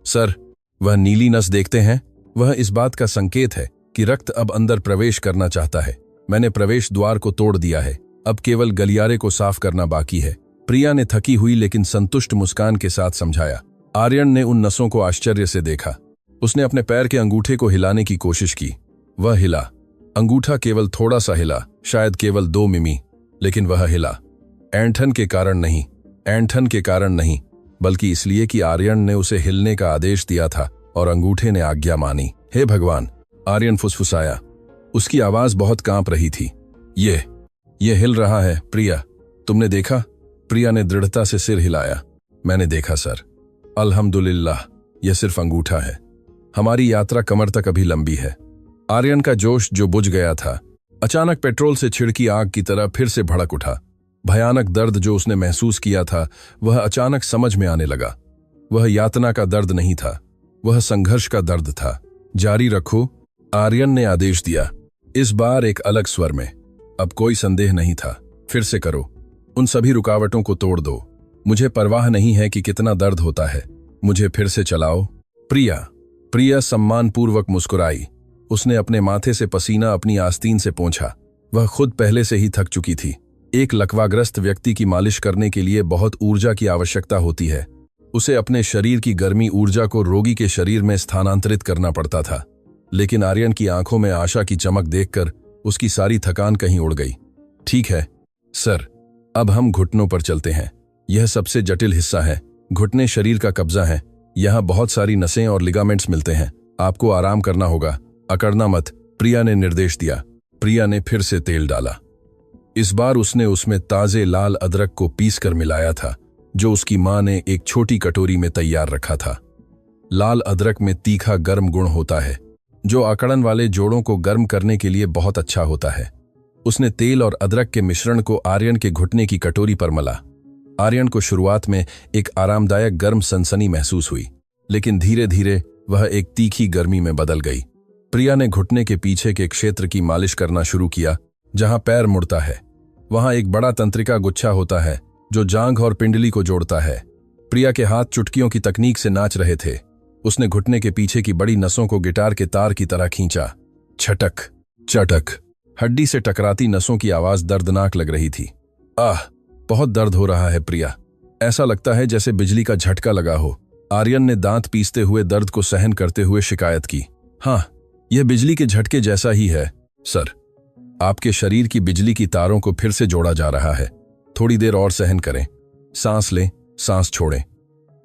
सर, वह नीली नस देखते हैं? वह इस बात का संकेत है कि रक्त अब अंदर प्रवेश करना चाहता है। मैंने प्रवेश द्वार को तोड़ दिया है, अब केवल गलियारे को साफ करना बाकी है। प्रिया ने थकी हुई लेकिन संतुष्ट मुस्कान के साथ समझाया। आर्यन ने उन नसों को आश्चर्य से देखा। उसने अपने पैर के अंगूठे को हिलाने की कोशिश की। वह हिला। अंगूठा केवल थोड़ा सा हिला, शायद केवल 2 मिमी, लेकिन वह हिला। ऐंठन के कारण नहीं, बल्कि इसलिए कि आर्यन ने उसे हिलने का आदेश दिया था और अंगूठे ने आज्ञा मानी। हे भगवान, आर्यन फुसफुसाया। उसकी आवाज बहुत कांप रही थी। ये हिल रहा है प्रिया, तुमने देखा? प्रिया ने दृढ़ता से सिर हिलाया। मैंने देखा सर। अल्हम्दुलिल्लाह, यह सिर्फ अंगूठा है। हमारी यात्रा कमर तक अभी लंबी है। आर्यन का जोश जो बुझ गया था, अचानक पेट्रोल से छिड़की आग की तरह फिर से भड़क उठा। भयानक दर्द जो उसने महसूस किया था, वह अचानक समझ में आने लगा। वह यातना का दर्द नहीं था, वह संघर्ष का दर्द था। जारी रखो, आर्यन ने आदेश दिया, इस बार एक अलग स्वर में। अब कोई संदेह नहीं था। फिर से करो, उन सभी रुकावटों को तोड़ दो। मुझे परवाह नहीं है कि कितना दर्द होता है, मुझे फिर से चलाओ। प्रिया सम्मानपूर्वक मुस्कुराई। उसने अपने माथे से पसीना अपनी आस्तीन से पोंछा। वह खुद पहले से ही थक चुकी थी। एक लकवाग्रस्त व्यक्ति की मालिश करने के लिए बहुत ऊर्जा की आवश्यकता होती है। उसे अपने शरीर की गर्मी ऊर्जा को रोगी के शरीर में स्थानांतरित करना पड़ता था। लेकिन आर्यन की आंखों में आशा की चमक देखकर उसकी सारी थकान कहीं उड़ गई। ठीक है सर, अब हम घुटनों पर चलते हैं। यह सबसे जटिल हिस्सा है। घुटने शरीर का कब्जा है। यहाँ बहुत सारी नसें और लिगामेंट्स मिलते हैं। आपको आराम करना होगा, अकड़ना मत, प्रिया ने निर्देश दिया। प्रिया ने फिर से तेल डाला। इस बार उसने उसमें ताजे लाल अदरक को पीसकर मिलाया था, जो उसकी मां ने एक छोटी कटोरी में तैयार रखा था। लाल अदरक में तीखा गर्म गुण होता है, जो अकड़न वाले जोड़ों को गर्म करने के लिए बहुत अच्छा होता है। उसने तेल और अदरक के मिश्रण को आर्यन के घुटने की कटोरी पर मला। आर्यन को शुरुआत में एक आरामदायक गर्म सनसनी महसूस हुई, लेकिन धीरे धीरे वह एक तीखी गर्मी में बदल गई। प्रिया ने घुटने के पीछे के क्षेत्र की मालिश करना शुरू किया, जहां पैर मुड़ता है। वहां एक बड़ा तंत्रिका गुच्छा होता है जो जांघ और पिंडली को जोड़ता है। प्रिया के हाथ चुटकियों की तकनीक से नाच रहे थे। उसने घुटने के पीछे की बड़ी नसों को गिटार के तार की तरह खींचा। छटक चटक, हड्डी से टकराती नसों की आवाज दर्दनाक लग रही थी। आह, बहुत दर्द हो रहा है प्रिया, ऐसा लगता है जैसे बिजली का झटका लगा हो। आर्यन ने दांत पीसते हुए दर्द को सहन करते हुए शिकायत की। हाँ, यह बिजली के झटके जैसा ही है सर। आपके शरीर की बिजली की तारों को फिर से जोड़ा जा रहा है। थोड़ी देर और सहन करें, सांस लें, सांस छोड़ें।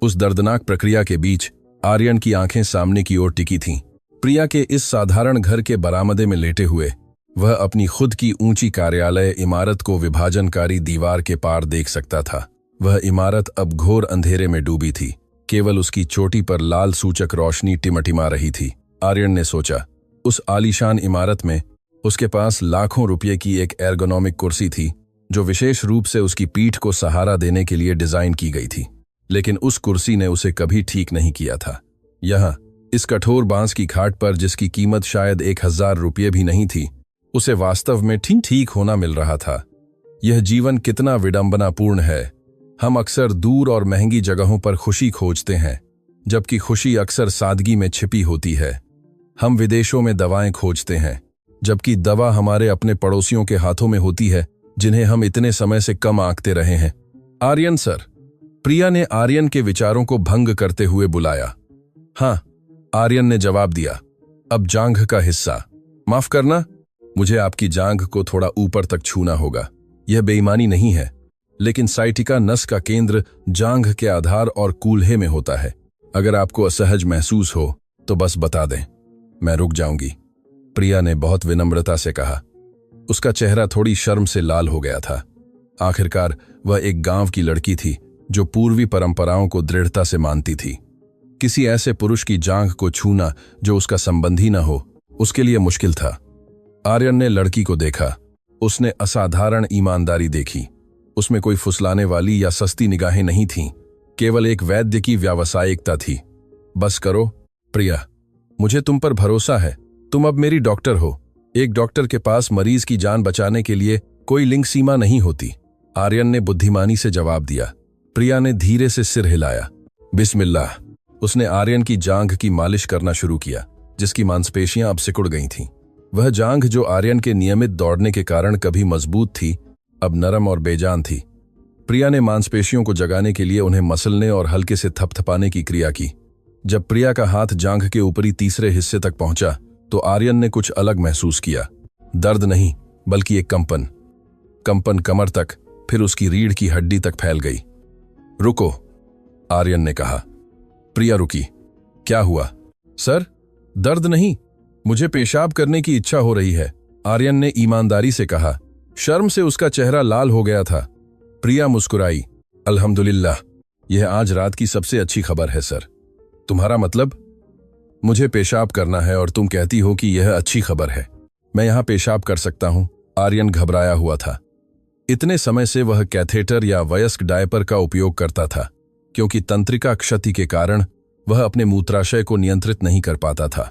उस दर्दनाक प्रक्रिया के बीच आर्यन की आंखें सामने की ओर टिकी थीं। प्रिया के इस साधारण घर के बरामदे में लेटे हुए वह अपनी खुद की ऊंची कार्यालय इमारत को विभाजनकारी दीवार के पार देख सकता था। वह इमारत अब घोर अंधेरे में डूबी थी। केवल उसकी चोटी पर लाल सूचक रोशनी टिमटिमा रही थी। आर्यन ने सोचा, उस आलीशान इमारत में उसके पास लाखों रुपये की एक एर्गोनॉमिक कुर्सी थी जो विशेष रूप से उसकी पीठ को सहारा देने के लिए डिजाइन की गई थी। लेकिन उस कुर्सी ने उसे कभी ठीक नहीं किया था। यहाँ इस कठोर बांस की खाट पर, जिसकी कीमत शायद 1000 रुपये भी नहीं थी, उसे वास्तव में ठीक होना मिल रहा था। यह जीवन कितना विडंबनापूर्ण है। हम अक्सर दूर और महंगी जगहों पर खुशी खोजते हैं, जबकि खुशी अक्सर सादगी में छिपी होती है। हम विदेशों में दवाएं खोजते हैं, जबकि दवा हमारे अपने पड़ोसियों के हाथों में होती है, जिन्हें हम इतने समय से कम आंकते रहे हैं। आर्यन सर, प्रिया ने आर्यन के विचारों को भंग करते हुए बुलाया। हाँ, आर्यन ने जवाब दिया। अब जांघ का हिस्सा, माफ करना, मुझे आपकी जांघ को थोड़ा ऊपर तक छूना होगा। यह बेईमानी नहीं है, लेकिन साइटिका नस का केंद्र जांघ के आधार और कूल्हे में होता है। अगर आपको असहज महसूस हो तो बस बता दें, मैं रुक जाऊंगी, प्रिया ने बहुत विनम्रता से कहा। उसका चेहरा थोड़ी शर्म से लाल हो गया था। आखिरकार वह एक गांव की लड़की थी जो पूर्वी परंपराओं को दृढ़ता से मानती थी। किसी ऐसे पुरुष की जांघ को छूना जो उसका संबंधी न हो, उसके लिए मुश्किल था। आर्यन ने लड़की को देखा। उसने असाधारण ईमानदारी देखी। उसमें कोई फुसलाने वाली या सस्ती निगाहें नहीं थीं, केवल एक वैद्य की व्यावसायिकता थी। बस करो प्रिया, मुझे तुम पर भरोसा है। तुम अब मेरी डॉक्टर हो। एक डॉक्टर के पास मरीज की जान बचाने के लिए कोई लिंग सीमा नहीं होती, आर्यन ने बुद्धिमानी से जवाब दिया। प्रिया ने धीरे से सिर हिलाया। बिस्मिल्लाह। उसने आर्यन की जांघ की मालिश करना शुरू किया, जिसकी मांसपेशियां अब सिकुड़ गई थीं। वह जांघ जो आर्यन के नियमित दौड़ने के कारण कभी मजबूत थी, अब नरम और बेजान थी। प्रिया ने मांसपेशियों को जगाने के लिए उन्हें मसलने और हल्के से थपथपाने की क्रिया की। जब प्रिया का हाथ जांघ के ऊपरी तीसरे हिस्से तक पहुंचा तो आर्यन ने कुछ अलग महसूस किया। दर्द नहीं, बल्कि एक कंपन कमर तक, फिर उसकी रीढ़ की हड्डी तक फैल गई। रुको, आर्यन ने कहा। प्रिया रुकी। क्या हुआ? सर, दर्द नहीं, मुझे पेशाब करने की इच्छा हो रही है, आर्यन ने ईमानदारी से कहा। शर्म से उसका चेहरा लाल हो गया था। प्रिया मुस्कुराई। अल्हम्दुलिल्लाह, यह आज रात की सबसे अच्छी खबर है सर। तुम्हारा मतलब? मुझे पेशाब करना है और तुम कहती हो कि यह अच्छी खबर है। मैं यहां पेशाब कर सकता हूं? आर्यन घबराया हुआ था। इतने समय से वह कैथेटर या वयस्क डायपर का उपयोग करता था, क्योंकि तंत्रिका क्षति के कारण वह अपने मूत्राशय को नियंत्रित नहीं कर पाता था।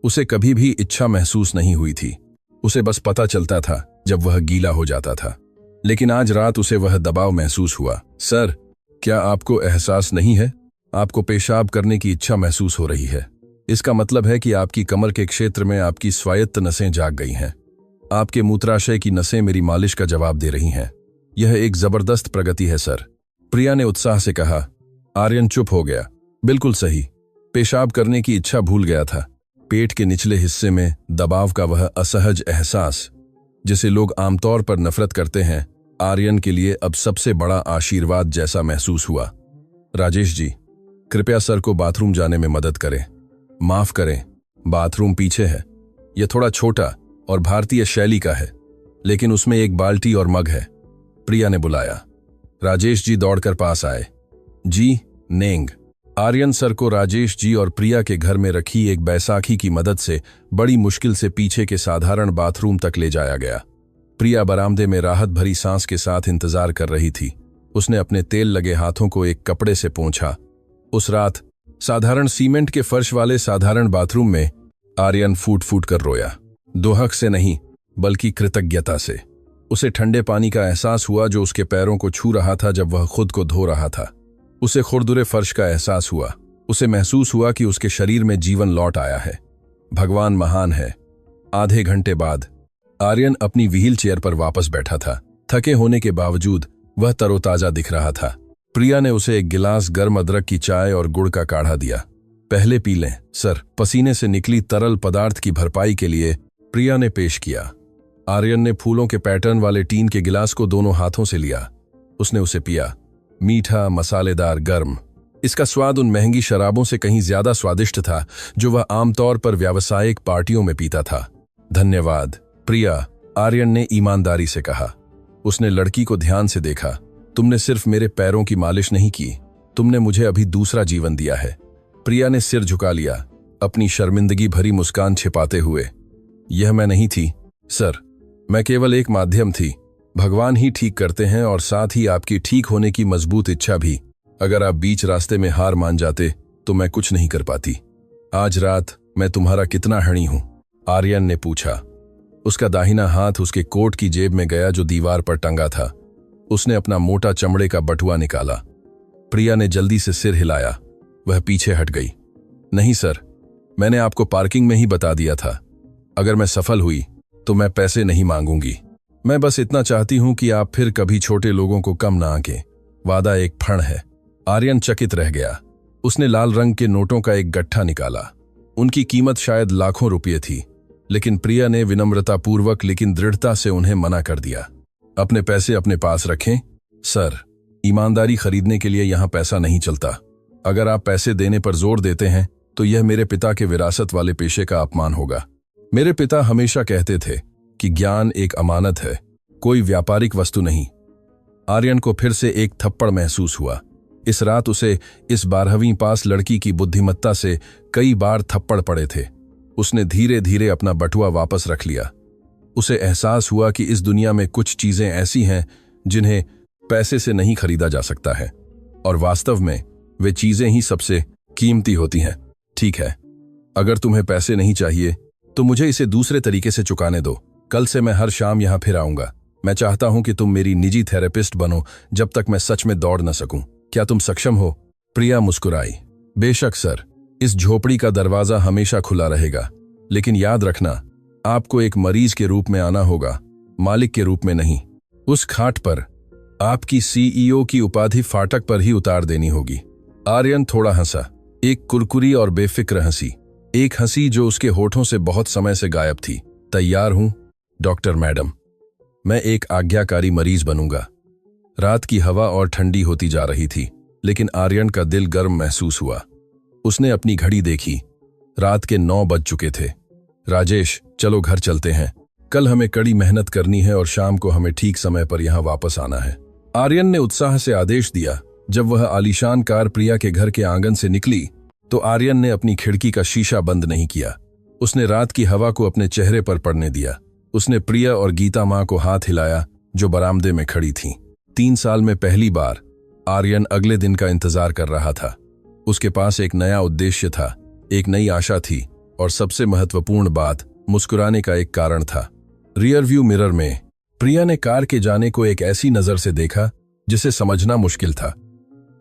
उसे कभी भी इच्छा महसूस नहीं हुई थी। उसे बस पता चलता था जब वह गीला हो जाता था। लेकिन आज रात उसे वह दबाव महसूस हुआ। सर, क्या आपको एहसास नहीं है? आपको पेशाब करने की इच्छा महसूस हो रही है। इसका मतलब है कि आपकी कमर के क्षेत्र में आपकी स्वायत्त नसें जाग गई हैं। आपके मूत्राशय की नसें मेरी मालिश का जवाब दे रही हैं। यह एक जबरदस्त प्रगति है सर, प्रिया ने उत्साह से कहा। आर्यन चुप हो गया। बिल्कुल सही, पेशाब करने की इच्छा भूल गया था। पेट के निचले हिस्से में दबाव का वह असहज एहसास, जिसे लोग आमतौर पर नफरत करते हैं, आर्यन के लिए अब सबसे बड़ा आशीर्वाद जैसा महसूस हुआ। राजेश जी, कृपया सर को बाथरूम जाने में मदद करें। माफ करें, बाथरूम पीछे है। यह थोड़ा छोटा और भारतीय शैली का है, लेकिन उसमें एक बाल्टी और मग है, प्रिया ने बुलाया। राजेश जी दौड़कर पास आए। जी, नेंग। आर्यन सर को राजेश जी और प्रिया के घर में रखी एक बैसाखी की मदद से बड़ी मुश्किल से पीछे के साधारण बाथरूम तक ले जाया गया। प्रिया बरामदे में राहत भरी सांस के साथ इंतजार कर रही थी। उसने अपने तेल लगे हाथों को एक कपड़े से पोंछा। उस रात साधारण सीमेंट के फर्श वाले साधारण बाथरूम में आर्यन फूट फूट कर रोया। दोहक से नहीं, बल्कि कृतज्ञता से। उसे ठंडे पानी का एहसास हुआ जो उसके पैरों को छू रहा था जब वह खुद को धो रहा था। उसे खुरदुरे फर्श का एहसास हुआ। उसे महसूस हुआ कि उसके शरीर में जीवन लौट आया है। भगवान महान है। आधे घंटे बाद आर्यन अपनी व्हील चेयर पर वापस बैठा था। थके होने के बावजूद वह तरोताजा दिख रहा था। प्रिया ने उसे एक गिलास गर्म अदरक की चाय और गुड़ का काढ़ा दिया। पहले पी लें सर। पसीने से निकली तरल पदार्थ की भरपाई के लिए प्रिया ने पेश किया। आर्यन ने फूलों के पैटर्न वाले टीन के गिलास को दोनों हाथों से लिया। उसने उसे पिया। मीठा, मसालेदार, गर्म। इसका स्वाद उन महंगी शराबों से कहीं ज्यादा स्वादिष्ट था जो वह आमतौर पर व्यावसायिक पार्टियों में पीता था। धन्यवाद प्रिया, आर्यन ने ईमानदारी से कहा। उसने लड़की को ध्यान से देखा। तुमने सिर्फ मेरे पैरों की मालिश नहीं की, तुमने मुझे अभी दूसरा जीवन दिया है। प्रिया ने सिर झुका लिया, अपनी शर्मिंदगी भरी मुस्कान छिपाते हुए। यह मैं नहीं थी सर, मैं केवल एक माध्यम थी। भगवान ही ठीक करते हैं और साथ ही आपकी ठीक होने की मजबूत इच्छा भी। अगर आप बीच रास्ते में हार मान जाते तो मैं कुछ नहीं कर पाती। आज रात मैं तुम्हारा कितना ऋणी हूं? आर्यन ने पूछा। उसका दाहिना हाथ उसके कोट की जेब में गया जो दीवार पर टंगा था। उसने अपना मोटा चमड़े का बटुआ निकाला। प्रिया ने जल्दी से सिर हिलाया। वह पीछे हट गई। नहीं सर, मैंने आपको पार्किंग में ही बता दिया था। अगर मैं सफल हुई तो मैं पैसे नहीं मांगूंगी। मैं बस इतना चाहती हूं कि आप फिर कभी छोटे लोगों को कम ना आंकें। वादा एक फण है। आर्यन चकित रह गया। उसने लाल रंग के नोटों का एक गट्ठा निकाला। उनकी कीमत शायद लाखों रुपये थी, लेकिन प्रिया ने विनम्रतापूर्वक लेकिन दृढ़ता से उन्हें मना कर दिया। अपने पैसे अपने पास रखें सर। ईमानदारी खरीदने के लिए यहां पैसा नहीं चलता। अगर आप पैसे देने पर जोर देते हैं तो यह मेरे पिता के विरासत वाले पेशे का अपमान होगा। मेरे पिता हमेशा कहते थे कि ज्ञान एक अमानत है, कोई व्यापारिक वस्तु नहीं। आर्यन को फिर से एक थप्पड़ महसूस हुआ। इस रात उसे इस 12वीं पास लड़की की बुद्धिमत्ता से कई बार थप्पड़ पड़े थे। उसने धीरे धीरे अपना बटुआ वापस रख लिया। उसे एहसास हुआ कि इस दुनिया में कुछ चीजें ऐसी हैं जिन्हें पैसे से नहीं खरीदा जा सकता है, और वास्तव में वे चीजें ही सबसे कीमती होती हैं। ठीक है, अगर तुम्हें पैसे नहीं चाहिए तो मुझे इसे दूसरे तरीके से चुकाने दो। कल से मैं हर शाम यहां फिर आऊंगा। मैं चाहता हूं कि तुम मेरी निजी थेरेपिस्ट बनो जब तक मैं सच में दौड़ न सकूं। क्या तुम सक्षम हो? प्रिया मुस्कुराई। बेशक सर, इस झोपड़ी का दरवाजा हमेशा खुला रहेगा, लेकिन याद रखना, आपको एक मरीज के रूप में आना होगा, मालिक के रूप में नहीं। उस खाट पर आपकी सीईओ की उपाधि फाटक पर ही उतार देनी होगी। आर्यन थोड़ा हंसा, एक कुरकुरी और बेफिक्र हंसी, एक हंसी जो उसके होठों से बहुत समय से गायब थी। तैयार हूं डॉक्टर मैडम, मैं एक आज्ञाकारी मरीज बनूंगा। रात की हवा और ठंडी होती जा रही थी, लेकिन आर्यन का दिल गर्म महसूस हुआ। उसने अपनी घड़ी देखी। रात के 9 बज चुके थे। राजेश, चलो घर चलते हैं। कल हमें कड़ी मेहनत करनी है और शाम को हमें ठीक समय पर यहां वापस आना है। आर्यन ने उत्साह से आदेश दिया। जब वह आलीशान कार प्रिया के घर के आंगन से निकली तो आर्यन ने अपनी खिड़की का शीशा बंद नहीं किया। उसने रात की हवा को अपने चेहरे पर पड़ने दिया। उसने प्रिया और गीता मां को हाथ हिलाया जो बरामदे में खड़ी थीं। 3 साल में पहली बार आर्यन अगले दिन का इंतजार कर रहा था। उसके पास एक नया उद्देश्य था, एक नई आशा थी, और सबसे महत्वपूर्ण बात, मुस्कुराने का एक कारण था। रियर व्यू मिरर में प्रिया ने कार के जाने को एक ऐसी नजर से देखा जिसे समझना मुश्किल था।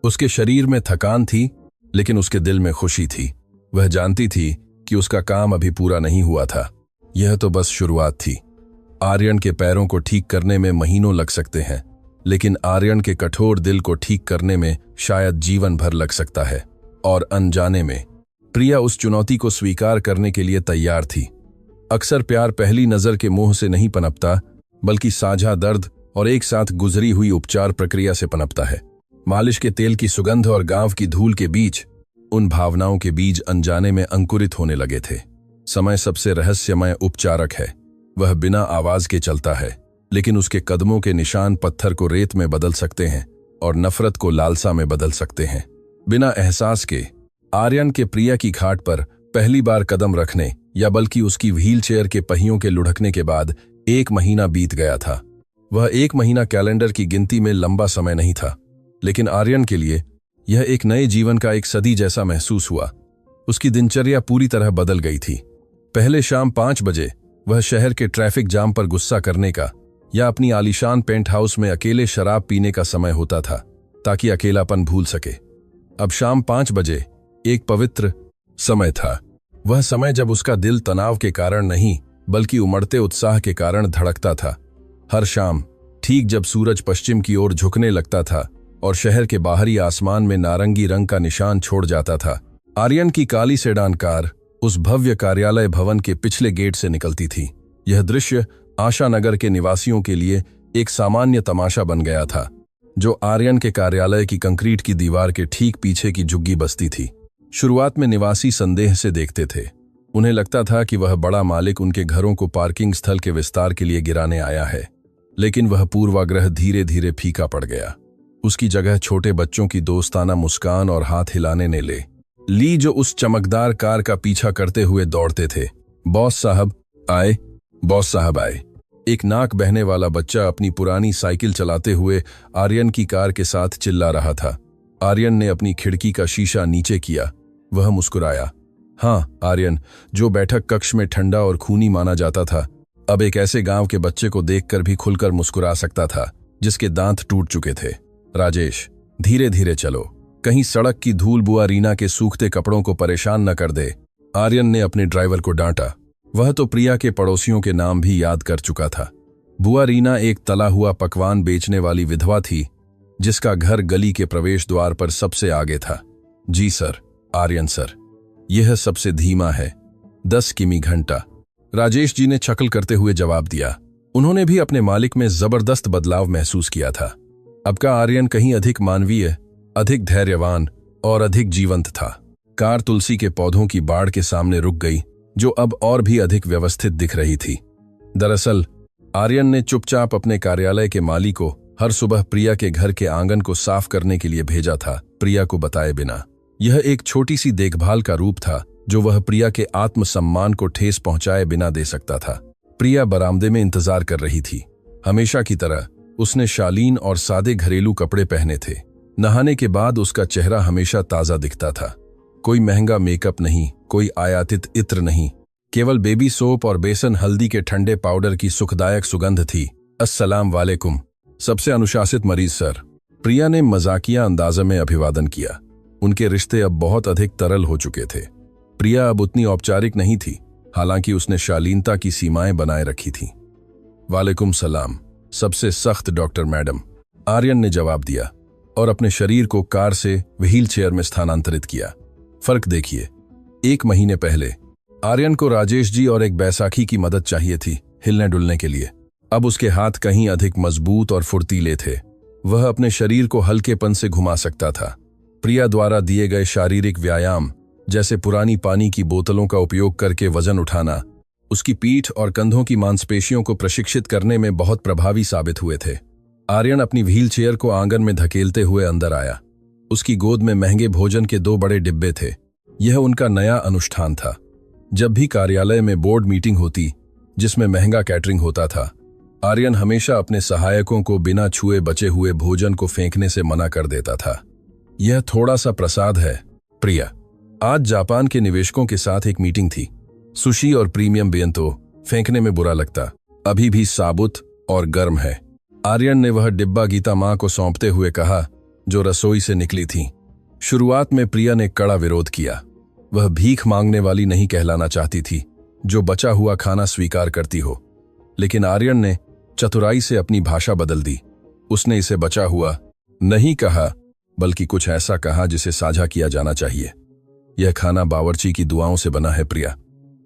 उसके शरीर में थकान थी, लेकिन उसके दिल में खुशी थी। वह जानती थी कि उसका काम अभी पूरा नहीं हुआ था। यह तो बस शुरुआत थी। आर्यन के पैरों को ठीक करने में महीनों लग सकते हैं, लेकिन आर्यन के कठोर दिल को ठीक करने में शायद जीवन भर लग सकता है। और अनजाने में प्रिया उस चुनौती को स्वीकार करने के लिए तैयार थी। अक्सर प्यार पहली नजर के मोह से नहीं पनपता, बल्कि साझा दर्द और एक साथ गुजरी हुई उपचार प्रक्रिया से पनपता है। मालिश के तेल की सुगंध और गांव की धूल के बीच उन भावनाओं के बीज अनजाने में अंकुरित होने लगे थे। समय सबसे रहस्यमय उपचारक है। वह बिना आवाज के चलता है, लेकिन उसके कदमों के निशान पत्थर को रेत में बदल सकते हैं और नफरत को लालसा में बदल सकते हैं। बिना एहसास के आर्यन के प्रिया की खाट पर पहली बार कदम रखने, या बल्कि उसकी व्हीलचेयर के पहियों के लुढ़कने के बाद 1 महीना बीत गया था। वह 1 महीना कैलेंडर की गिनती में लंबा समय नहीं था, लेकिन आर्यन के लिए यह एक नए जीवन का एक सदी जैसा महसूस हुआ। उसकी दिनचर्या पूरी तरह बदल गई थी। पहले शाम 5 बजे वह शहर के ट्रैफिक जाम पर गुस्सा करने का या अपनी आलीशान पेंट हाउस में अकेले शराब पीने का समय होता था, ताकि अकेलापन भूल सके। अब शाम 5 बजे एक पवित्र समय था। वह समय जब उसका दिल तनाव के कारण नहीं, बल्कि उमड़ते उत्साह के कारण धड़कता था। हर शाम, ठीक जब सूरज पश्चिम की ओर झुकने लगता था, और शहर के बाहरी आसमान में नारंगी रंग का निशान छोड़ जाता था। आर्यन की काली सेडान कार उस भव्य कार्यालय भवन के पिछले गेट से निकलती थी। यह दृश्य आशानगर के निवासियों के लिए एक सामान्य तमाशा बन गया था, जो आर्यन के कार्यालय की कंक्रीट की दीवार के ठीक पीछे की झुग्गी बस्ती थी। शुरुआत में निवासी संदेह से देखते थे। उन्हें लगता था कि वह बड़ा मालिक उनके घरों को पार्किंग स्थल के विस्तार के लिए गिराने आया है, लेकिन वह पूर्वाग्रह धीरे धीरे फीका पड़ गया। उसकी जगह छोटे बच्चों की दोस्ताना मुस्कान और हाथ हिलाने ने ले ली, जो उस चमकदार कार का पीछा करते हुए दौड़ते थे। बॉस साहब आए, बॉस साहब आए। एक नाक बहने वाला बच्चा अपनी पुरानी साइकिल चलाते हुए आर्यन की कार के साथ चिल्ला रहा था। आर्यन ने अपनी खिड़की का शीशा नीचे किया। वह मुस्कुराया। हाँ, आर्यन, जो बैठक कक्ष में ठंडा और खूनी माना जाता था, अब एक ऐसे गांव के बच्चे को देखकर भी खुलकर मुस्कुरा सकता था जिसके दांत टूट चुके थे। राजेश, धीरे धीरे चलो, कहीं सड़क की धूल बुआ रीना के सूखते कपड़ों को परेशान न कर दे। आर्यन ने अपने ड्राइवर को डांटा। वह तो प्रिया के पड़ोसियों के नाम भी याद कर चुका था। बुआ रीना एक तला हुआ पकवान बेचने वाली विधवा थी, जिसका घर गली के प्रवेश द्वार पर सबसे आगे था। जी सर, आर्यन सर, यह सबसे धीमा है, 10 किमी घंटा। राजेश जी ने छकल करते हुए जवाब दिया। उन्होंने भी अपने मालिक में जबरदस्त बदलाव महसूस किया था। अब का आर्यन कहीं अधिक मानवीय, अधिक धैर्यवान और अधिक जीवंत था। कार तुलसी के पौधों की बाड़ के सामने रुक गई, जो अब और भी अधिक व्यवस्थित दिख रही थी। दरअसल आर्यन ने चुपचाप अपने कार्यालय के माली को हर सुबह प्रिया के घर के आंगन को साफ करने के लिए भेजा था, प्रिया को बताए बिना। यह एक छोटी सी देखभाल का रूप था, जो वह प्रिया के आत्मसम्मान को ठेस पहुंचाए बिना दे सकता था। प्रिया बरामदे में इंतजार कर रही थी। हमेशा की तरह उसने शालीन और सादे घरेलू कपड़े पहने थे। नहाने के बाद उसका चेहरा हमेशा ताजा दिखता था। कोई महंगा मेकअप नहीं, कोई आयातित इत्र नहीं, केवल बेबी सोप और बेसन हल्दी के ठंडे पाउडर की सुखदायक सुगंध थी। अस्सलाम वालेकुम, सबसे अनुशासित मरीज सर। प्रिया ने मजाकिया अंदाज़ में अभिवादन किया। उनके रिश्ते अब बहुत अधिक तरल हो चुके थे। प्रिया अब उतनी औपचारिक नहीं थी, हालांकि उसने शालीनता की सीमाएं बनाए रखी थीं। वालेकुम सलाम, सबसे सख्त डॉक्टर मैडम, आर्यन ने जवाब दिया और अपने शरीर को कार से व्हील चेयर में स्थानांतरित किया। फर्क देखिए, 1 महीने पहले आर्यन को राजेश जी और एक बैसाखी की मदद चाहिए थी हिलने डुलने के लिए। अब उसके हाथ कहीं अधिक मजबूत और फुर्तीले थे। वह अपने शरीर को हल्केपन से घुमा सकता था। प्रिया द्वारा दिए गए शारीरिक व्यायाम, जैसे पुरानी पानी की बोतलों का उपयोग करके वजन उठाना, उसकी पीठ और कंधों की मांसपेशियों को प्रशिक्षित करने में बहुत प्रभावी साबित हुए थे। आर्यन अपनी व्हील चेयर को आंगन में धकेलते हुए अंदर आया। उसकी गोद में महंगे भोजन के 2 बड़े डिब्बे थे। यह उनका नया अनुष्ठान था। जब भी कार्यालय में बोर्ड मीटिंग होती, जिसमें महंगा कैटरिंग होता था, आर्यन हमेशा अपने सहायकों को बिना छुए बचे हुए भोजन को फेंकने से मना कर देता था। यह थोड़ा सा प्रसाद है, प्रिया। आज जापान के निवेशकों के साथ एक मीटिंग थी। सुशी और प्रीमियम बेंतो फेंकने में बुरा लगता, अभी भी साबुत और गर्म है। आर्यन ने वह डिब्बा गीता मां को सौंपते हुए कहा, जो रसोई से निकली थी। शुरुआत में प्रिया ने कड़ा विरोध किया। वह भीख मांगने वाली नहीं कहलाना चाहती थी, जो बचा हुआ खाना स्वीकार करती हो। लेकिन आर्यन ने चतुराई से अपनी भाषा बदल दी। उसने इसे बचा हुआ नहीं कहा, बल्कि कुछ ऐसा कहा जिसे साझा किया जाना चाहिए। यह खाना बावर्ची की दुआओं से बना है प्रिया।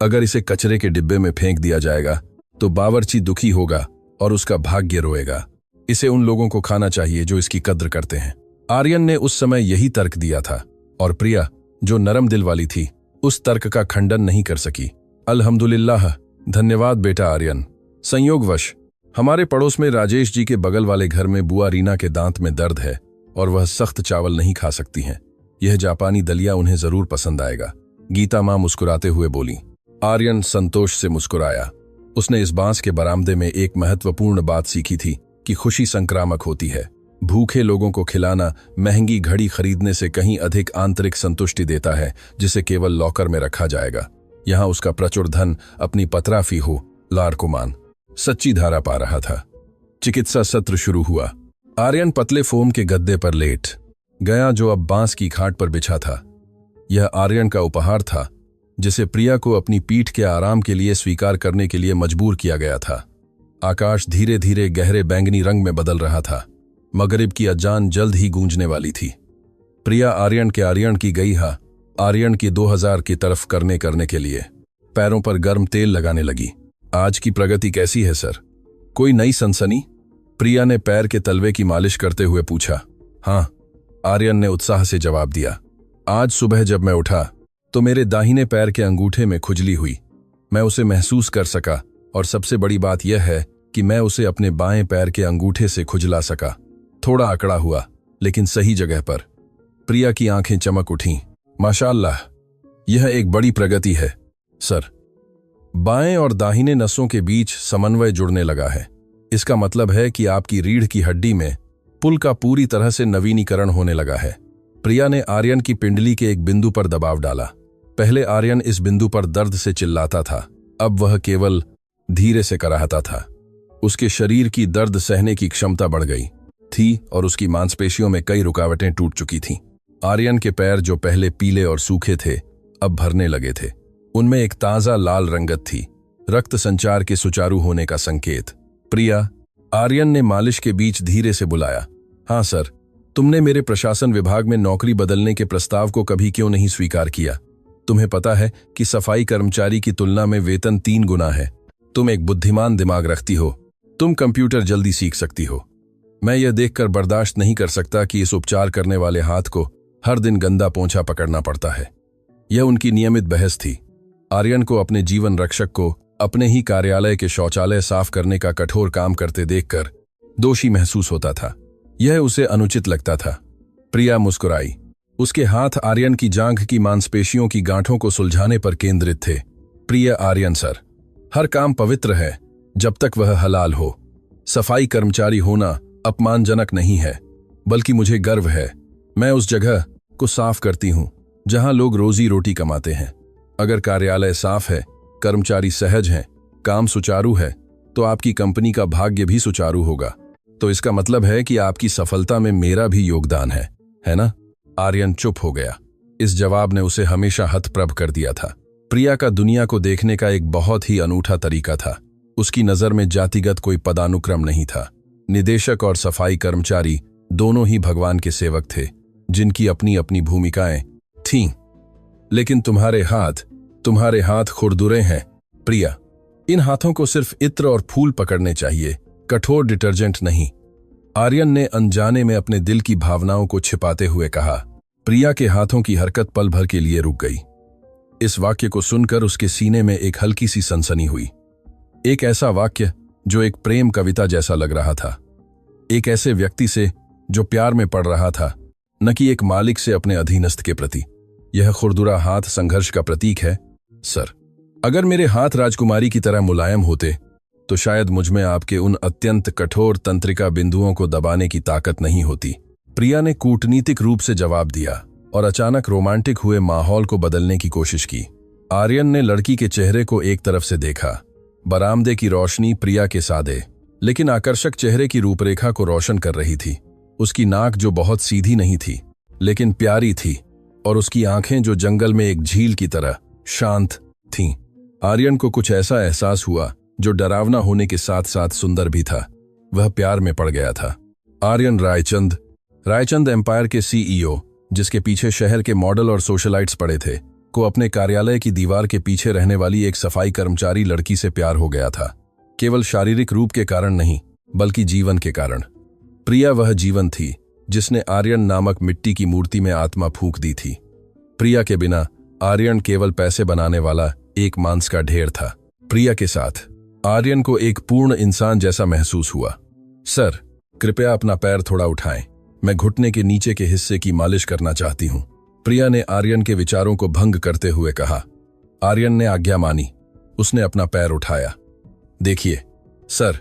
अगर इसे कचरे के डिब्बे में फेंक दिया जाएगा तो बावर्ची दुखी होगा और उसका भाग्य रोएगा। इसे उन लोगों को खाना चाहिए जो इसकी कद्र करते हैं। आर्यन ने उस समय यही तर्क दिया था, और प्रिया, जो नरम दिल वाली थी, उस तर्क का खंडन नहीं कर सकी। अल्हम्दुलिल्लाह, धन्यवाद बेटा आर्यन। संयोगवश हमारे पड़ोस में राजेश जी के बगल वाले घर में बुआ रीना के दांत में दर्द है और वह सख्त चावल नहीं खा सकती हैं। यह जापानी दलिया उन्हें जरूर पसंद आएगा, गीता मां मुस्कुराते हुए बोली। आर्यन संतोष से मुस्कुराया। उसने इस बांस के बरामदे में एक महत्वपूर्ण बात सीखी थी कि खुशी संक्रामक होती है। भूखे लोगों को खिलाना महंगी घड़ी खरीदने से कहीं अधिक आंतरिक संतुष्टि देता है, जिसे केवल लॉकर में रखा जाएगा। यहां उसका प्रचुर धन अपनी पतराफी हो लारकुमान सच्ची धारा पा रहा था। चिकित्सा सत्र शुरू हुआ। आर्यन पतले फोम के गद्दे पर लेट गया, जो अब बांस की खाट पर बिछा था। यह आर्यन का उपहार था, जिसे प्रिया को अपनी पीठ के आराम के लिए स्वीकार करने के लिए मजबूर किया गया था। आकाश धीरे धीरे गहरे बैंगनी रंग में बदल रहा था। मगरिब की अजान जल्द ही गूंजने वाली थी। प्रिया आर्यन की गई हा आर्यन की 2000 की तरफ करने के लिए पैरों पर गर्म तेल लगाने लगी। आज की प्रगति कैसी है सर? कोई नई सनसनी? प्रिया ने पैर के तलवे की मालिश करते हुए पूछा। हाँ, आर्यन ने उत्साह से जवाब दिया। आज सुबह जब मैं उठा तो मेरे दाहिने पैर के अंगूठे में खुजली हुई। मैं उसे महसूस कर सका और सबसे बड़ी बात यह है कि मैं उसे अपने बाएं पैर के अंगूठे से खुजला सका। थोड़ा अकड़ा हुआ, लेकिन सही जगह पर। प्रिया की आंखें चमक उठीं। माशाअल्लाह, यह एक बड़ी प्रगति है सर। बाएं और दाहिने नसों के बीच समन्वय जुड़ने लगा है। इसका मतलब है कि आपकी रीढ़ की हड्डी में पुल का पूरी तरह से नवीनीकरण होने लगा है। प्रिया ने आर्यन की पिंडली के एक बिंदु पर दबाव डाला। पहले आर्यन इस बिंदु पर दर्द से चिल्लाता था, अब वह केवल धीरे से कराहता था। उसके शरीर की दर्द सहने की क्षमता बढ़ गई थी और उसकी मांसपेशियों में कई रुकावटें टूट चुकी थीं। आर्यन के पैर, जो पहले पीले और सूखे थे, अब भरने लगे थे। उनमें एक ताजा लाल रंगत थी, रक्त संचार के सुचारू होने का संकेत। प्रिया, आर्यन ने मालिश के बीच धीरे से बुलाया। हाँ सर, तुमने मेरे प्रशासन विभाग में नौकरी बदलने के प्रस्ताव को कभी क्यों नहीं स्वीकार किया? तुम्हें पता है कि सफाई कर्मचारी की तुलना में वेतन 3 गुना है। तुम एक बुद्धिमान दिमाग रखती हो, तुम कंप्यूटर जल्दी सीख सकती हो। मैं यह देखकर बर्दाश्त नहीं कर सकता कि इस उपचार करने वाले हाथ को हर दिन गंदा पोंछा पकड़ना पड़ता है। यह उनकी नियमित बहस थी। आर्यन को अपने जीवन रक्षक को अपने ही कार्यालय के शौचालय साफ करने का कठोर काम करते देखकर दोषी महसूस होता था। यह उसे अनुचित लगता था। प्रिया मुस्कुराई। उसके हाथ आर्यन की जांघ की मांसपेशियों की गांठों को सुलझाने पर केंद्रित थे। प्रिय आर्यन सर, हर काम पवित्र है जब तक वह हलाल हो। सफाई कर्मचारी होना अपमानजनक नहीं है, बल्कि मुझे गर्व है। मैं उस जगह को साफ करती हूं जहां लोग रोजी रोटी कमाते हैं। अगर कार्यालय साफ है, कर्मचारी सहज हैं, काम सुचारू है, तो आपकी कंपनी का भाग्य भी सुचारू होगा। तो इसका मतलब है कि आपकी सफलता में मेरा भी योगदान है ना? आर्यन चुप हो गया। इस जवाब ने उसे हमेशा हतप्रभ कर दिया था। प्रिया का दुनिया को देखने का एक बहुत ही अनूठा तरीका था। उसकी नजर में जातिगत कोई पदानुक्रम नहीं था। निदेशक और सफाई कर्मचारी दोनों ही भगवान के सेवक थे, जिनकी अपनी अपनी भूमिकाएं थीं। लेकिन तुम्हारे हाथ खुरदुरे हैं प्रिया। इन हाथों को सिर्फ इत्र और फूल पकड़ने चाहिए, कठोर डिटर्जेंट नहीं। आर्यन ने अनजाने में अपने दिल की भावनाओं को छिपाते हुए कहा। प्रिया के हाथों की हरकत पल भर के लिए रुक गई। इस वाक्य को सुनकर उसके सीने में एक हल्की सी सनसनी हुई। एक ऐसा वाक्य जो एक प्रेम कविता जैसा लग रहा था, एक ऐसे व्यक्ति से जो प्यार में पड़ रहा था, न कि एक मालिक से अपने अधीनस्थ के प्रति। यह खुरदुरा हाथ संघर्ष का प्रतीक है सर। अगर मेरे हाथ राजकुमारी की तरह मुलायम होते तो शायद मुझमें आपके उन अत्यंत कठोर तंत्रिका बिंदुओं को दबाने की ताकत नहीं होती। प्रिया ने कूटनीतिक रूप से जवाब दिया और अचानक रोमांटिक हुए माहौल को बदलने की कोशिश की। आर्यन ने लड़की के चेहरे को एक तरफ से देखा। बरामदे की रोशनी प्रिया के सादे लेकिन आकर्षक चेहरे की रूपरेखा को रोशन कर रही थी। उसकी नाक जो बहुत सीधी नहीं थी लेकिन प्यारी थी, और उसकी आंखें जो जंगल में एक झील की तरह शांत थीं। आर्यन को कुछ ऐसा एहसास हुआ जो डरावना होने के साथ साथ सुंदर भी था। वह प्यार में पड़ गया था। आर्यन रायचंद एम्पायर के सीईओ, जिसके पीछे शहर के मॉडल और सोशलाइट्स पड़े थे, को अपने कार्यालय की दीवार के पीछे रहने वाली एक सफाई कर्मचारी लड़की से प्यार हो गया था। केवल शारीरिक रूप के कारण नहीं, बल्कि जीवन के कारण। प्रिया वह जीवन थी जिसने आर्यन नामक मिट्टी की मूर्ति में आत्मा फूंक दी थी। प्रिया के बिना आर्यन केवल पैसे बनाने वाला एक मांस का ढेर था। प्रिया के साथ आर्यन को एक पूर्ण इंसान जैसा महसूस हुआ। सर, कृपया अपना पैर थोड़ा उठाएं, मैं घुटने के नीचे के हिस्से की मालिश करना चाहती हूं। प्रिया ने आर्यन के विचारों को भंग करते हुए कहा। आर्यन ने आज्ञा मानी। उसने अपना पैर उठाया। देखिए सर,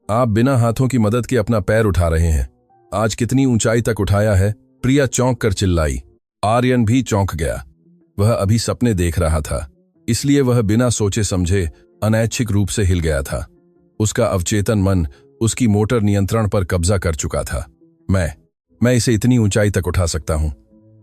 आप बिना हाथों की मदद के अपना पैर उठा रहे हैं। आज कितनी ऊंचाई तक उठाया है? प्रिया चौंक कर चिल्लाई। आर्यन भी चौंक गया। वह अभी सपने देख रहा था, इसलिए वह बिना सोचे समझे अनैच्छिक रूप से हिल गया था। उसका अवचेतन मन उसकी मोटर नियंत्रण पर कब्जा कर चुका था। मैं इसे इतनी ऊंचाई तक उठा सकता हूं,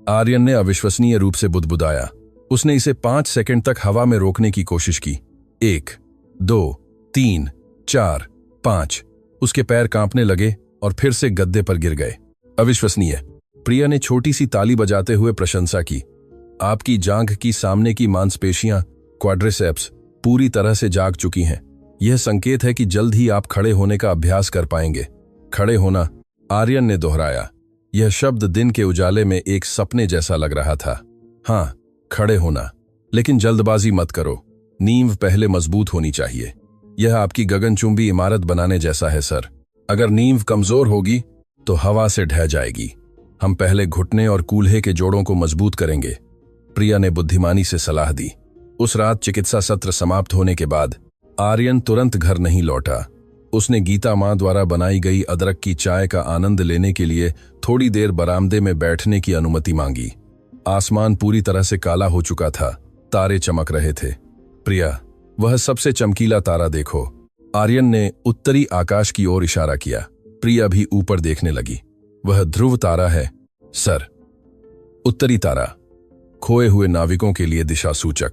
आर्यन ने अविश्वसनीय रूप से बुदबुदाया। उसने इसे 5 सेकंड तक हवा में रोकने की कोशिश की। 1, 2, 3, 4, 5। उसके पैर कांपने लगे और फिर से गद्दे पर गिर गए। अविश्वसनीय। प्रिया ने छोटी सी ताली बजाते हुए प्रशंसा की। आपकी जांघ की सामने की मांसपेशियां, क्वाड्रिसेप्स, पूरी तरह से जाग चुकी हैं। यह संकेत है कि जल्द ही आप खड़े होने का अभ्यास कर पाएंगे। खड़े होना, आर्यन ने दोहराया। यह शब्द दिन के उजाले में एक सपने जैसा लग रहा था। हाँ, खड़े होना, लेकिन जल्दबाजी मत करो। नींव पहले मजबूत होनी चाहिए। यह आपकी गगनचुंबी इमारत बनाने जैसा है सर। अगर नींव कमजोर होगी तो हवा से ढह जाएगी। हम पहले घुटने और कूल्हे के जोड़ों को मजबूत करेंगे, प्रिया ने बुद्धिमानी से सलाह दी। उस रात चिकित्सा सत्र समाप्त होने के बाद आर्यन तुरंत घर नहीं लौटा। उसने गीता मां द्वारा बनाई गई अदरक की चाय का आनंद लेने के लिए थोड़ी देर बरामदे में बैठने की अनुमति मांगी। आसमान पूरी तरह से काला हो चुका था, तारे चमक रहे थे। प्रिया, वह सबसे चमकीला तारा देखो। आर्यन ने उत्तरी आकाश की ओर इशारा किया। प्रिया भी ऊपर देखने लगी। वह ध्रुव तारा है सर। उत्तरी तारा, खोए हुए नाविकों के लिए दिशा सूचक।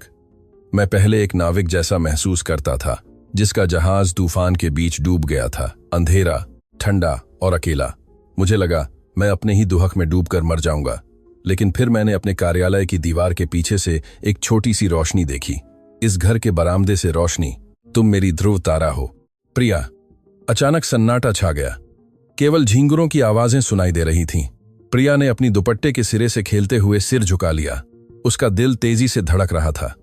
मैं पहले एक नाविक जैसा महसूस करता था, जिसका जहाज तूफान के बीच डूब गया था। अंधेरा, ठंडा और अकेला। मुझे लगा मैं अपने ही दुहक में डूबकर मर जाऊंगा, लेकिन फिर मैंने अपने कार्यालय की दीवार के पीछे से एक छोटी सी रोशनी देखी। इस घर के बरामदे से रोशनी, तुम मेरी ध्रुव तारा हो। प्रिया, अचानक सन्नाटा छा गया। केवल झींगुरों की आवाजें सुनाई दे रही थीं। प्रिया ने अपनी दुपट्टे के सिरे से खेलते हुए सिर झुका लिया। उसका दिल तेजी से धड़क रहा था।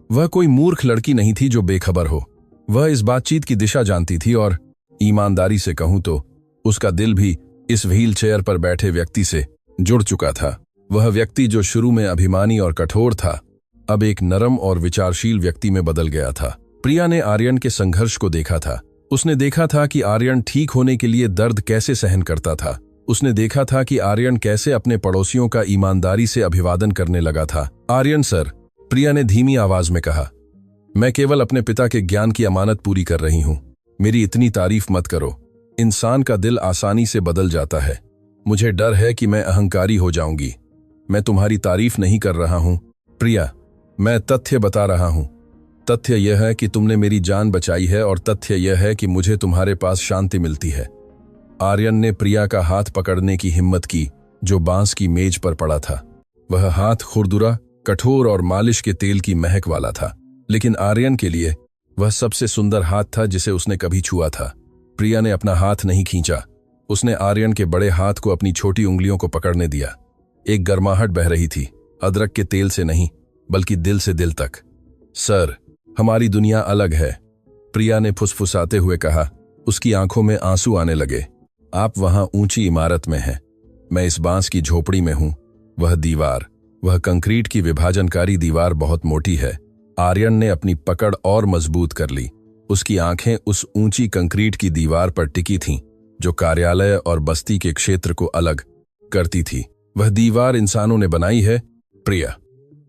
वह कोई मूर्ख लड़की नहीं थी जो बेखबर हो। वह इस बातचीत की दिशा जानती थी और ईमानदारी से कहूं तो उसका दिल भी इस व्हील चेयर पर बैठे व्यक्ति से जुड़ चुका था। वह व्यक्ति जो शुरू में अभिमानी और कठोर था, अब एक नरम और विचारशील व्यक्ति में बदल गया था। प्रिया ने आर्यन के संघर्ष को देखा था। उसने देखा था कि आर्यन ठीक होने के लिए दर्द कैसे सहन करता था। उसने देखा था कि आर्यन कैसे अपने पड़ोसियों का ईमानदारी से अभिवादन करने लगा था। आर्यन सर, प्रिया ने धीमी आवाज में कहा, मैं केवल अपने पिता के ज्ञान की अमानत पूरी कर रही हूं। मेरी इतनी तारीफ मत करो। इंसान का दिल आसानी से बदल जाता है। मुझे डर है कि मैं अहंकारी हो जाऊंगी। मैं तुम्हारी तारीफ नहीं कर रहा हूं प्रिया, मैं तथ्य बता रहा हूं। तथ्य यह है कि तुमने मेरी जान बचाई है और तथ्य यह है कि मुझे तुम्हारे पास शांति मिलती है। आर्यन ने प्रिया का हाथ पकड़ने की हिम्मत की, जो बांस की मेज पर पड़ा था। वह हाथ खुरदुरा, कठोर और मालिश के तेल की महक वाला था, लेकिन आर्यन के लिए वह सबसे सुंदर हाथ था जिसे उसने कभी छुआ था। प्रिया ने अपना हाथ नहीं खींचा। उसने आर्यन के बड़े हाथ को अपनी छोटी उंगलियों को पकड़ने दिया। एक गर्माहट बह रही थी, अदरक के तेल से नहीं, बल्कि दिल से दिल तक। सर, हमारी दुनिया अलग है, प्रिया ने फुसफुसाते हुए कहा। उसकी आंखों में आंसू आने लगे। आप वहां ऊंची इमारत में हैं, मैं इस बांस की झोपड़ी में हूं। वह दीवार, वह कंक्रीट की विभाजनकारी दीवार बहुत मोटी है। आर्यन ने अपनी पकड़ और मजबूत कर ली। उसकी आंखें उस ऊंची कंक्रीट की दीवार पर टिकी थीं, जो कार्यालय और बस्ती के क्षेत्र को अलग करती थी। वह दीवार इंसानों ने बनाई है प्रिया,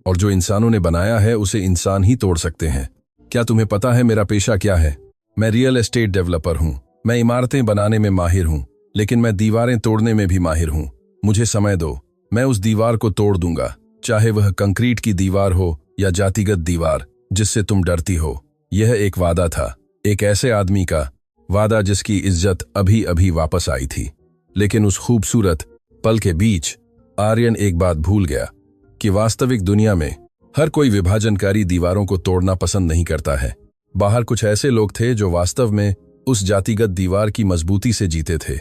और जो इंसानों ने बनाया है उसे इंसान ही तोड़ सकते हैं। क्या तुम्हें पता है मेरा पेशा क्या है? मैं रियल एस्टेट डेवलपर हूं। मैं इमारतें बनाने में माहिर हूं, लेकिन मैं दीवारें तोड़ने में भी माहिर हूं। मुझे समय दो, मैं उस दीवार को तोड़ दूंगा, चाहे वह कंक्रीट की दीवार हो या जातिगत दीवार जिससे तुम डरती हो। यह एक वादा था, एक ऐसे आदमी का वादा जिसकी इज्जत अभी अभी वापस आई थी। लेकिन उस खूबसूरत पल के बीच आर्यन एक बात भूल गया कि वास्तविक दुनिया में हर कोई विभाजनकारी दीवारों को तोड़ना पसंद नहीं करता है। बाहर कुछ ऐसे लोग थे जो वास्तव में उस जातिगत दीवार की मजबूती से जीते थे।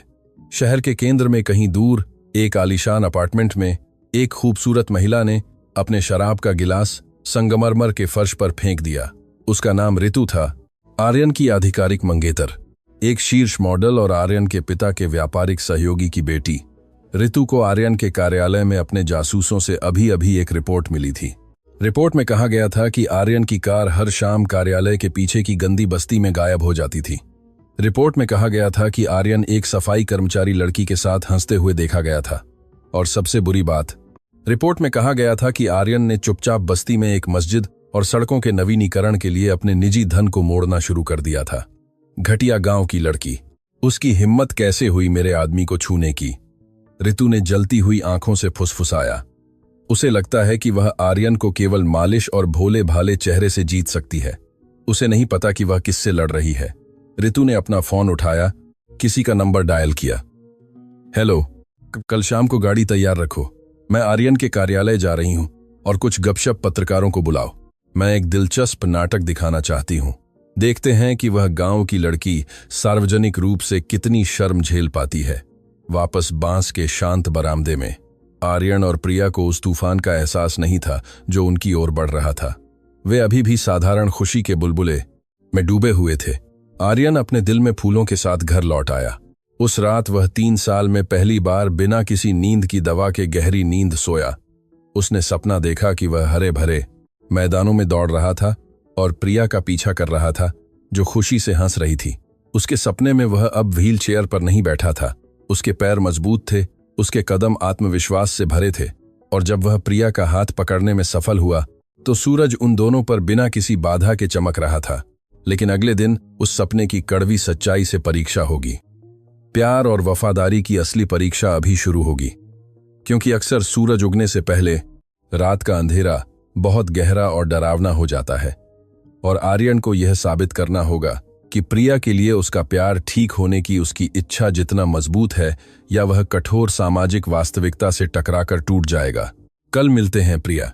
शहर के केंद्र में कहीं दूर एक आलीशान अपार्टमेंट में एक खूबसूरत महिला ने अपने शराब का गिलास संगमरमर के फर्श पर फेंक दिया। उसका नाम ऋतु था, आर्यन की आधिकारिक मंगेतर, एक शीर्ष मॉडल और आर्यन के पिता के व्यापारिक सहयोगी की बेटी। ऋतु को आर्यन के कार्यालय में अपने जासूसों से अभी अभी एक रिपोर्ट मिली थी। रिपोर्ट में कहा गया था कि आर्यन की कार हर शाम कार्यालय के पीछे की गंदी बस्ती में गायब हो जाती थी। रिपोर्ट में कहा गया था कि आर्यन एक सफाई कर्मचारी लड़की के साथ हंसते हुए देखा गया था। और सबसे बुरी बात, रिपोर्ट में कहा गया था कि आर्यन ने चुपचाप बस्ती में एक मस्जिद और सड़कों के नवीनीकरण के लिए अपने निजी धन को मोड़ना शुरू कर दिया था। घटिया गांव की लड़की, उसकी हिम्मत कैसे हुई मेरे आदमी को छूने की? ऋतु ने जलती हुई आंखों से फुसफुसाया। उसे लगता है कि वह आर्यन को केवल मालिश और भोले भाले चेहरे से जीत सकती है। उसे नहीं पता कि वह किससे लड़ रही है। ऋतु ने अपना फोन उठाया किसी का नंबर डायल किया। हेलो, कल शाम को गाड़ी तैयार रखो, मैं आर्यन के कार्यालय जा रही हूं और कुछ गपशप पत्रकारों को बुलाओ। मैं एक दिलचस्प नाटक दिखाना चाहती हूं। देखते हैं कि वह गांव की लड़की सार्वजनिक रूप से कितनी शर्म झेल पाती है। वापस बांस के शांत बरामदे में आर्यन और प्रिया को उस तूफान का एहसास नहीं था जो उनकी ओर बढ़ रहा था। वे अभी भी साधारण खुशी के बुलबुले में डूबे हुए थे। आर्यन अपने दिल में फूलों के साथ घर लौट आया। उस रात वह 3 साल में पहली बार बिना किसी नींद की दवा के गहरी नींद सोया। उसने सपना देखा कि वह हरे भरे मैदानों में दौड़ रहा था और प्रिया का पीछा कर रहा था, जो खुशी से हंस रही थी। उसके सपने में वह अब व्हील चेयर पर नहीं बैठा था। उसके पैर मजबूत थे, उसके कदम आत्मविश्वास से भरे थे, और जब वह प्रिया का हाथ पकड़ने में सफल हुआ तो सूरज उन दोनों पर बिना किसी बाधा के चमक रहा था। लेकिन अगले दिन उस सपने की कड़वी सच्चाई से परीक्षा होगी। प्यार और वफादारी की असली परीक्षा अभी शुरू होगी, क्योंकि अक्सर सूरज उगने से पहले रात का अंधेरा बहुत गहरा और डरावना हो जाता है। और आर्यन को यह साबित करना होगा कि प्रिया के लिए उसका प्यार ठीक होने की उसकी इच्छा जितना मजबूत है, या वह कठोर सामाजिक वास्तविकता से टकराकर टूट जाएगा। कल मिलते हैं प्रिया,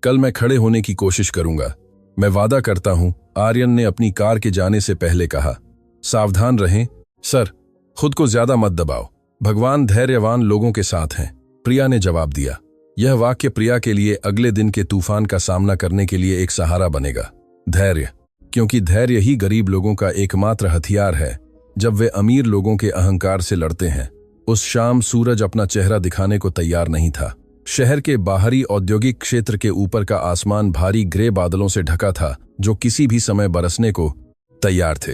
कल मैं खड़े होने की कोशिश करूंगा, मैं वादा करता हूं, आर्यन ने अपनी कार के जाने से पहले कहा। सावधान रहें सर, खुद को ज्यादा मत दबाओ, भगवान धैर्यवान लोगों के साथ हैं, प्रिया ने जवाब दिया। यह वाक्य प्रिया के लिए अगले दिन के तूफान का सामना करने के लिए एक सहारा बनेगा। धैर्य, क्योंकि धैर्य ही गरीब लोगों का एकमात्र हथियार है जब वे अमीर लोगों के अहंकार से लड़ते हैं। उस शाम सूरज अपना चेहरा दिखाने को तैयार नहीं था। शहर के बाहरी औद्योगिक क्षेत्र के ऊपर का आसमान भारी ग्रे बादलों से ढका था, जो किसी भी समय बरसने को तैयार थे।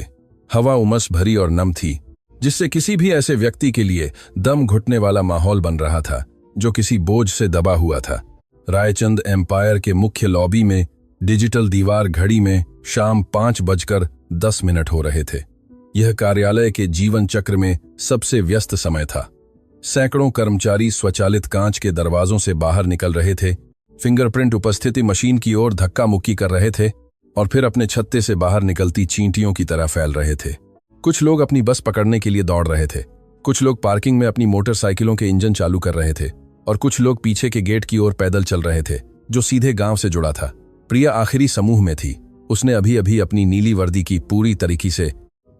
हवा उमस भरी और नम थी, जिससे किसी भी ऐसे व्यक्ति के लिए दम घुटने वाला माहौल बन रहा था जो किसी बोझ से दबा हुआ था। रायचंद एम्पायर के मुख्य लॉबी में डिजिटल दीवार घड़ी में शाम 5:10 हो रहे थे। यह कार्यालय के जीवन चक्र में सबसे व्यस्त समय था। सैकड़ों कर्मचारी स्वचालित कांच के दरवाजों से बाहर निकल रहे थे, फिंगरप्रिंट उपस्थिति मशीन की ओर धक्का मुक्की कर रहे थे और फिर अपने छत्ते से बाहर निकलती चींटियों की तरह फैल रहे थे। कुछ लोग अपनी बस पकड़ने के लिए दौड़ रहे थे, कुछ लोग पार्किंग में अपनी मोटरसाइकिलों के इंजन चालू कर रहे थे, और कुछ लोग पीछे के गेट की ओर पैदल चल रहे थे जो सीधे गांव से जुड़ा था। प्रिया आखिरी समूह में थी। उसने अभी अभी अपनी नीली वर्दी की पूरी तरीके से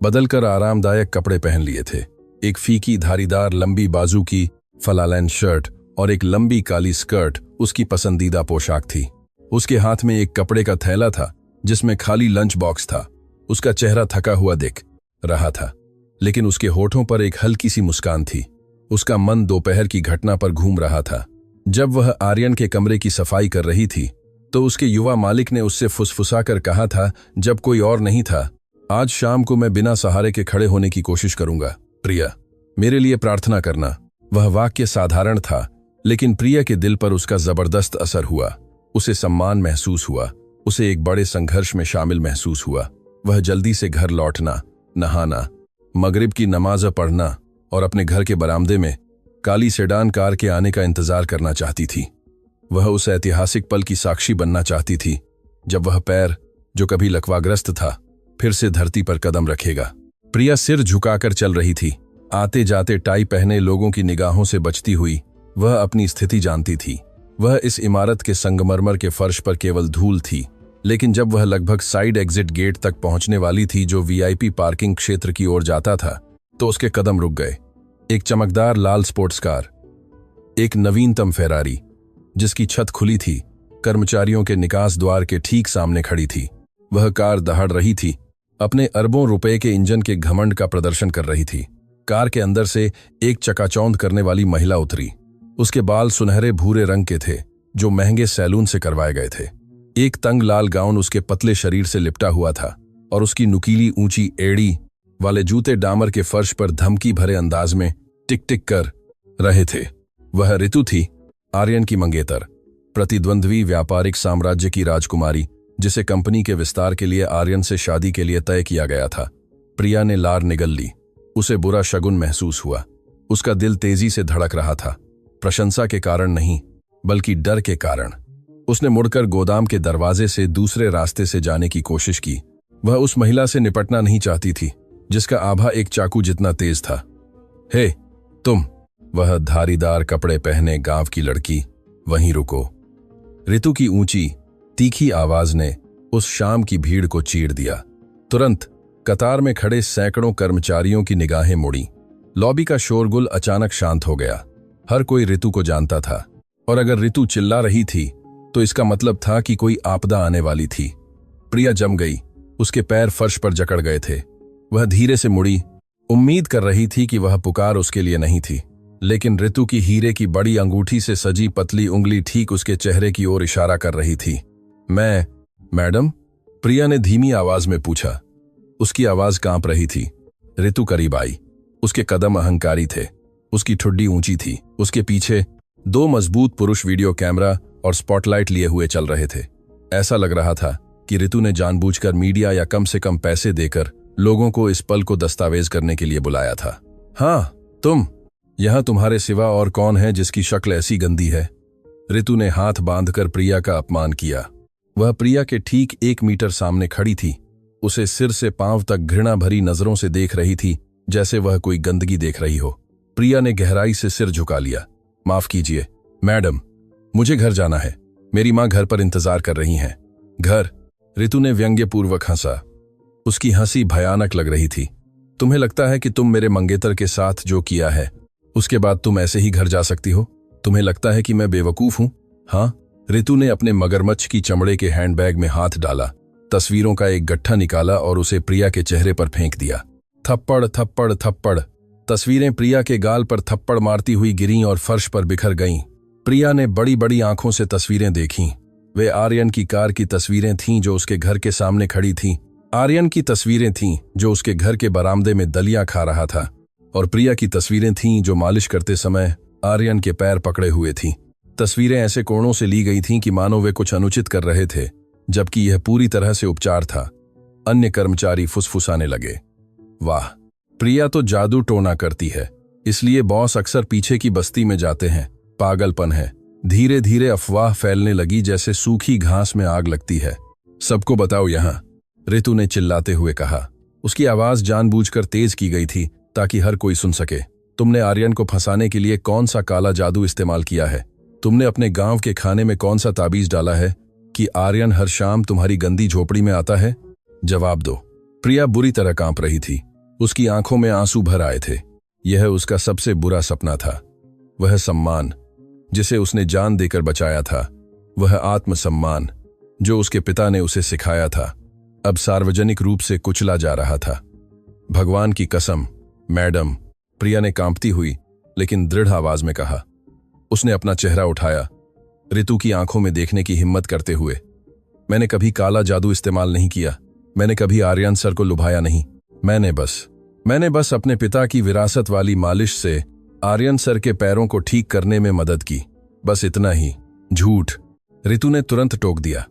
बदलकर आरामदायक कपड़े पहन लिए थे। एक फीकी धारीदार लंबी बाजू की फलालैन शर्ट और एक लंबी काली स्कर्ट उसकी पसंदीदा पोशाक थी। उसके हाथ में एक कपड़े का थैला था जिसमें खाली लंच बॉक्स था। उसका चेहरा थका हुआ दिख रहा था, लेकिन उसके होठों पर एक हल्की सी मुस्कान थी। उसका मन दोपहर की घटना पर घूम रहा था। जब वह आर्यन के कमरे की सफाई कर रही थी तो उसके युवा मालिक ने उससे फुसफुसाकर कहा था, जब कोई और नहीं था, आज शाम को मैं बिना सहारे के खड़े होने की कोशिश करूंगा। प्रिया, मेरे लिए प्रार्थना करना। वह वाक्य साधारण था, लेकिन प्रिया के दिल पर उसका जबरदस्त असर हुआ। उसे सम्मान महसूस हुआ, उसे एक बड़े संघर्ष में शामिल महसूस हुआ। वह जल्दी से घर लौटना, नहाना, मगरिब की नमाज पढ़ना और अपने घर के बरामदे में काली सेडान कार के आने का इंतजार करना चाहती थी। वह उस ऐतिहासिक पल की साक्षी बनना चाहती थी जब वह पैर, जो कभी लकवाग्रस्त था, फिर से धरती पर कदम रखेगा। प्रिया सिर झुकाकर चल रही थी। आते जाते टाई पहने लोगों की निगाहों से बचती हुई वह अपनी स्थिति जानती थी। वह इस इमारत के संगमरमर के फर्श पर केवल धूल थी, लेकिन जब वह लगभग साइड एग्जिट गेट तक पहुंचने वाली थी जो वीआईपी पार्किंग क्षेत्र की ओर जाता था, तो उसके कदम रुक गए। एक चमकदार लाल स्पोर्ट्स कार, एक नवीनतम फेरारी जिसकी छत खुली थी, कर्मचारियों के निकास द्वार के ठीक सामने खड़ी थी। वह कार दहाड़ रही थी, अपने अरबों रुपए के इंजन के घमंड का प्रदर्शन कर रही थी। कार के अंदर से एक चकाचौंध करने वाली महिला उतरी। उसके बाल सुनहरे भूरे रंग के थे जो महंगे सैलून से करवाए गए थे। एक तंग लाल गाउन उसके पतले शरीर से लिपटा हुआ था और उसकी नुकीली ऊंची एड़ी वाले जूते डामर के फर्श पर धमकी भरे अंदाज में टिक टिक कर रहे थे। वह ऋतु थी, आर्यन की मंगेतर, प्रतिद्वंद्वी व्यापारिक साम्राज्य की राजकुमारी, जिसे कंपनी के विस्तार के लिए आर्यन से शादी के लिए तय किया गया था। प्रिया ने लार निगल ली। उसे बुरा शगुन महसूस हुआ। उसका दिल तेजी से धड़क रहा था, प्रशंसा के कारण नहीं बल्कि डर के कारण। उसने मुड़कर गोदाम के दरवाजे से दूसरे रास्ते से जाने की कोशिश की। वह उस महिला से निपटना नहीं चाहती थी, जिसका आभा एक चाकू जितना तेज था। हे तुम, वह धारीदार कपड़े पहने गांव की लड़की, वहीं रुको। ऋतु की ऊंची तीखी आवाज ने उस शाम की भीड़ को चीर दिया। तुरंत कतार में खड़े सैकड़ों कर्मचारियों की निगाहें मुड़ी। लॉबी का शोरगुल अचानक शांत हो गया। हर कोई ऋतु को जानता था, और अगर ऋतु चिल्ला रही थी तो इसका मतलब था कि कोई आपदा आने वाली थी। प्रिया जम गई, उसके पैर फर्श पर जकड़ गए थे। वह धीरे से मुड़ी, उम्मीद कर रही थी कि वह पुकार उसके लिए नहीं थी, लेकिन ऋतु की हीरे की बड़ी अंगूठी से सजी पतली उंगली ठीक उसके चेहरे की ओर इशारा कर रही थी। मैडम? प्रिया ने धीमी आवाज में पूछा। उसकी आवाज कांप रही थी। ऋतु करीब आई। उसके कदम अहंकारी थे, उसकी ठुड्डी ऊंची थी। उसके पीछे 2 मजबूत पुरुष वीडियो कैमरा और स्पॉटलाइट लिए हुए चल रहे थे। ऐसा लग रहा था कि ऋतु ने जानबूझकर मीडिया या कम से कम पैसे देकर लोगों को इस पल को दस्तावेज करने के लिए बुलाया था। हाँ, तुम, यहां तुम्हारे सिवा और कौन है जिसकी शक्ल ऐसी गंदी है? ऋतु ने हाथ बांधकर प्रिया का अपमान किया। वह प्रिया के ठीक 1 मीटर सामने खड़ी थी। उसे सिर से पांव तक घृणा भरी नजरों से देख रही थी, जैसे वह कोई गंदगी देख रही हो। प्रिया ने गहराई से सिर झुका लिया। माफ कीजिए मैडम, मुझे घर जाना है। मेरी मां घर पर इंतजार कर रही हैं। घर? ऋतु ने व्यंग्यपूर्वक हंसा। उसकी हंसी भयानक लग रही थी। तुम्हें लगता है कि तुम मेरे मंगेतर के साथ जो किया है उसके बाद तुम ऐसे ही घर जा सकती हो? तुम्हें लगता है कि मैं बेवकूफ हूं? हाँ? ऋतु ने अपने मगरमच्छ की चमड़े के हैंडबैग में हाथ डाला, तस्वीरों का एक गट्ठा निकाला और उसे प्रिया के चेहरे पर फेंक दिया। थप्पड़ थप्पड़ थप्पड़। तस्वीरें प्रिया के गाल पर थप्पड़ मारती हुई गिरीं और फर्श पर बिखर गईं। प्रिया ने बड़ी बड़ी आंखों से तस्वीरें देखीं। वे आर्यन की कार की तस्वीरें थीं जो उसके घर के सामने खड़ी थीं। आर्यन की तस्वीरें थीं जो उसके घर के बरामदे में दलिया खा रहा था, और प्रिया की तस्वीरें थीं जो मालिश करते समय आर्यन के पैर पकड़े हुए थीं। तस्वीरें ऐसे कोणों से ली गई थीं कि मानो वे कुछ अनुचित कर रहे थे, जबकि यह पूरी तरह से उपचार था। अन्य कर्मचारी फुसफुसाने लगे। वाह, प्रिया तो जादू टोना करती है, इसलिए बॉस अक्सर पीछे की बस्ती में जाते हैं। पागलपन है। धीरे धीरे अफवाह फैलने लगी जैसे सूखी घास में आग लगती है। सबको बताओ यहां, ऋतु ने चिल्लाते हुए कहा। उसकी आवाज जानबूझकर तेज की गई थी ताकि हर कोई सुन सके। तुमने आर्यन को फंसाने के लिए कौन सा काला जादू इस्तेमाल किया है? तुमने अपने गांव के खाने में कौन सा ताबीज डाला है कि आर्यन हर शाम तुम्हारी गंदी झोपड़ी में आता है? जवाब दो। प्रिया बुरी तरह कांप रही थी। उसकी आंखों में आंसू भर आए थे। यह उसका सबसे बुरा सपना था। वह सम्मान जिसे उसने जान देकर बचाया था, वह आत्मसम्मान जो उसके पिता ने उसे सिखाया था, अब सार्वजनिक रूप से कुचला जा रहा था। भगवान की कसम मैडम, प्रिया ने कांपती हुई लेकिन दृढ़ आवाज में कहा। उसने अपना चेहरा उठाया, ऋतु की आंखों में देखने की हिम्मत करते हुए। मैंने कभी काला जादू इस्तेमाल नहीं किया। मैंने कभी आर्यन सर को लुभाया नहीं। मैंने बस अपने पिता की विरासत वाली मालिश से आर्यन सर के पैरों को ठीक करने में मदद की, बस इतना ही। झूठ, ऋतु ने तुरंत टोक दिया।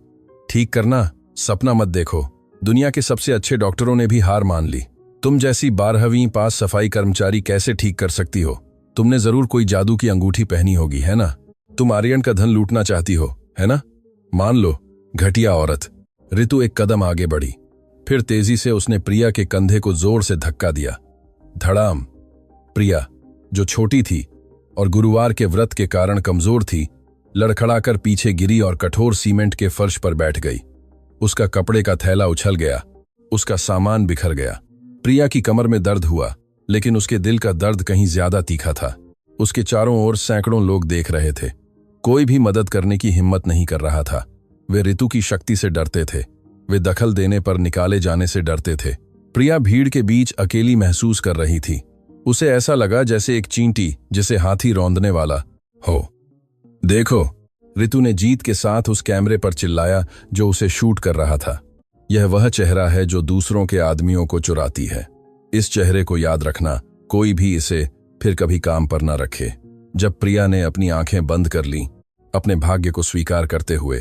ठीक करना? सपना मत देखो। दुनिया के सबसे अच्छे डॉक्टरों ने भी हार मान ली। तुम जैसी 12वीं पास सफाई कर्मचारी कैसे ठीक कर सकती हो? तुमने जरूर कोई जादू की अंगूठी पहनी होगी, है ना? तुम आर्यन का धन लूटना चाहती हो, है ना? मान लो, घटिया औरत। ऋतु एक कदम आगे बढ़ी, फिर तेजी से उसने प्रिया के कंधे को जोर से धक्का दिया। धड़ाम। प्रिया, जो छोटी थी और गुरुवार के व्रत के कारण कमजोर थी, लड़खड़ाकर पीछे गिरी और कठोर सीमेंट के फर्श पर बैठ गई। उसका कपड़े का थैला उछल गया, उसका सामान बिखर गया। प्रिया की कमर में दर्द हुआ, लेकिन उसके दिल का दर्द कहीं ज्यादा तीखा था। उसके चारों ओर सैकड़ों लोग देख रहे थे। कोई भी मदद करने की हिम्मत नहीं कर रहा था। वे ऋतु की शक्ति से डरते थे। वे दखल देने पर निकाले जाने से डरते थे। प्रिया भीड़ के बीच अकेली महसूस कर रही थी। उसे ऐसा लगा जैसे एक चींटी जिसे हाथी रौंदने वाला हो। देखो, ऋतु ने जीत के साथ उस कैमरे पर चिल्लाया जो उसे शूट कर रहा था। यह वह चेहरा है जो दूसरों के आदमियों को चुराती है। इस चेहरे को याद रखना, कोई भी इसे फिर कभी काम पर न रखे। जब प्रिया ने अपनी आंखें बंद कर लीं, अपने भाग्य को स्वीकार करते हुए,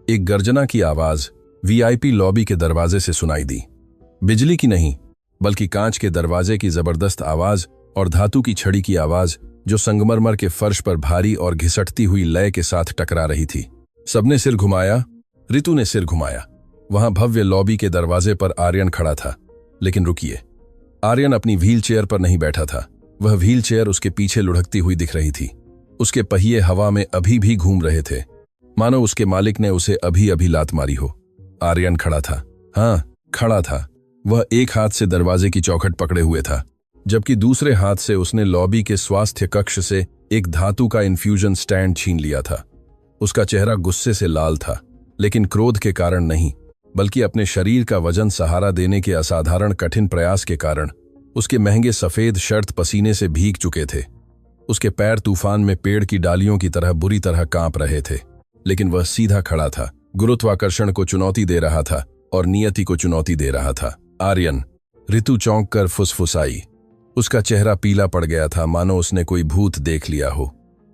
एक गर्जना की आवाज वीआईपी लॉबी के दरवाजे से सुनाई दी। बिजली की नहीं, बल्कि कांच के दरवाजे की जबरदस्त आवाज और धातु की छड़ी की आवाज जो संगमरमर के फर्श पर भारी और घिसटती हुई लय के साथ टकरा रही थी। सबने सिर घुमाया। ऋतु ने सिर घुमाया। वहां भव्य लॉबी के दरवाजे पर आर्यन खड़ा था। लेकिन रुकिए, आर्यन अपनी व्हील चेयर पर नहीं बैठा था। वह व्हील चेयर उसके पीछे लुढ़कती हुई दिख रही थी। उसके पहिए हवा में अभी भी घूम रहे थे, मानो उसके मालिक ने उसे अभी अभी लात मारी हो। आर्यन खड़ा था। हाँ, खड़ा था। वह एक हाथ से दरवाजे की चौखट पकड़े हुए था, जबकि दूसरे हाथ से उसने लॉबी के स्वास्थ्य कक्ष से एक धातु का इन्फ्यूजन स्टैंड छीन लिया था। उसका चेहरा गुस्से से लाल था, लेकिन क्रोध के कारण नहीं, बल्कि अपने शरीर का वजन सहारा देने के असाधारण कठिन प्रयास के कारण। उसके महंगे सफेद शर्ट पसीने से भीग चुके थे। उसके पैर तूफान में पेड़ की डालियों की तरह बुरी तरह कांप रहे थे, लेकिन वह सीधा खड़ा था, गुरुत्वाकर्षण को चुनौती दे रहा था और नियति को चुनौती दे रहा था। आर्यन, ऋतु चौंक कर फुसफुसाई। उसका चेहरा पीला पड़ गया था, मानो उसने कोई भूत देख लिया हो।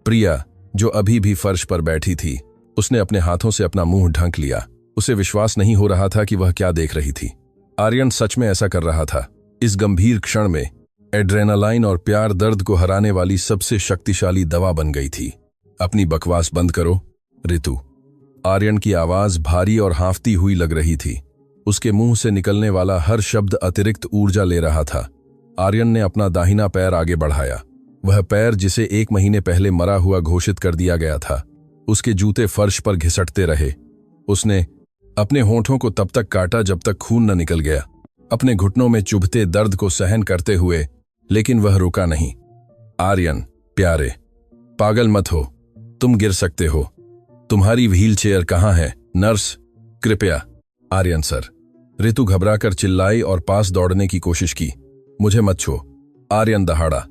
प्रिया, जो अभी भी फर्श पर बैठी थी, उसने अपने हाथों से अपना मुंह ढक लिया। उसे विश्वास नहीं हो रहा था कि वह क्या देख रही थी। आर्यन सच में ऐसा कर रहा था। इस गंभीर क्षण में एड्रेनालाइन और प्यार दर्द को हराने वाली सबसे शक्तिशाली दवा बन गई थी। अपनी बकवास बंद करो, ऋतु। आर्यन की आवाज भारी और हांफती हुई लग रही थी। उसके मुंह से निकलने वाला हर शब्द अतिरिक्त ऊर्जा ले रहा था। आर्यन ने अपना दाहिना पैर आगे बढ़ाया। वह पैर जिसे 1 महीने पहले मरा हुआ घोषित कर दिया गया था। उसके जूते फर्श पर घिसटते रहे। उसने अपने होंठों को तब तक काटा जब तक खून न निकल गया, अपने घुटनों में चुभते दर्द को सहन करते हुए, लेकिन वह रुका नहीं। आर्यन, प्यारे, पागल मत हो, तुम गिर सकते हो। तुम्हारी व्हील चेयर कहाँ है? नर्स, कृपया। आर्यन सर। ऋतु घबराकर चिल्लाई और पास दौड़ने की कोशिश की। मुझे मत छो। आर्यन दहाड़ा।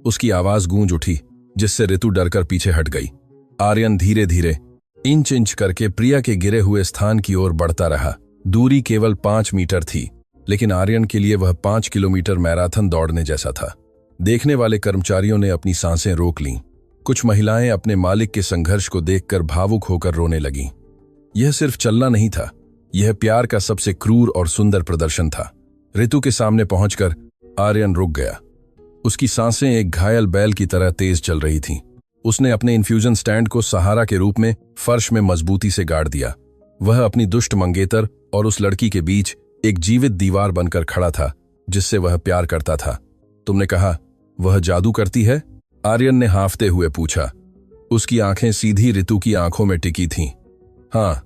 उसकी आवाज गूंज उठी, जिससे ऋतु डरकर पीछे हट गई। आर्यन धीरे धीरे, इंच इंच करके प्रिया के गिरे हुए स्थान की ओर बढ़ता रहा। दूरी केवल 5 मीटर थी, लेकिन आर्यन के लिए वह 5 किलोमीटर मैराथन दौड़ने जैसा था। देखने वाले कर्मचारियों ने अपनी सांसें रोक लीं। कुछ महिलाएं अपने मालिक के संघर्ष को देखकर भावुक होकर रोने लगीं। यह सिर्फ चलना नहीं था, यह प्यार का सबसे क्रूर और सुंदर प्रदर्शन था। ऋतु के सामने पहुंचकर आर्यन रुक गया। उसकी सांसें एक घायल बैल की तरह तेज चल रही थीं। उसने अपने इन्फ्यूजन स्टैंड को सहारा के रूप में फर्श में मजबूती से गाड़ दिया। वह अपनी दुष्ट मंगेतर और उस लड़की के बीच एक जीवित दीवार बनकर खड़ा था, जिससे वह प्यार करता था। तुमने कहा वह जादू करती है? आर्यन ने हांफते हुए पूछा। उसकी आंखें सीधी ऋतु की आंखों में टिकी थीं। हाँ,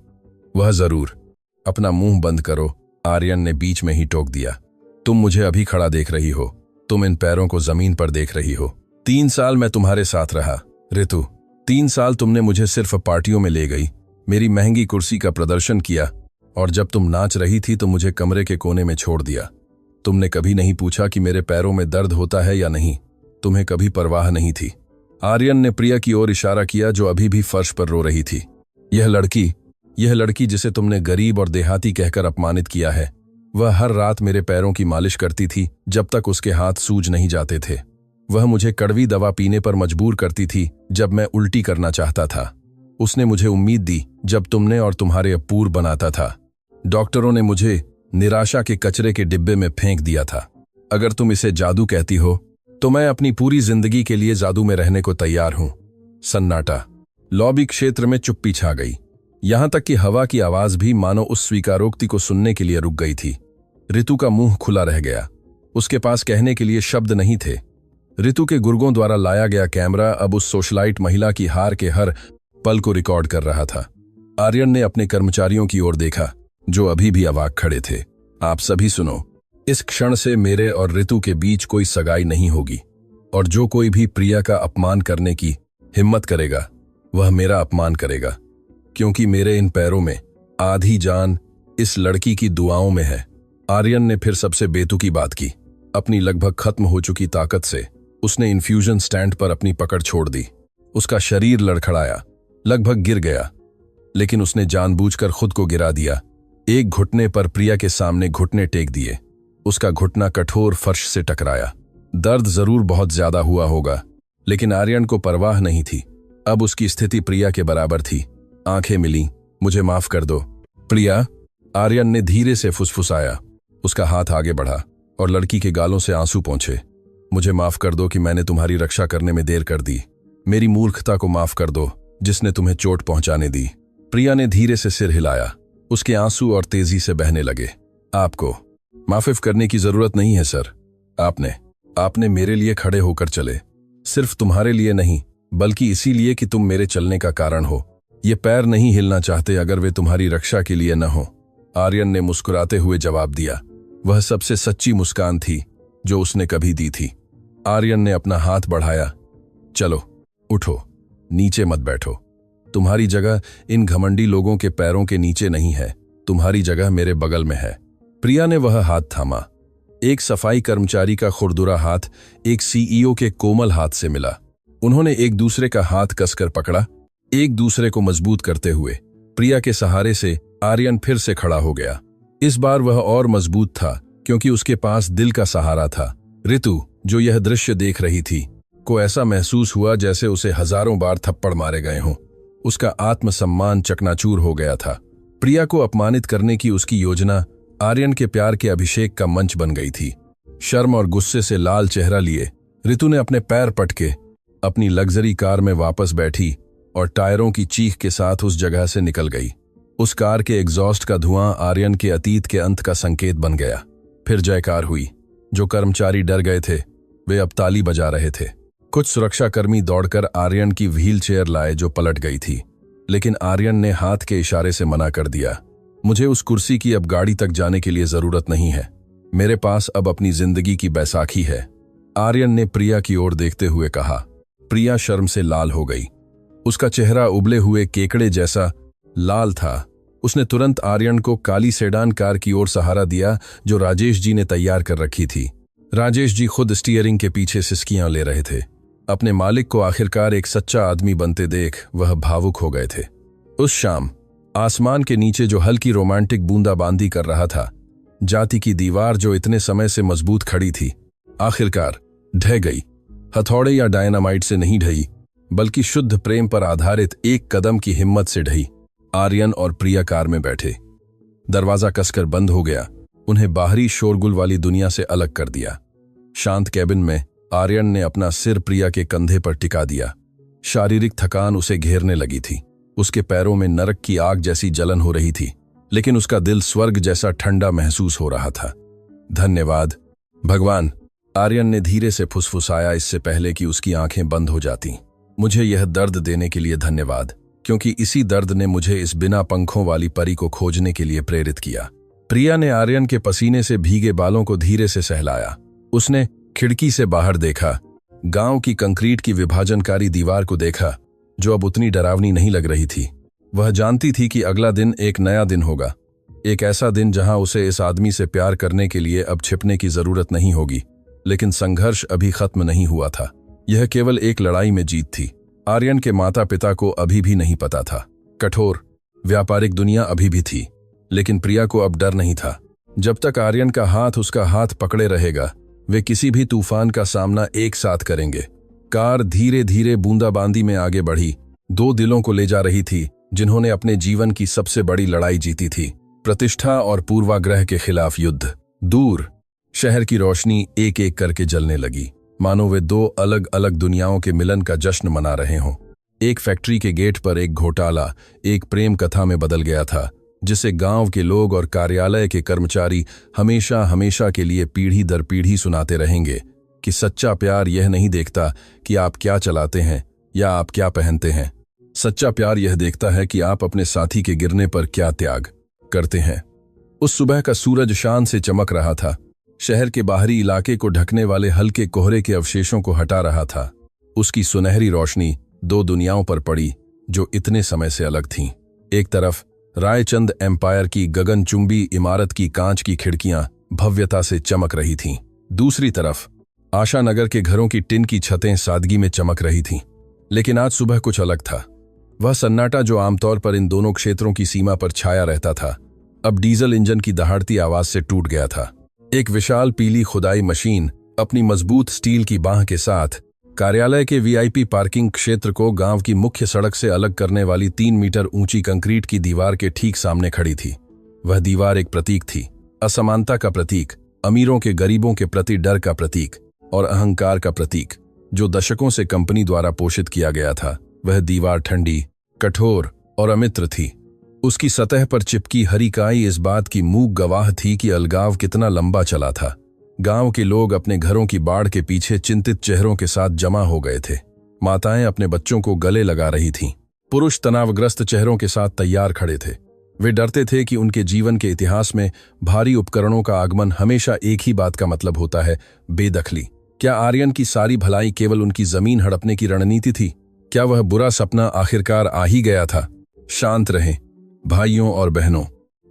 वह जरूर। अपना मुंह बंद करो, आर्यन ने बीच में ही टोक दिया। तुम मुझे अभी खड़ा देख रही हो, तुम इन पैरों को जमीन पर देख रही हो। 3 साल मैं तुम्हारे साथ रहा ऋतु। 3 साल तुमने मुझे सिर्फ पार्टियों में ले गई, मेरी महंगी कुर्सी का प्रदर्शन किया, और जब तुम नाच रही थी तो मुझे कमरे के कोने में छोड़ दिया। तुमने कभी नहीं पूछा कि मेरे पैरों में दर्द होता है या नहीं। तुम्हें कभी परवाह नहीं थी। आर्यन ने प्रिया की ओर इशारा किया, जो अभी भी फर्श पर रो रही थी। यह लड़की जिसे तुमने गरीब और देहाती कहकर अपमानित किया है, वह हर रात मेरे पैरों की मालिश करती थी जब तक उसके हाथ सूज नहीं जाते थे। वह मुझे कड़वी दवा पीने पर मजबूर करती थी जब मैं उल्टी करना चाहता था। उसने मुझे उम्मीद दी जब तुमने और तुम्हारे अपूर्व बनाता था। डॉक्टरों ने मुझे निराशा के कचरे के डिब्बे में फेंक दिया था। अगर तुम इसे जादू कहती हो, तो मैं अपनी पूरी जिंदगी के लिए जादू में रहने को तैयार हूं। सन्नाटा। लॉबी क्षेत्र में चुप्पी छा गई। यहां तक कि हवा की आवाज भी मानो उस स्वीकारोक्ति को सुनने के लिए रुक गई थी। ऋतु का मुंह खुला रह गया। उसके पास कहने के लिए शब्द नहीं थे। ऋतु के गुर्गों द्वारा लाया गया कैमरा अब उस सोशलाइट महिला की हार के हर पल को रिकॉर्ड कर रहा था। आर्यन ने अपने कर्मचारियों की ओर देखा, जो अभी भी अवाक खड़े थे। आप सभी सुनो, इस क्षण से मेरे और ऋतु के बीच कोई सगाई नहीं होगी, और जो कोई भी प्रिया का अपमान करने की हिम्मत करेगा, वह मेरा अपमान करेगा, क्योंकि मेरे इन पैरों में आधी जान इस लड़की की दुआओं में है। आर्यन ने फिर सबसे बेतुकी बात की। अपनी लगभग खत्म हो चुकी ताकत से उसने इन्फ्यूजन स्टैंड पर अपनी पकड़ छोड़ दी। उसका शरीर लड़खड़ाया, लगभग गिर गया, लेकिन उसने जानबूझकर खुद को गिरा दिया। एक घुटने पर प्रिया के सामने घुटने टेक दिए। उसका घुटना कठोर फर्श से टकराया। दर्द जरूर बहुत ज्यादा हुआ होगा, लेकिन आर्यन को परवाह नहीं थी। अब उसकी स्थिति प्रिया के बराबर थी। आंखें मिली। मुझे माफ कर दो प्रिया, आर्यन ने धीरे से फुसफुसाया। उसका हाथ आगे बढ़ा और लड़की के गालों से आंसू पहुंचे। मुझे माफ कर दो कि मैंने तुम्हारी रक्षा करने में देर कर दी। मेरी मूर्खता को माफ कर दो, जिसने तुम्हें चोट पहुंचाने दी। प्रिया ने धीरे से सिर हिलाया। उसके आंसू और तेजी से बहने लगे। आपको माफिफ करने की जरूरत नहीं है सर। आपने आपने मेरे लिए खड़े होकर चले, सिर्फ तुम्हारे लिए नहीं बल्कि इसीलिए कि तुम मेरे चलने का कारण हो। ये पैर नहीं हिलना चाहते अगर वे तुम्हारी रक्षा के लिए न हो। आर्यन ने मुस्कुराते हुए जवाब दिया। वह सबसे सच्ची मुस्कान थी जो उसने कभी दी थी। आर्यन ने अपना हाथ बढ़ाया। चलो उठो, नीचे मत बैठो। तुम्हारी जगह इन घमंडी लोगों के पैरों के नीचे नहीं है, तुम्हारी जगह मेरे बगल में है। प्रिया ने वह हाथ थामा। एक सफाई कर्मचारी का खुरदुरा हाथ एक सीईओ के कोमल हाथ से मिला। उन्होंने एक दूसरे का हाथ कसकर पकड़ा, एक दूसरे को मजबूत करते हुए। प्रिया के सहारे से आर्यन फिर से खड़ा हो गया। इस बार वह और मजबूत था क्योंकि उसके पास दिल का सहारा था। ऋतु, जो यह दृश्य देख रही थी, को ऐसा महसूस हुआ जैसे उसे हजारों बार थप्पड़ मारे गए हों। उसका आत्मसम्मान चकनाचूर हो गया था। प्रिया को अपमानित करने की उसकी योजना आर्यन के प्यार के अभिषेक का मंच बन गई थी। शर्म और गुस्से से लाल चेहरा लिए ऋतु ने अपने पैर पटके अपनी लग्जरी कार में वापस बैठी और टायरों की चीख के साथ उस जगह से निकल गई। उस कार के एग्जॉस्ट का धुआं आर्यन के अतीत के अंत का संकेत बन गया। फिर जयकार हुई। जो कर्मचारी डर गए थे वे अब ताली बजा रहे थे। कुछ सुरक्षाकर्मी दौड़कर आर्यन की व्हील चेयर लाए जो पलट गई थी, लेकिन आर्यन ने हाथ के इशारे से मना कर दिया। मुझे उस कुर्सी की अब गाड़ी तक जाने के लिए जरूरत नहीं है, मेरे पास अब अपनी जिंदगी की बैसाखी है। आर्यन ने प्रिया की ओर देखते हुए कहा। प्रिया शर्म से लाल हो गई। उसका चेहरा उबले हुए केकड़े जैसा लाल था। उसने तुरंत आर्यन को काली सेडान कार की ओर सहारा दिया जो राजेश जी ने तैयार कर रखी थी। राजेश जी खुद स्टीयरिंग के पीछे सिसकियां ले रहे थे। अपने मालिक को आखिरकार एक सच्चा आदमी बनते देख वह भावुक हो गए थे। उस शाम आसमान के नीचे जो हल्की रोमांटिक बूंदाबांदी कर रहा था, जाति की दीवार जो इतने समय से मजबूत खड़ी थी, आखिरकार ढह गई। हथौड़े या डायनामाइट से नहीं ढही, बल्कि शुद्ध प्रेम पर आधारित एक कदम की हिम्मत से ढही। आर्यन और प्रिया कार में बैठे। दरवाजा कसकर बंद हो गया, उन्हें बाहरी शोरगुल वाली दुनिया से अलग कर दिया। शांत कैबिन में आर्यन ने अपना सिर प्रिया के कंधे पर टिका दिया। शारीरिक थकान उसे घेरने लगी थी। उसके पैरों में नरक की आग जैसी जलन हो रही थी, लेकिन उसका दिल स्वर्ग जैसा ठंडा महसूस हो रहा था। धन्यवाद भगवान, आर्यन ने धीरे से फुसफुसाया इससे पहले कि उसकी आंखें बंद हो जातीं। मुझे यह दर्द देने के लिए धन्यवाद, क्योंकि इसी दर्द ने मुझे इस बिना पंखों वाली परी को खोजने के लिए प्रेरित किया। प्रिया ने आर्यन के पसीने से भीगे बालों को धीरे से सहलाया। उसने खिड़की से बाहर देखा, गांव की कंक्रीट की विभाजनकारी दीवार को देखा जो अब उतनी डरावनी नहीं लग रही थी। वह जानती थी कि अगला दिन एक नया दिन होगा, एक ऐसा दिन जहां उसे इस आदमी से प्यार करने के लिए अब छिपने की जरूरत नहीं होगी। लेकिन संघर्ष अभी खत्म नहीं हुआ था। यह केवल एक लड़ाई में जीत थी। आर्यन के माता पिता को अभी भी नहीं पता था। कठोर व्यापारिक दुनिया अभी भी थी, लेकिन प्रिया को अब डर नहीं था। जब तक आर्यन का हाथ उसका हाथ पकड़े रहेगा, वे किसी भी तूफान का सामना एक साथ करेंगे। कार धीरे धीरे बूंदाबांदी में आगे बढ़ी। दो दिलों को ले जा रही थी जिन्होंने अपने जीवन की सबसे बड़ी लड़ाई जीती थी, प्रतिष्ठा और पूर्वाग्रह के खिलाफ युद्ध। दूर शहर की रोशनी एक एक करके जलने लगी, मानो वे दो अलग अलग दुनियाओं के मिलन का जश्न मना रहे हों। एक फैक्ट्री के गेट पर एक घोटाला एक प्रेम कथा में बदल गया था, जिसे गांव के लोग और कार्यालय के कर्मचारी हमेशा हमेशा के लिए पीढ़ी दर पीढ़ी सुनाते रहेंगे कि सच्चा प्यार यह नहीं देखता कि आप क्या चलाते हैं या आप क्या पहनते हैं। सच्चा प्यार यह देखता है कि आप अपने साथी के गिरने पर क्या त्याग करते हैं। उस सुबह का सूरज शान से चमक रहा था। शहर के बाहरी इलाके को ढकने वाले हल्के कोहरे के अवशेषों को हटा रहा था। उसकी सुनहरी रोशनी दो दुनियाओं पर पड़ी जो इतने समय से अलग थीं। एक तरफ रायचंद एम्पायर की गगनचुंबी इमारत की कांच की खिड़कियां भव्यता से चमक रही थीं। दूसरी तरफ आशानगर के घरों की टिन की छतें सादगी में चमक रही थीं। लेकिन आज सुबह कुछ अलग था। वह सन्नाटा जो आमतौर पर इन दोनों क्षेत्रों की सीमा पर छाया रहता था, अब डीजल इंजन की दहाड़ती आवाज से टूट गया था। एक विशाल पीली खुदाई मशीन अपनी मजबूत स्टील की बांह के साथ कार्यालय के वीआईपी पार्किंग क्षेत्र को गांव की मुख्य सड़क से अलग करने वाली 3 मीटर ऊंची कंक्रीट की दीवार के ठीक सामने खड़ी थी। वह दीवार एक प्रतीक थी, असमानता का प्रतीक, अमीरों के गरीबों के प्रति डर का प्रतीक और अहंकार का प्रतीक, जो दशकों से कंपनी द्वारा पोषित किया गया था। वह दीवार ठंडी, कठोर और अमित्र थी। उसकी सतह पर चिपकी हरी काई इस बात की मूक गवाह थी कि अलगाव कितना लंबा चला था। गांव के लोग अपने घरों की बाढ़ के पीछे चिंतित चेहरों के साथ जमा हो गए थे। माताएं अपने बच्चों को गले लगा रही थीं। पुरुष तनावग्रस्त चेहरों के साथ तैयार खड़े थे। वे डरते थे कि उनके जीवन के इतिहास में भारी उपकरणों का आगमन हमेशा एक ही बात का मतलब होता है, बेदखली। क्या आर्यन की सारी भलाई केवल उनकी जमीन हड़पने की रणनीति थी? क्या वह बुरा सपना आखिरकार आ ही गया था? शांत रहें भाइयों और बहनों,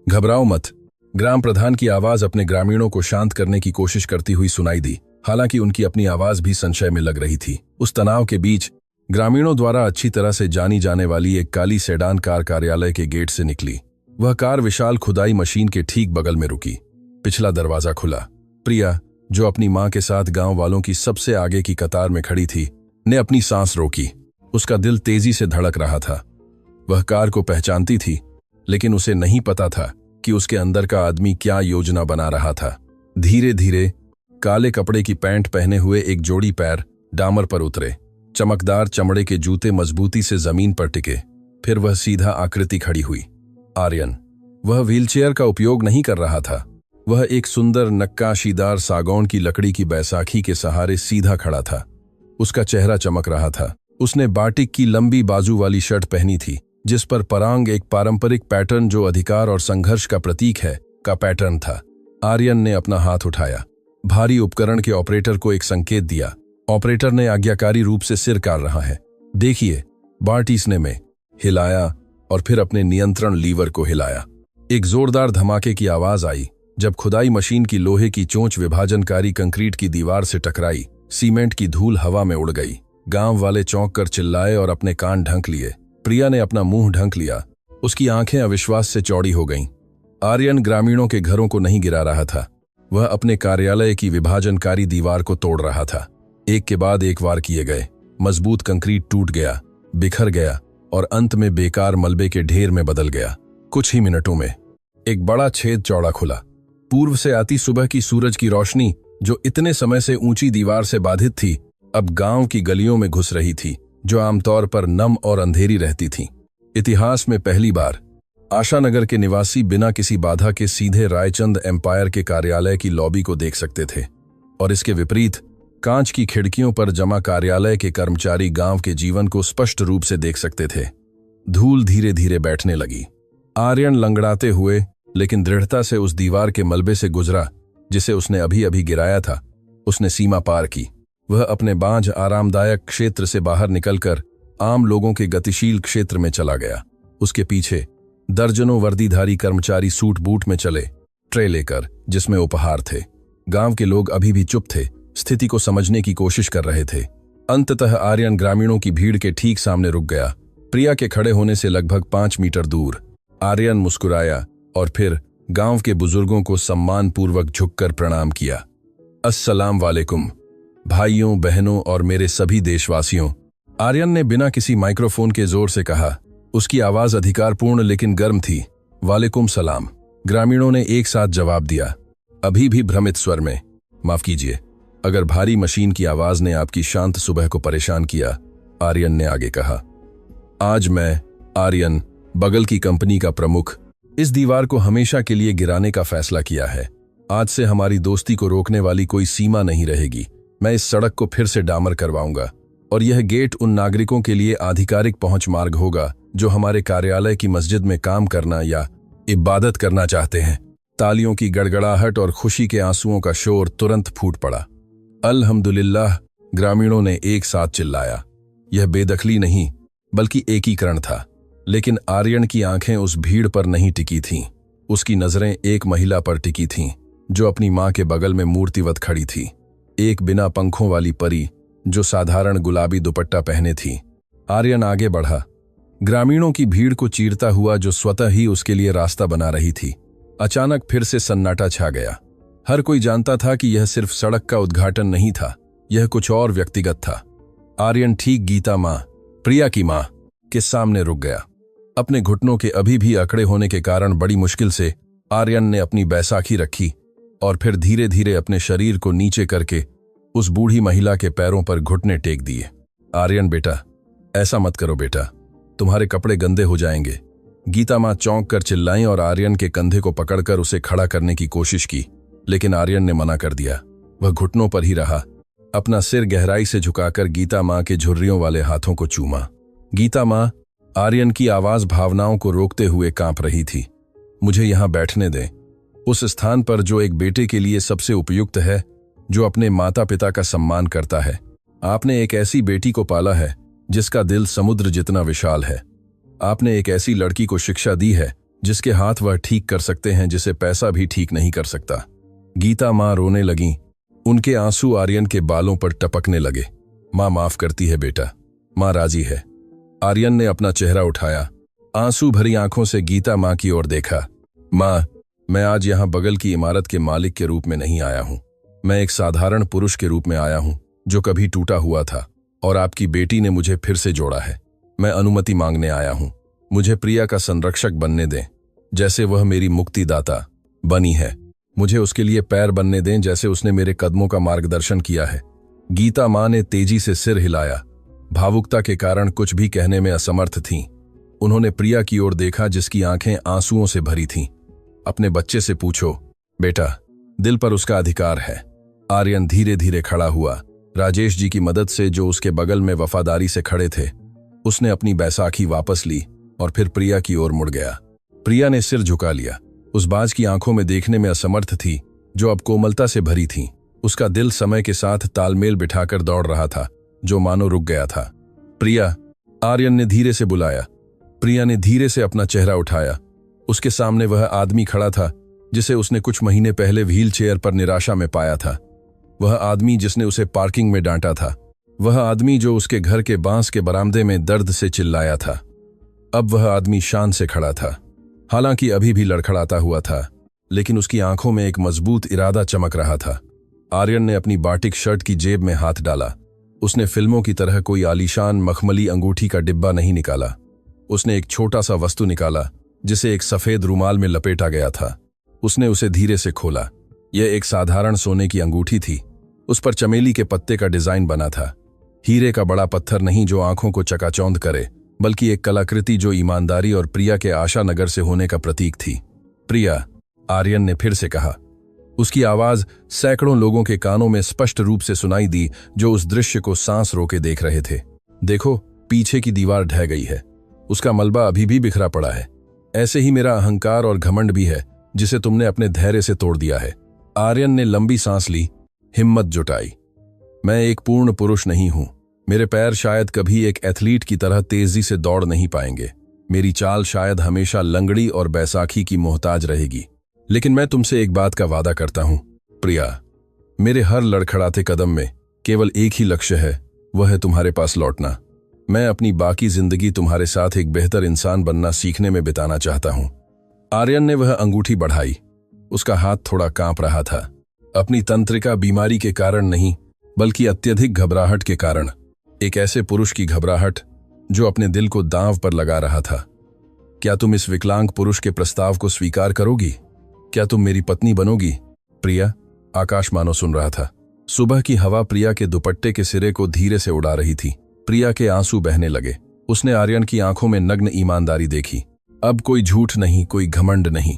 घबराओ मत। ग्राम प्रधान की आवाज अपने ग्रामीणों को शांत करने की कोशिश करती हुई सुनाई दी, हालांकि उनकी अपनी आवाज भी संशय में लग रही थी। उस तनाव के बीच ग्रामीणों द्वारा अच्छी तरह से जानी जाने वाली एक काली सेडान कार कार्यालय के गेट से निकली। वह कार विशाल खुदाई मशीन के ठीक बगल में रुकी। पिछला दरवाजा खुला। प्रिया, जो अपनी मां के साथ गांव वालों की सबसे आगे की कतार में खड़ी थी, ने अपनी सांस रोकी। उसका दिल तेजी से धड़क रहा था। वह कार को पहचानती थी, लेकिन उसे नहीं पता था कि उसके अंदर का आदमी क्या योजना बना रहा था। धीरे धीरे काले कपड़े की पैंट पहने हुए एक जोड़ी पैर डामर पर उतरे। चमकदार चमड़े के जूते मजबूती से जमीन पर टिके। फिर वह सीधा आकृति खड़ी हुई। आर्यन। वह व्हीलचेयर का उपयोग नहीं कर रहा था। वह एक सुंदर नक्काशीदार सागौन की लकड़ी की बैसाखी के सहारे सीधा खड़ा था। उसका चेहरा चमक रहा था। उसने बाटिक की लंबी बाजू वाली शर्ट पहनी थी, जिस पर परांग, एक पारंपरिक पैटर्न जो अधिकार और संघर्ष का प्रतीक है, का पैटर्न था। आर्यन ने अपना हाथ उठाया। भारी उपकरण के ऑपरेटर को एक संकेत दिया। ऑपरेटर ने आज्ञाकारी रूप से सिर कार रहा है। देखिए, बार्टिस ने में हिलाया और फिर अपने नियंत्रण लीवर को हिलाया। एक जोरदार धमाके की आवाज आई जब खुदाई मशीन की लोहे की चोंच विभाजनकारी कंक्रीट की दीवार से टकराई। सीमेंट की धूल हवा में उड़ गई। गांव वाले चौंक कर चिल्लाए और अपने कान ढंक लिए। प्रिया ने अपना मुंह ढंक लिया। उसकी आंखें अविश्वास से चौड़ी हो गईं। आर्यन ग्रामीणों के घरों को नहीं गिरा रहा था। वह अपने कार्यालय की विभाजनकारी दीवार को तोड़ रहा था। एक के बाद एक वार किए गए। मजबूत कंक्रीट टूट गया, बिखर गया और अंत में बेकार मलबे के ढेर में बदल गया। कुछ ही मिनटों में एक बड़ा छेद चौड़ा खुला। पूर्व से आती सुबह की सूरज की रोशनी, जो इतने समय से ऊंची दीवार से बाधित थी, अब गांव की गलियों में घुस रही थी, जो आमतौर पर नम और अंधेरी रहती थीं। इतिहास में पहली बार आशानगर के निवासी बिना किसी बाधा के सीधे रायचंद एम्पायर के कार्यालय की लॉबी को देख सकते थे, और इसके विपरीत कांच की खिड़कियों पर जमा कार्यालय के कर्मचारी गांव के जीवन को स्पष्ट रूप से देख सकते थे। धूल धीरे धीरे बैठने लगी। आर्यन लंगड़ाते हुए लेकिन दृढ़ता से उस दीवार के मलबे से गुजरा जिसे उसने अभी अभी गिराया था। उसने सीमा पार की। वह अपने बांझ आरामदायक क्षेत्र से बाहर निकलकर आम लोगों के गतिशील क्षेत्र में चला गया। उसके पीछे दर्जनों वर्दीधारी कर्मचारी सूट बूट में चले, ट्रे लेकर जिसमें उपहार थे। गांव के लोग अभी भी चुप थे, स्थिति को समझने की कोशिश कर रहे थे। अंततः आर्यन ग्रामीणों की भीड़ के ठीक सामने रुक गया, प्रिया के खड़े होने से लगभग 5 मीटर दूर। आर्यन मुस्कुराया और फिर गांव के बुजुर्गों को सम्मानपूर्वक झुककर प्रणाम किया। अस्सलाम वालेकुम भाइयों, बहनों और मेरे सभी देशवासियों, आर्यन ने बिना किसी माइक्रोफोन के जोर से कहा। उसकी आवाज अधिकारपूर्ण लेकिन गर्म थी। वालेकुम सलाम, ग्रामीणों ने एक साथ जवाब दिया, अभी भी भ्रमित स्वर में। माफ कीजिए अगर भारी मशीन की आवाज ने आपकी शांत सुबह को परेशान किया, आर्यन ने आगे कहा। आज मैं, आर्यन, बगल की कंपनी का प्रमुख, इस दीवार को हमेशा के लिए गिराने का फैसला किया है। आज से हमारी दोस्ती को रोकने वाली कोई सीमा नहीं रहेगी। मैं इस सड़क को फिर से डामर करवाऊंगा और यह गेट उन नागरिकों के लिए आधिकारिक पहुंच मार्ग होगा जो हमारे कार्यालय की मस्जिद में काम करना या इबादत करना चाहते हैं। तालियों की गड़गड़ाहट और खुशी के आंसुओं का शोर तुरंत फूट पड़ा। अल्हम्दुलिल्लाह, ग्रामीणों ने एक साथ चिल्लाया। यह बेदखली नहीं बल्कि एकीकरण था। लेकिन आर्यन की आंखें उस भीड़ पर नहीं टिकी थीं। उसकी नजरें एक महिला पर टिकी थीं जो अपनी मां के बगल में मूर्तिवत खड़ी थी, एक बिना पंखों वाली परी जो साधारण गुलाबी दुपट्टा पहने थी। आर्यन आगे बढ़ा, ग्रामीणों की भीड़ को चीरता हुआ जो स्वतः ही उसके लिए रास्ता बना रही थी। अचानक फिर से सन्नाटा छा गया। हर कोई जानता था कि यह सिर्फ सड़क का उद्घाटन नहीं था, यह कुछ और व्यक्तिगत था। आर्यन ठीक गीता मां, प्रिया की मां, के सामने रुक गया। अपने घुटनों के अभी भी अकड़े होने के कारण बड़ी मुश्किल से आर्यन ने अपनी बैसाखी रखी और फिर धीरे धीरे अपने शरीर को नीचे करके उस बूढ़ी महिला के पैरों पर घुटने टेक दिए। आर्यन बेटा, ऐसा मत करो बेटा, तुम्हारे कपड़े गंदे हो जाएंगे। गीता मां चौंक कर चिल्लाईं और आर्यन के कंधे को पकड़कर उसे खड़ा करने की कोशिश की, लेकिन आर्यन ने मना कर दिया। वह घुटनों पर ही रहा, अपना सिर गहराई से झुकाकर गीता माँ के झुर्रियों वाले हाथों को चूमा। गीता माँ, आर्यन की आवाज भावनाओं को रोकते हुए कांप रही थी। मुझे यहां बैठने दें, उस स्थान पर जो एक बेटे के लिए सबसे उपयुक्त है, जो अपने माता पिता का सम्मान करता है। आपने एक ऐसी बेटी को पाला है जिसका दिल समुद्र जितना विशाल है। आपने एक ऐसी लड़की को शिक्षा दी है जिसके हाथ वह ठीक कर सकते हैं जिसे पैसा भी ठीक नहीं कर सकता। गीता माँ रोने लगीं। उनके आंसू आर्यन के बालों पर टपकने लगे। माँ माफ करती है बेटा, माँ राजी है। आर्यन ने अपना चेहरा उठाया, आंसू भरी आंखों से गीता माँ की ओर देखा। माँ, मैं आज यहां बगल की इमारत के मालिक के रूप में नहीं आया हूं। मैं एक साधारण पुरुष के रूप में आया हूं जो कभी टूटा हुआ था, और आपकी बेटी ने मुझे फिर से जोड़ा है। मैं अनुमति मांगने आया हूं। मुझे प्रिया का संरक्षक बनने दें, जैसे वह मेरी मुक्तिदाता बनी है। मुझे उसके लिए पैर बनने दें जैसे उसने मेरे कदमों का मार्गदर्शन किया है। गीता माँ ने तेजी से सिर हिलाया। भावुकता के कारण कुछ भी कहने में असमर्थ थीं। उन्होंने प्रिया की ओर देखा जिसकी आंखें आंसुओं से भरी थीं। अपने बच्चे से पूछो बेटा, दिल पर उसका अधिकार है। आर्यन धीरे धीरे खड़ा हुआ। राजेश जी की मदद से, जो उसके बगल में वफादारी से खड़े थे, उसने अपनी बैसाखी वापस ली और फिर प्रिया की ओर मुड़ गया। प्रिया ने सिर झुका लिया। उस बाज की आंखों में देखने में असमर्थ थी, जो अब कोमलता से भरी थीं। उसका दिल समय के साथ तालमेल बिठाकर दौड़ रहा था, जो मानो रुक गया था। प्रिया, आर्यन ने धीरे से बुलाया। प्रिया ने धीरे से अपना चेहरा उठाया। उसके सामने वह आदमी खड़ा था जिसे उसने कुछ महीने पहले व्हील चेयर पर निराशा में पाया था। वह आदमी जिसने उसे पार्किंग में डांटा था। वह आदमी जो उसके घर के बांस के बरामदे में दर्द से चिल्लाया था। अब वह आदमी शान से खड़ा था, हालांकि अभी भी लड़खड़ाता हुआ था, लेकिन उसकी आंखों में एक मजबूत इरादा चमक रहा था। आर्यन ने अपनी बाटिक शर्ट की जेब में हाथ डाला। उसने फिल्मों की तरह कोई आलीशान मखमली अंगूठी का डिब्बा नहीं निकाला। उसने एक छोटा सा वस्तु निकाला जिसे एक सफेद रुमाल में लपेटा गया था। उसने उसे धीरे से खोला। यह एक साधारण सोने की अंगूठी थी। उस पर चमेली के पत्ते का डिजाइन बना था। हीरे का बड़ा पत्थर नहीं जो आंखों को चकाचौंध करे, बल्कि एक कलाकृति जो ईमानदारी और प्रिया के आशा नगर से होने का प्रतीक थी। प्रिया, आर्यन ने फिर से कहा। उसकी आवाज सैकड़ों लोगों के कानों में स्पष्ट रूप से सुनाई दी, जो उस दृश्य को सांस रोके देख रहे थे। देखो, पीछे की दीवार ढह गई है। उसका मलबा अभी भी बिखरा पड़ा है। ऐसे ही मेरा अहंकार और घमंड भी है, जिसे तुमने अपने धैर्य से तोड़ दिया है। आर्यन ने लंबी सांस ली, हिम्मत जुटाई। मैं एक पूर्ण पुरुष नहीं हूं। मेरे पैर शायद कभी एक एथलीट की तरह तेजी से दौड़ नहीं पाएंगे। मेरी चाल शायद हमेशा लंगड़ी और बैसाखी की मोहताज रहेगी। लेकिन मैं तुमसे एक बात का वादा करता हूं, प्रिया। मेरे हर लड़खड़ाते कदम में केवल एक ही लक्ष्य है, वह है तुम्हारे पास लौटना। मैं अपनी बाकी जिंदगी तुम्हारे साथ एक बेहतर इंसान बनना सीखने में बिताना चाहता हूं। आर्यन ने वह अंगूठी बढ़ाई। उसका हाथ थोड़ा कांप रहा था। अपनी तंत्रिका बीमारी के कारण नहीं, बल्कि अत्यधिक घबराहट के कारण। एक ऐसे पुरुष की घबराहट जो अपने दिल को दांव पर लगा रहा था। क्या तुम इस विकलांग पुरुष के प्रस्ताव को स्वीकार करोगी? क्या तुम मेरी पत्नी बनोगी? प्रिया, आकाश मानो सुन रहा था। सुबह की हवा प्रिया के दुपट्टे के सिरे को धीरे से उड़ा रही थी। प्रिया के आंसू बहने लगे। उसने आर्यन की आंखों में नग्न ईमानदारी देखी। अब कोई झूठ नहीं, कोई घमंड नहीं।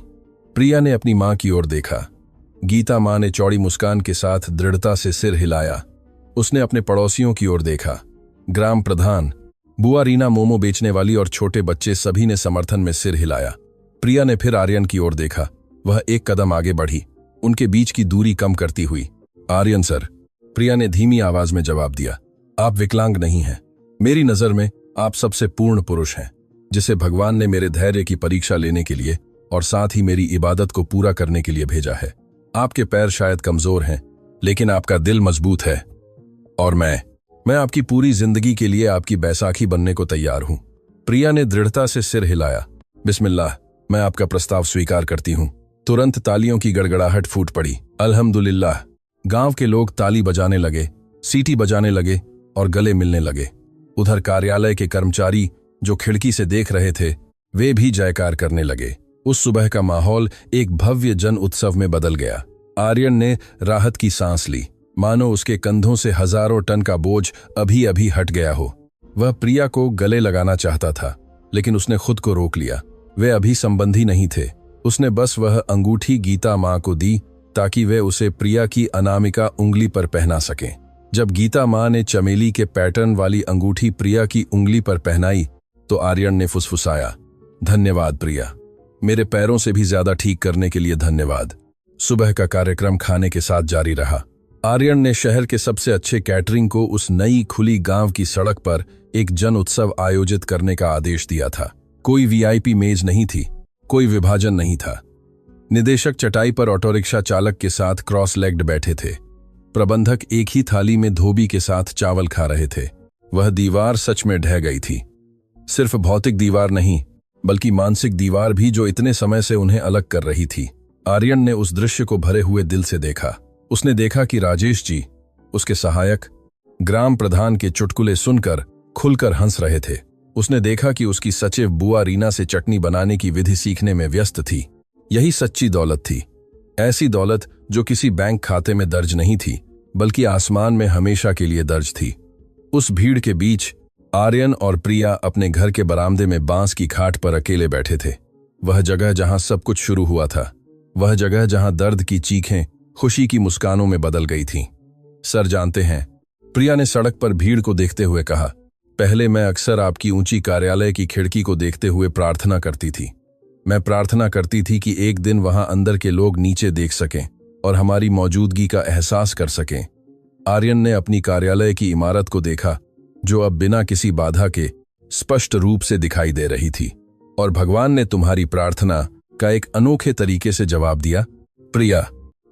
प्रिया ने अपनी मां की ओर देखा। गीता मां ने चौड़ी मुस्कान के साथ दृढ़ता से सिर हिलाया। उसने अपने पड़ोसियों की ओर देखा। ग्राम प्रधान, बुआ रीना, मोमो बेचने वाली और छोटे बच्चे, सभी ने समर्थन में सिर हिलाया। प्रिया ने फिर आर्यन की ओर देखा। वह एक कदम आगे बढ़ी, उनके बीच की दूरी कम करती हुई। आर्यन सर, प्रिया ने धीमी आवाज में जवाब दिया, आप विकलांग नहीं हैं। मेरी नजर में आप सबसे पूर्ण पुरुष हैं, जिसे भगवान ने मेरे धैर्य की परीक्षा लेने के लिए और साथ ही मेरी इबादत को पूरा करने के लिए भेजा है। आपके पैर शायद कमजोर हैं, लेकिन आपका दिल मजबूत है। और मैं आपकी पूरी जिंदगी के लिए आपकी बैसाखी बनने को तैयार हूं। प्रिया ने दृढ़ता से सिर हिलाया। बिस्मिल्लाह, मैं आपका प्रस्ताव स्वीकार करती हूं। तुरंत तालियों की गड़गड़ाहट फूट पड़ी। अल्हम्दुलिल्लाह। गांव के लोग ताली बजाने लगे, सीटी बजाने लगे और गले मिलने लगे। उधर कार्यालय के कर्मचारी जो खिड़की से देख रहे थे, वे भी जयकार करने लगे। उस सुबह का माहौल एक भव्य जन उत्सव में बदल गया। आर्यन ने राहत की सांस ली, मानो उसके कंधों से हजारों टन का बोझ अभी अभी हट गया हो। वह प्रिया को गले लगाना चाहता था, लेकिन उसने खुद को रोक लिया। वे अभी संबंधी नहीं थे। उसने बस वह अंगूठी गीता मां को दी ताकि वे उसे प्रिया की अनामिका उंगली पर पहना सकें। जब गीता माँ ने चमेली के पैटर्न वाली अंगूठी प्रिया की उंगली पर पहनाई तो आर्यन ने फुसफुसाया, धन्यवाद प्रिया, मेरे पैरों से भी ज्यादा ठीक करने के लिए धन्यवाद। सुबह का कार्यक्रम खाने के साथ जारी रहा। आर्यन ने शहर के सबसे अच्छे कैटरिंग को उस नई खुली गांव की सड़क पर एक जन उत्सव आयोजित करने का आदेश दिया था। कोई वीआईपी मेज नहीं थी, कोई विभाजन नहीं था। निदेशक चटाई पर ऑटो रिक्शा चालक के साथ क्रॉस लेग्ड बैठे थे। प्रबंधक एक ही थाली में धोबी के साथ चावल खा रहे थे। वह दीवार सच में ढह गई थी। सिर्फ भौतिक दीवार नहीं, बल्कि मानसिक दीवार भी, जो इतने समय से उन्हें अलग कर रही थी। आर्यन ने उस दृश्य को भरे हुए दिल से देखा। उसने देखा कि राजेश जी, उसके सहायक, ग्राम प्रधान के चुटकुले सुनकर खुलकर हंस रहे थे। उसने देखा कि उसकी सचिव बुआ रीना से चटनी बनाने की विधि सीखने में व्यस्त थी। यही सच्ची दौलत थी, ऐसी दौलत जो किसी बैंक खाते में दर्ज नहीं थी, बल्कि आसमान में हमेशा के लिए दर्ज थी। उस भीड़ के बीच आर्यन और प्रिया अपने घर के बरामदे में बांस की खाट पर अकेले बैठे थे। वह जगह जहां सब कुछ शुरू हुआ था, वह जगह जहां दर्द की चीखें खुशी की मुस्कानों में बदल गई थीं। सर जानते हैं, प्रिया ने सड़क पर भीड़ को देखते हुए कहा, पहले मैं अक्सर आपकी ऊंची कार्यालय की खिड़की को देखते हुए प्रार्थना करती थी। मैं प्रार्थना करती थी कि एक दिन वहां अंदर के लोग नीचे देख सकें और हमारी मौजूदगी का एहसास कर सकें। आर्यन ने अपनी कार्यालय की इमारत को देखा, जो अब बिना किसी बाधा के स्पष्ट रूप से दिखाई दे रही थी। और भगवान ने तुम्हारी प्रार्थना का एक अनोखे तरीके से जवाब दिया, प्रिया।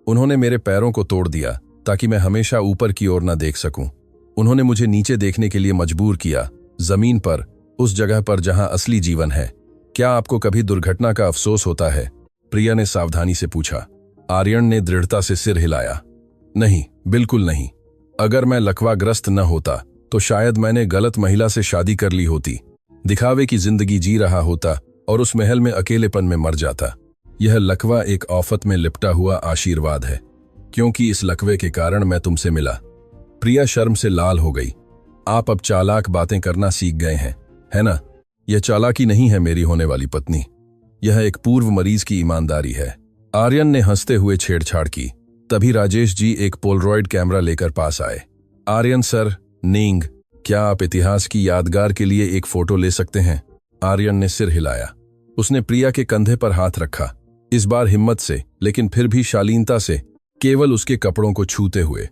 उन्होंने मेरे पैरों को तोड़ दिया ताकि मैं हमेशा ऊपर की ओर न देख सकूं। उन्होंने मुझे नीचे देखने के लिए मजबूर किया, जमीन पर, उस जगह पर जहां असली जीवन है। क्या आपको कभी दुर्घटना का अफसोस होता है? प्रिया ने सावधानी से पूछा। आर्यन ने दृढ़ता से सिर हिलाया, नहीं, बिल्कुल नहीं। अगर मैं लकवाग्रस्त न होता तो शायद मैंने गलत महिला से शादी कर ली होती, दिखावे की जिंदगी जी रहा होता और उस महल में अकेलेपन में मर जाता। यह लकवा एक आफत में लिपटा हुआ आशीर्वाद है, क्योंकि इस लकवे के कारण मैं तुमसे मिला। प्रिया शर्म से लाल हो गई। आप अब चालाक बातें करना सीख गए हैं, है ना? यह चालाकी नहीं है मेरी होने वाली पत्नी, यह एक पूर्व मरीज की ईमानदारी है। आर्यन ने हंसते हुए छेड़छाड़ की। तभी राजेश जी एक पोलरॉइड कैमरा लेकर पास आए। आर्यन सर, नींग, क्या आप इतिहास की यादगार के लिए एक फोटो ले सकते हैं? आर्यन ने सिर हिलाया। उसने प्रिया के कंधे पर हाथ रखा, इस बार हिम्मत से, लेकिन फिर भी शालीनता से, केवल उसके कपड़ों को छूते हुए।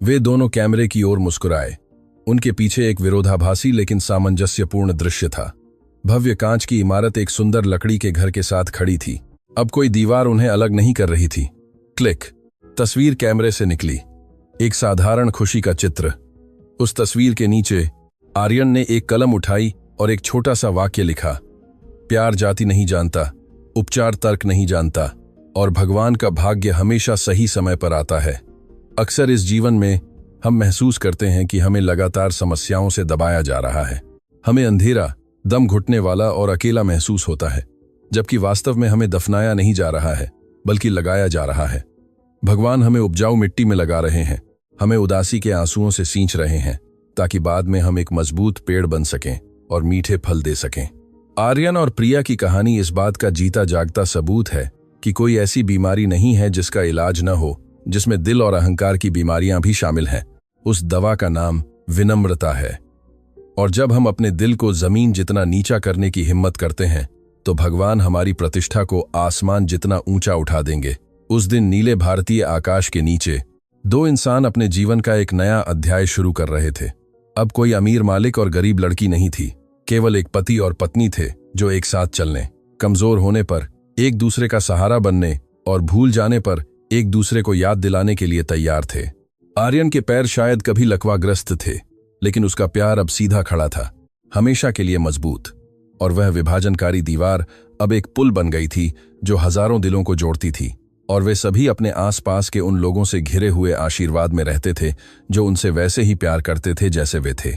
वे दोनों कैमरे की ओर मुस्कुराए। उनके पीछे एक विरोधाभासी लेकिन सामंजस्यपूर्ण दृश्य था। भव्य कांच की इमारत एक सुंदर लकड़ी के घर के साथ खड़ी थी। अब कोई दीवार उन्हें अलग नहीं कर रही थी। क्लिक, तस्वीर कैमरे से निकली। एक साधारण खुशी का चित्र। उस तस्वीर के नीचे आर्यन ने एक कलम उठाई और एक छोटा सा वाक्य लिखा, प्यार जाति नहीं जानता, उपचार तर्क नहीं जानता, और भगवान का भाग्य हमेशा सही समय पर आता है। अक्सर इस जीवन में हम महसूस करते हैं कि हमें लगातार समस्याओं से दबाया जा रहा है। हमें अंधेरा, दम घुटने वाला और अकेला महसूस होता है, जबकि वास्तव में हमें दफनाया नहीं जा रहा है, बल्कि लगाया जा रहा है। भगवान हमें उपजाऊ मिट्टी में लगा रहे हैं, हमें उदासी के आंसुओं से सींच रहे हैं, ताकि बाद में हम एक मजबूत पेड़ बन सकें और मीठे फल दे सकें। आर्यन और प्रिया की कहानी इस बात का जीता जागता सबूत है कि कोई ऐसी बीमारी नहीं है जिसका इलाज न हो, जिसमें दिल और अहंकार की बीमारियां भी शामिल हैं। उस दवा का नाम विनम्रता है। और जब हम अपने दिल को जमीन जितना नीचा करने की हिम्मत करते हैं, तो भगवान हमारी प्रतिष्ठा को आसमान जितना ऊंचा उठा देंगे। उस दिन नीले भारतीय आकाश के नीचे दो इंसान अपने जीवन का एक नया अध्याय शुरू कर रहे थे। अब कोई अमीर मालिक और गरीब लड़की नहीं थी, केवल एक पति और पत्नी थे जो एक साथ चलने, कमजोर होने पर एक दूसरे का सहारा बनने और भूल जाने पर एक दूसरे को याद दिलाने के लिए तैयार थे। आर्यन के पैर शायद कभी लकवाग्रस्त थे, लेकिन उसका प्यार अब सीधा खड़ा था, हमेशा के लिए मजबूत। और वह विभाजनकारी दीवार अब एक पुल बन गई थी जो हजारों दिलों को जोड़ती थी, और वे सभी अपने आसपास के उन लोगों से घिरे हुए आशीर्वाद में रहते थे जो उनसे वैसे ही प्यार करते थे जैसे वे थे।